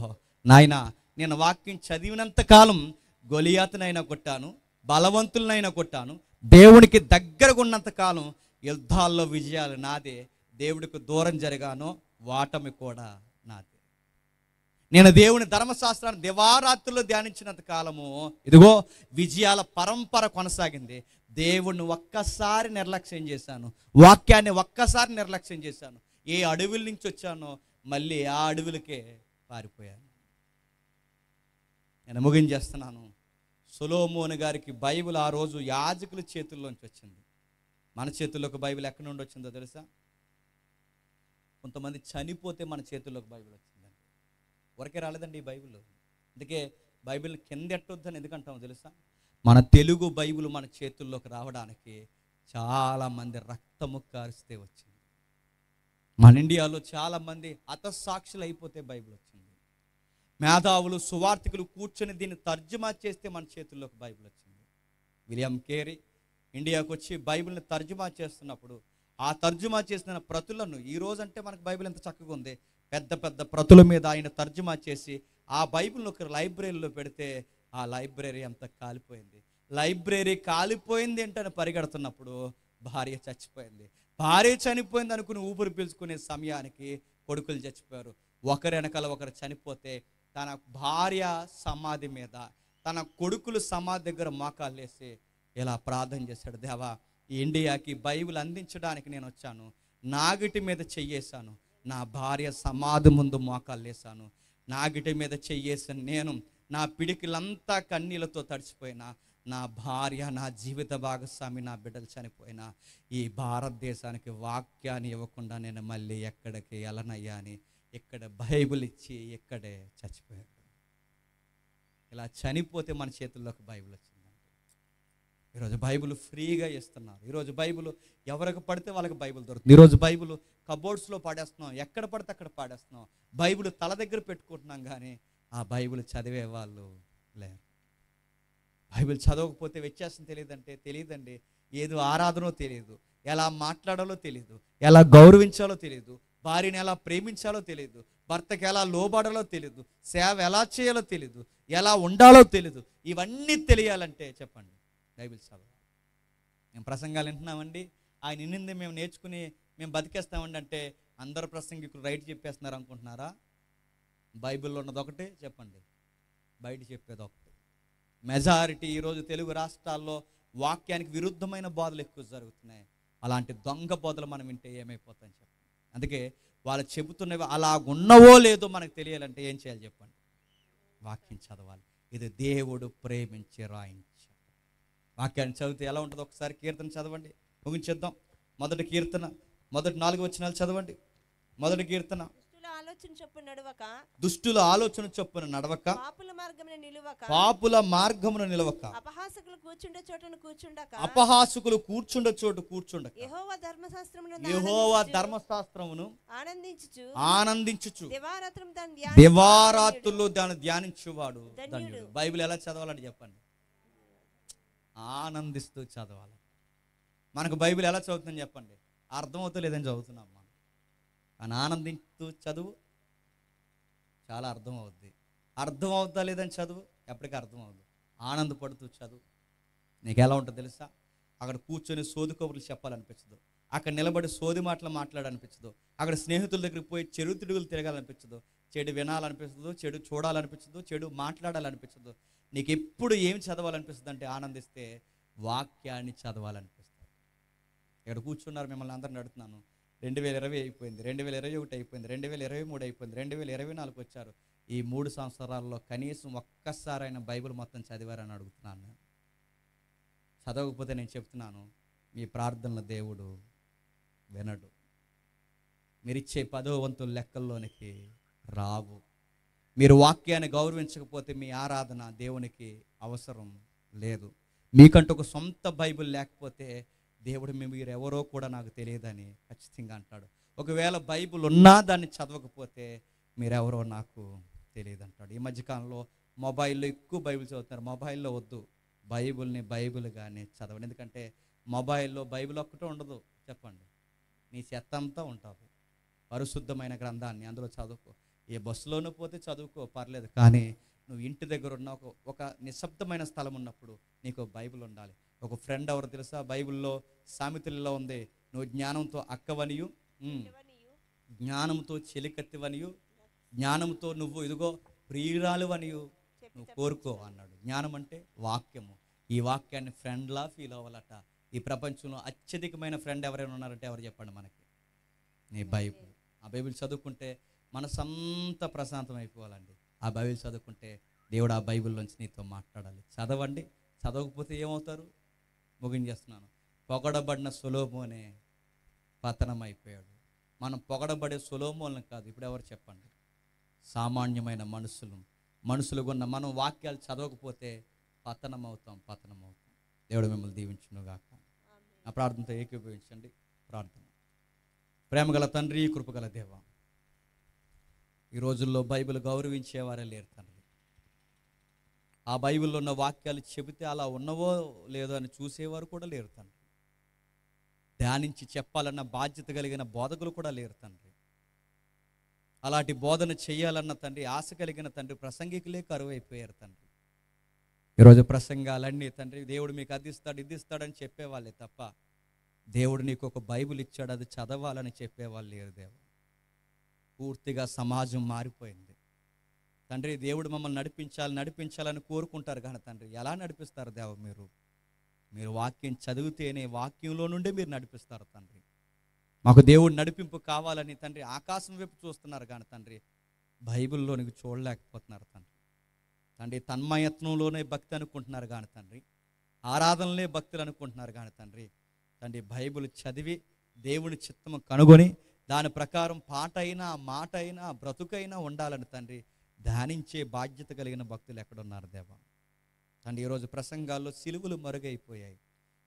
నాయనా, నేను వాక్యం చదివినంత కాలం గొలియాతునైనా కొట్టాను, బలవంతులనైనా కొట్టాను, దేవునికి దగ్గరగా ఉన్నంత కాలం యుద్ధాల్లో విజయాలు నాదే, దేవుడికి దూరం జరిగాను, వాటమి కూడా నాదే. నేను దేవుని ధర్మశాస్త్రాన్ని దివారాత్రుల్లో ధ్యానించినంత కాలము ఇదిగో విజయాల పరంపర కొనసాగింది. దేవుణ్ణి ఒక్కసారి నిర్లక్ష్యం చేశాను, వాక్యాన్ని ఒక్కసారి నిర్లక్ష్యం చేశాను, ఏ అడవుల నుంచి వచ్చానో మళ్ళీ ఆ అడవులకే పారిపోయాను. నేను ముగించేస్తున్నాను. సొలొమోను గారికి బైబిల్ ఆ రోజు యాజకుల చేతుల్లోంచి వచ్చింది. మన చేతుల్లోకి బైబిల్ ఎక్కడి నుండి వచ్చిందో తెలుసా? కొంతమంది చనిపోతే మన చేతుల్లోకి బైబిల్ వచ్చిందండి. ఊరికే రాలేదండి ఈ బైబిల్. అందుకే బైబిల్ కింద ఎట్టొద్దని ఎందుకంటామో తెలుసా? మన తెలుగు బైబిల్ మన చేతుల్లోకి రావడానికి చాలామంది రక్తము కారిస్తే వచ్చింది. మన ఇండియాలో చాలామంది హతసాక్షులు అయిపోతే బైబిల్ వచ్చింది. మేధావులు సువార్థికులు కూర్చొని దీన్ని తర్జుమా చేస్తే మన చేతుల్లోకి బైబిల్ వచ్చింది. విలియం కేరీ ఇండియాకు వచ్చి బైబిల్ని తర్జుమా చేస్తున్నప్పుడు ఆ తర్జుమా చేసిన ప్రతులను, ఈ రోజంటే మనకు బైబిల్ ఎంత చక్కగా ఉంది, పెద్ద పెద్ద ప్రతుల మీద ఆయన తర్జుమా చేసి ఆ బైబిల్ని ఒక లైబ్రరీలో పెడితే ఆ లైబ్రరీ అంతా కాలిపోయింది. లైబ్రరీ కాలిపోయింది ఏంటని పరిగెడుతున్నప్పుడు భార్య చచ్చిపోయింది. భార్య చనిపోయింది అనుకుని ఊపిరి పీల్చుకునే సమయానికి కొడుకులు చచ్చిపోయారు. ఒకరి వెనకాల ఒకరు చనిపోతే తన భార్య సమాధి మీద తన కొడుకులు సమాధి దగ్గర మోకాళ్ళు వేసి ఇలా ప్రార్థన చేశాడు, దేవా ఈ ఇండియాకి బైబిల్ అందించడానికి నేను వచ్చాను, నాగిటి మీద చెయ్యేశాను, నా భార్య సమాధి ముందు మోకాళ్ళు వేశాను, నాగిటి మీద చెయ్యేసిన నేను నా పిడికిలంతా కన్నీళ్లతో తడిచిపోయినా, నా భార్య నా జీవిత భాగస్వామి నా బిడ్డలు చనిపోయినా ఈ భారతదేశానికి వాక్యాన్ని ఇవ్వకుండా నేను మళ్ళీ ఎక్కడికి వెళ్ళనయ్యా అని ఇక్కడ బైబిల్ ఇచ్చి ఇక్కడే చచ్చిపోయాడు. ఇలా చనిపోతే మన చేతుల్లోకి బైబిల్ వచ్చిందండి. ఈరోజు బైబిల్ ఫ్రీగా ఇస్తున్నారు. ఈరోజు బైబిల్ ఎవరికి పడితే వాళ్ళకి బైబిల్ దొరుకుతుంది. ఈరోజు బైబిల్ కబోర్డ్స్లో పాడేస్తున్నాం, ఎక్కడ పడితే అక్కడ పాడేస్తున్నాం. బైబిల్ తల దగ్గర పెట్టుకుంటున్నాం, కానీ ఆ బైబిల్ చదివే వాళ్ళు లేరు. బైబిల్ చదవకపోతే వ్యత్యాసం తెలియదండి. ఏదో ఆరాధనో తెలియదు, ఎలా మాట్లాడాలో తెలియదు, ఎలా గౌరవించాలో తెలియదు, భార్యని ఎలా ప్రేమించాలో తెలియదు, భర్తకి ఎలా లోబడాలో తెలియదు, సేవ ఎలా చేయాలో తెలియదు, ఎలా ఉండాలో తెలియదు. ఇవన్నీ తెలియాలంటే చెప్పండి బైబిల్ చదవాలి. మేము ప్రసంగాలు వింటున్నామండి, ఆయన ఇన్నింది మేము నేర్చుకుని మేము బతికేస్తామండి అంటే అందరు ప్రసంగికులు రైట్ చెప్పేస్తున్నారు అనుకుంటున్నారా? బైబిల్లో ఉన్నది ఒకటే చెప్పండి, బయట చెప్పేది ఒకటి. మెజారిటీ ఈరోజు తెలుగు రాష్ట్రాల్లో వాక్యానికి విరుద్ధమైన బోధలు ఎక్కువ జరుగుతున్నాయి. అలాంటి దొంగ బోధలు మనం వింటే ఏమైపోతాయని చెప్పండి. అందుకే వాళ్ళు చెబుతున్నవి అలాగున్నవో లేదో మనకు తెలియాలంటే ఏం చేయాలి చెప్పండి, వాక్యం చదవాలి. ఇది దేవుడు ప్రేమించి రాయించాడు. వాక్యాన్ని చదివితే ఎలా ఉంటుందో ఒకసారి కీర్తన చదవండి, ముగించేద్దాం. మొదటి కీర్తన మొదటి 4 వచనాలు చదవండి. మొదటి కీర్తన, దుష్టుల ఆలోచన చొప్పున నడవక, పాపుల మార్గమున నిలవక, అపహాసకులు కూర్చుండ చోటు కూర్చుండక, యెహోవా ధర్మశాస్త్రమును ఆనందించుచు దివారాత్రులు దాన్ని ధ్యానించువాడు ధన్యుడు. బైబిల్ ఎలా చదవాలని చెప్పండి, ఆనందిస్తూ చదవాలి. మనకు బైబిల్ ఎలా చదువుతుందని చెప్పండి, అర్థమవుతా లేదని చదువుతున్నాం మనం. కానీ ఆనందిస్తూ చదువు చాలా అర్థమవుద్ది. అర్థం అవుతా లేదని చదువు ఎప్పటికీ అర్థం అవుద్ది. ఆనందపడుతూ చదువు. నీకు ఎలా ఉంటుందో తెలుసా? అక్కడ కూర్చొని సోది కబుర్లు చెప్పాలనిపించదు, అక్కడ నిలబడి సోది మాటలు మాట్లాడాలనిపించదు, అక్కడ స్నేహితుల దగ్గరికి పోయి చెడు తిరుగులు తిరగాలనిపించదు, చెడు వినాలనిపించదు, చెడు చూడాలనిపించదు, చెడు మాట్లాడాలనిపించదు. నీకు ఎప్పుడు ఏం చదవాలనిపిస్తుంది అంటే ఆనందిస్తే వాక్యాన్ని చదవాలనిపిస్తుంది. ఇక్కడ కూర్చున్నారు, మిమ్మల్ని అందరిని అడుగుతున్నాను. 2020 అయిపోయింది, 2021 అయిపోయింది, 2023 అయిపోయింది, 2024 వచ్చారు. ఈ 3 సంవత్సరాల్లో కనీసం ఒక్కసారైనా బైబిల్ మొత్తం చదివారని అడుగుతున్నాను నేను. చదవకపోతే నేను చెప్తున్నాను, మీ ప్రార్థనల దేవుడు వినడు. మీరిచ్చే 10వ వంతుల లెక్కల్లోనికి రావు. మీరు వాక్యాన్ని గౌరవించకపోతే మీ ఆరాధన దేవునికి అవసరం లేదు. మీకంటూ ఒక సొంత బైబిల్ లేకపోతే దేవుడు మీరు ఎవరో కూడా నాకు తెలియదని ఖచ్చితంగా అంటాడు. ఒకవేళ బైబిల్ ఉన్నా దాన్ని చదవకపోతే మీరెవరో నాకు తెలియదు అంటాడు. ఈ మధ్యకాలంలో మొబైల్లో ఎక్కువ బైబిల్ చదువుతున్నారు. మొబైల్లో వద్దు, బైబిల్ని బైబిల్గానే చదవండి. ఎందుకంటే మొబైల్లో బైబిల్ ఒక్కటే ఉండదు చెప్పండి, నీ చెత్త అంతా ఉంటుంది. పరిశుద్ధమైన గ్రంథాన్ని అందులో చదువుకో. ఏ బస్సులోనూ పోతే చదువుకో పర్లేదు, కానీ నువ్వు ఇంటి దగ్గర ఉన్న ఒక నిశ్శబ్దమైన స్థలం ఉన్నప్పుడు నీకు బైబిల్ ఉండాలి. ఒక ఫ్రెండ్ ఎవరు తెలుసా? బైబిల్లో సామెతల్లో ఉంది, నువ్వు జ్ఞానంతో అక్కవనియు, జ్ఞానంతో చెలికత్తివనియు, జ్ఞానంతో నువ్వు ఇదిగో ప్రియురాలు అనియు నువ్వు కోరుకో అన్నాడు. జ్ఞానం అంటే వాక్యము. ఈ వాక్యాన్ని ఫ్రెండ్లా ఫీల్ అవ్వాలట. ఈ ప్రపంచంలో అత్యధికమైన ఫ్రెండ్ ఎవరైనా ఉన్నారంటే ఎవరు చెప్పండి మనకి? నీ బైబిల్. ఆ బైబిల్ చదువుకుంటే మనసంతా ప్రశాంతం అయిపోవాలండి. ఆ బైబిల్ చదువుకుంటే దేవుడు ఆ బైబిల్లోంచి నీతో మాట్లాడాలి. చదవండి. చదవకపోతే ఏమవుతారు? ముగించేస్తున్నాను. పొగడబడిన సొలొమోనే పతనం అయిపోయాడు. మనం పొగడబడే సొలొమోన్లను కాదు. ఇప్పుడు ఎవరు చెప్పండి? సామాన్యమైన మనుషులు ఉన్న మనం వాక్యాలు చదవకపోతే పతనం అవుతాం. దేవుడు మిమ్మల్ని దీవించునుగాక. ఆ ప్రార్థనతో ఏకీభవించండి. ప్రార్థన. ప్రేమగల తండ్రి, కృపగల దేవ, ఈ రోజుల్లో బైబిల్ గౌరవించేవారే లేరు తండ్రి. ఆ బైబిల్లో ఉన్న వాక్యాలు చెబితే అలా ఉన్నవో లేదో అని చూసేవారు కూడా లేరు తండ్రి. ధ్యానించి చెప్పాలన్న బాధ్యత కలిగిన బోధకులు కూడా లేరు తండ్రి. అలాంటి బోధన చేయాలన్న తండ్రి ఆశ కలిగిన తండ్రి ప్రసంగికులే కరువైపోయారు తండ్రి. ఈరోజు ప్రసంగాలన్నీ తండ్రి దేవుడు మీకు అది ఇస్తాడు ఇది ఇస్తాడని చెప్పేవాళ్ళే తప్ప దేవుడు నీకు ఒక బైబిల్ ఇచ్చాడు అది చదవాలని చెప్పేవాళ్ళు లేరు దేవ. పూర్తిగా సమాజం మారిపోయింది తండ్రి. దేవుడు మమ్మల్ని నడిపించాలని కోరుకుంటారు కానీ తండ్రి ఎలా నడిపిస్తారు దేవ? మీరు వాక్యం చదివితేనే వాక్యంలో నుండే మీరు నడిపిస్తారు తండ్రి. మాకు దేవుడు నడిపింపు కావాలని తండ్రి ఆకాశం వైపు చూస్తున్నారు కానీ తండ్రి బైబిల్లోనికి చూడలేకపోతున్నారు తండ్రి. తండ్రి తన్మయత్నంలోనే భక్తి అనుకుంటున్నారు కానీ తండ్రి ఆరాధనలే భక్తులు అనుకుంటున్నారు కానీ తండ్రి బైబిల్ చదివి దేవుని చిత్తము కనుగొని దాని ప్రకారం పాట అయినా మాట అయినా బ్రతుకైనా ఉండాలని తండ్రి ధ్యానించే బాధ్యత కలిగిన భక్తులు ఎక్కడున్నారు దేవా? తండ్రి ఈరోజు ప్రసంగాల్లో సిలువలు మరుగైపోయాయి.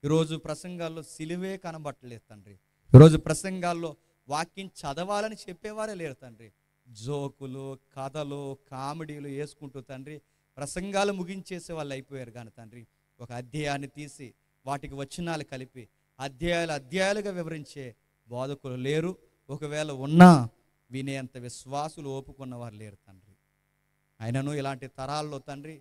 ఈరోజు ప్రసంగాల్లో సిలువే కనబట్టలేదు తండ్రి. ఈరోజు ప్రసంగాల్లో వాక్యం చదవాలని చెప్పేవారే లేరు తండ్రి. జోకులు, కథలు, కామెడీలు వేసుకుంటూ తండ్రి ప్రసంగాలు ముగించేసే వాళ్ళు అయిపోయారు కానీ తండ్రి ఒక అధ్యాయాన్ని తీసి వాటికి వచనాలు కలిపి అధ్యాయాలుగా వివరించే బోధకులు లేరు. ఒకవేళ ఉన్నా వినేంత విశ్వాసులు ఓపుకున్నవారు లేరు తండ్రి. అయినను ఇలాంటి తరాల్లో తండ్రి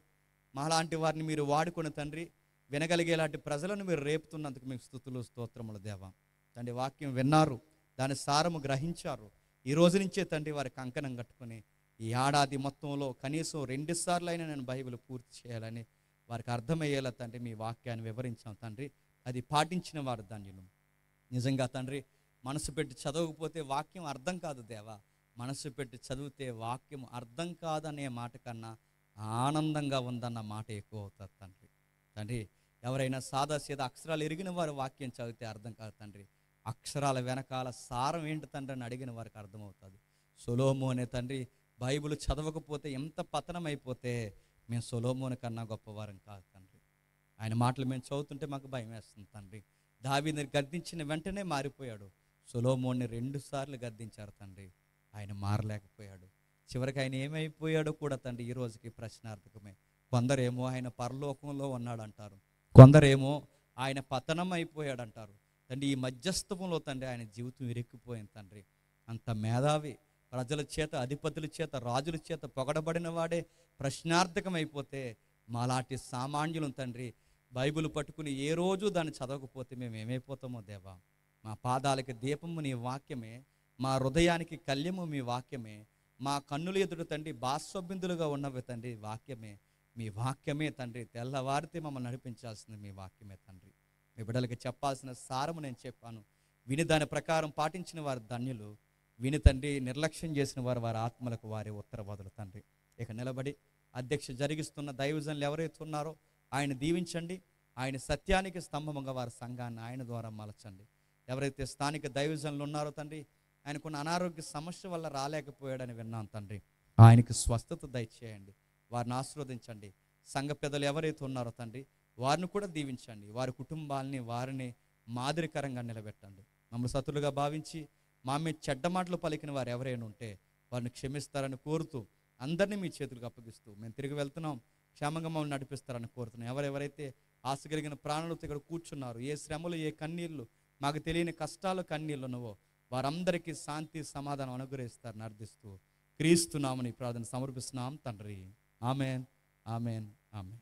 మాలాంటి వారిని మీరు వాడుకుని తండ్రి వినగలిగేలాంటి ప్రజలను మీరు రేపుతున్నందుకు మీకు స్తుతులు స్తోత్రములు దేవా. తండ్రి వాక్యం విన్నారు, దాని సారము గ్రహించారు. ఈ రోజు నుంచే తండ్రి వారికి కంకణం కట్టుకుని ఈ ఏడాది మొత్తంలో కనీసం 2 సార్లు అయినా నేను బైబిల్ పూర్తి చేయాలని వారికి అర్థమయ్యేలా తండ్రి మీ వాక్యాన్ని వివరించాం తండ్రి. అది పాటించిన వారు ధన్యులు. నిజంగా తండ్రి మనసు పెట్టి చదవకపోతే వాక్యం అర్థం కాదు దేవా. మనసు పెట్టి చదివితే వాక్యం అర్థం కాదనే మాట కన్నా ఆనందంగా ఉందన్న మాట ఎక్కువ అవుతుంది తండ్రి. తండ్రి ఎవరైనా సాదాసీదా అక్షరాలు ఎరిగిన వారు వాక్యం చదివితే అర్థం కాదు తండ్రి. అక్షరాల వెనకాల సారం ఏంటి తండ్రి అని అడిగిన వారికి అర్థమవుతుంది. సొలొమోనే తండ్రి బైబిల్ చదవకపోతే ఎంత పతనం అయిపోతే మేము సొలొమోను కన్నా గొప్పవారం కాదు తండ్రి. ఆయన మాటలు మేము చదువుతుంటే మాకు భయం వేస్తుంది తండ్రి. దావీదుని గద్దించిన వెంటనే మారిపోయాడు. సొలొమోన్ని 2 సార్లు గద్దించారు తండ్రి, ఆయన మారలేకపోయాడు. చివరికి ఆయన ఏమైపోయాడో కూడా తండ్రి ఈ రోజుకి ప్రశ్నార్థకమే. కొందరేమో ఆయన పరలోకంలో ఉన్నాడంటారు, కొందరేమో ఆయన పతనం అయిపోయాడంటారు తండ్రి. ఈ మధ్యస్థంలో తండ్రి ఆయన జీవితం ఇరుక్కుపోయింది తండ్రి. అంత మేధావి, ప్రజల చేత, అధిపతుల చేత, రాజుల చేత పొగడబడిన వాడే ప్రశ్నార్థకమైపోతే మాలాంటి సామాన్యులం తండ్రి బైబిల్ పట్టుకుని ఏ రోజు దాన్ని చదవకపోతే మేము ఏమైపోతామో దేవా. మా పాదాలకి దీపము నీ వాక్యమే, మా హృదయానికి కళ్యము మీ వాక్యమే, మా కన్నుల ఎదుట తండ్రి బాస్వబిందులుగా ఉన్నవి తండ్రి వాక్యమే. మీ వాక్యమే తండ్రి తెల్లవారితే మమ్మల్ని నడిపించాల్సింది మీ వాక్యమే తండ్రి. మీ బిడ్డలకి చెప్పాల్సిన సారము నేను చెప్పాను, విని దాని ప్రకారం పాటించిన వారు ధన్యులు. విని తండ్రి నిర్లక్ష్యం చేసిన వారు వారి ఆత్మలకు వారి ఉత్తరవాదులు తండ్రి. ఇక నిలబడి అధ్యక్ష జరిగిస్తున్న దైవజనులు ఎవరైతే ఉన్నారో ఆయన దీవించండి. ఆయన సత్యానికి స్తంభముగా వారి సంఘాన్ని ఆయన ద్వారా మలచండి. ఎవరైతే స్థానిక దైవజనులు ఉన్నారో తండ్రి ఆయనకున్న అనారోగ్య సమస్య వల్ల రాలేకపోయాడని విన్నాను తండ్రి, ఆయనకి స్వస్థత దయచేయండి, వారిని ఆశీర్వదించండి. సంఘ పెద్దలు ఎవరైతే ఉన్నారో తండ్రి వారిని కూడా దీవించండి. వారి కుటుంబాలని వారిని మాదిరికరంగా నిలబెట్టండి. మమ్మల్ని శత్రులుగా భావించి మా మీద చెడ్డ మాటలు పలికిన వారు ఎవరైనా ఉంటే వారిని క్షమిస్తారని కోరుతూ అందరినీ మీ చేతులకు అప్పగిస్తూ మేము తిరిగి వెళ్తున్నాం, క్షేమంగా మమ్మల్ని నడిపిస్తారని కోరుతున్నాం. ఎవరెవరైతే ఆశ కలిగిన ప్రాణులతో ఇక్కడ కూర్చున్నారు, ఏ శ్రమలు, ఏ కన్నీళ్ళు, మాకు తెలియని కష్టాలు, కన్నీళ్ళు ఉన్నవో వారందరికీ శాంతి సమాధానం అనుగ్రహిస్తారని అర్థిస్తూ క్రీస్తునామని ప్రార్థన సమర్పిస్తున్నాం తండ్రి. Amen, amen, amen.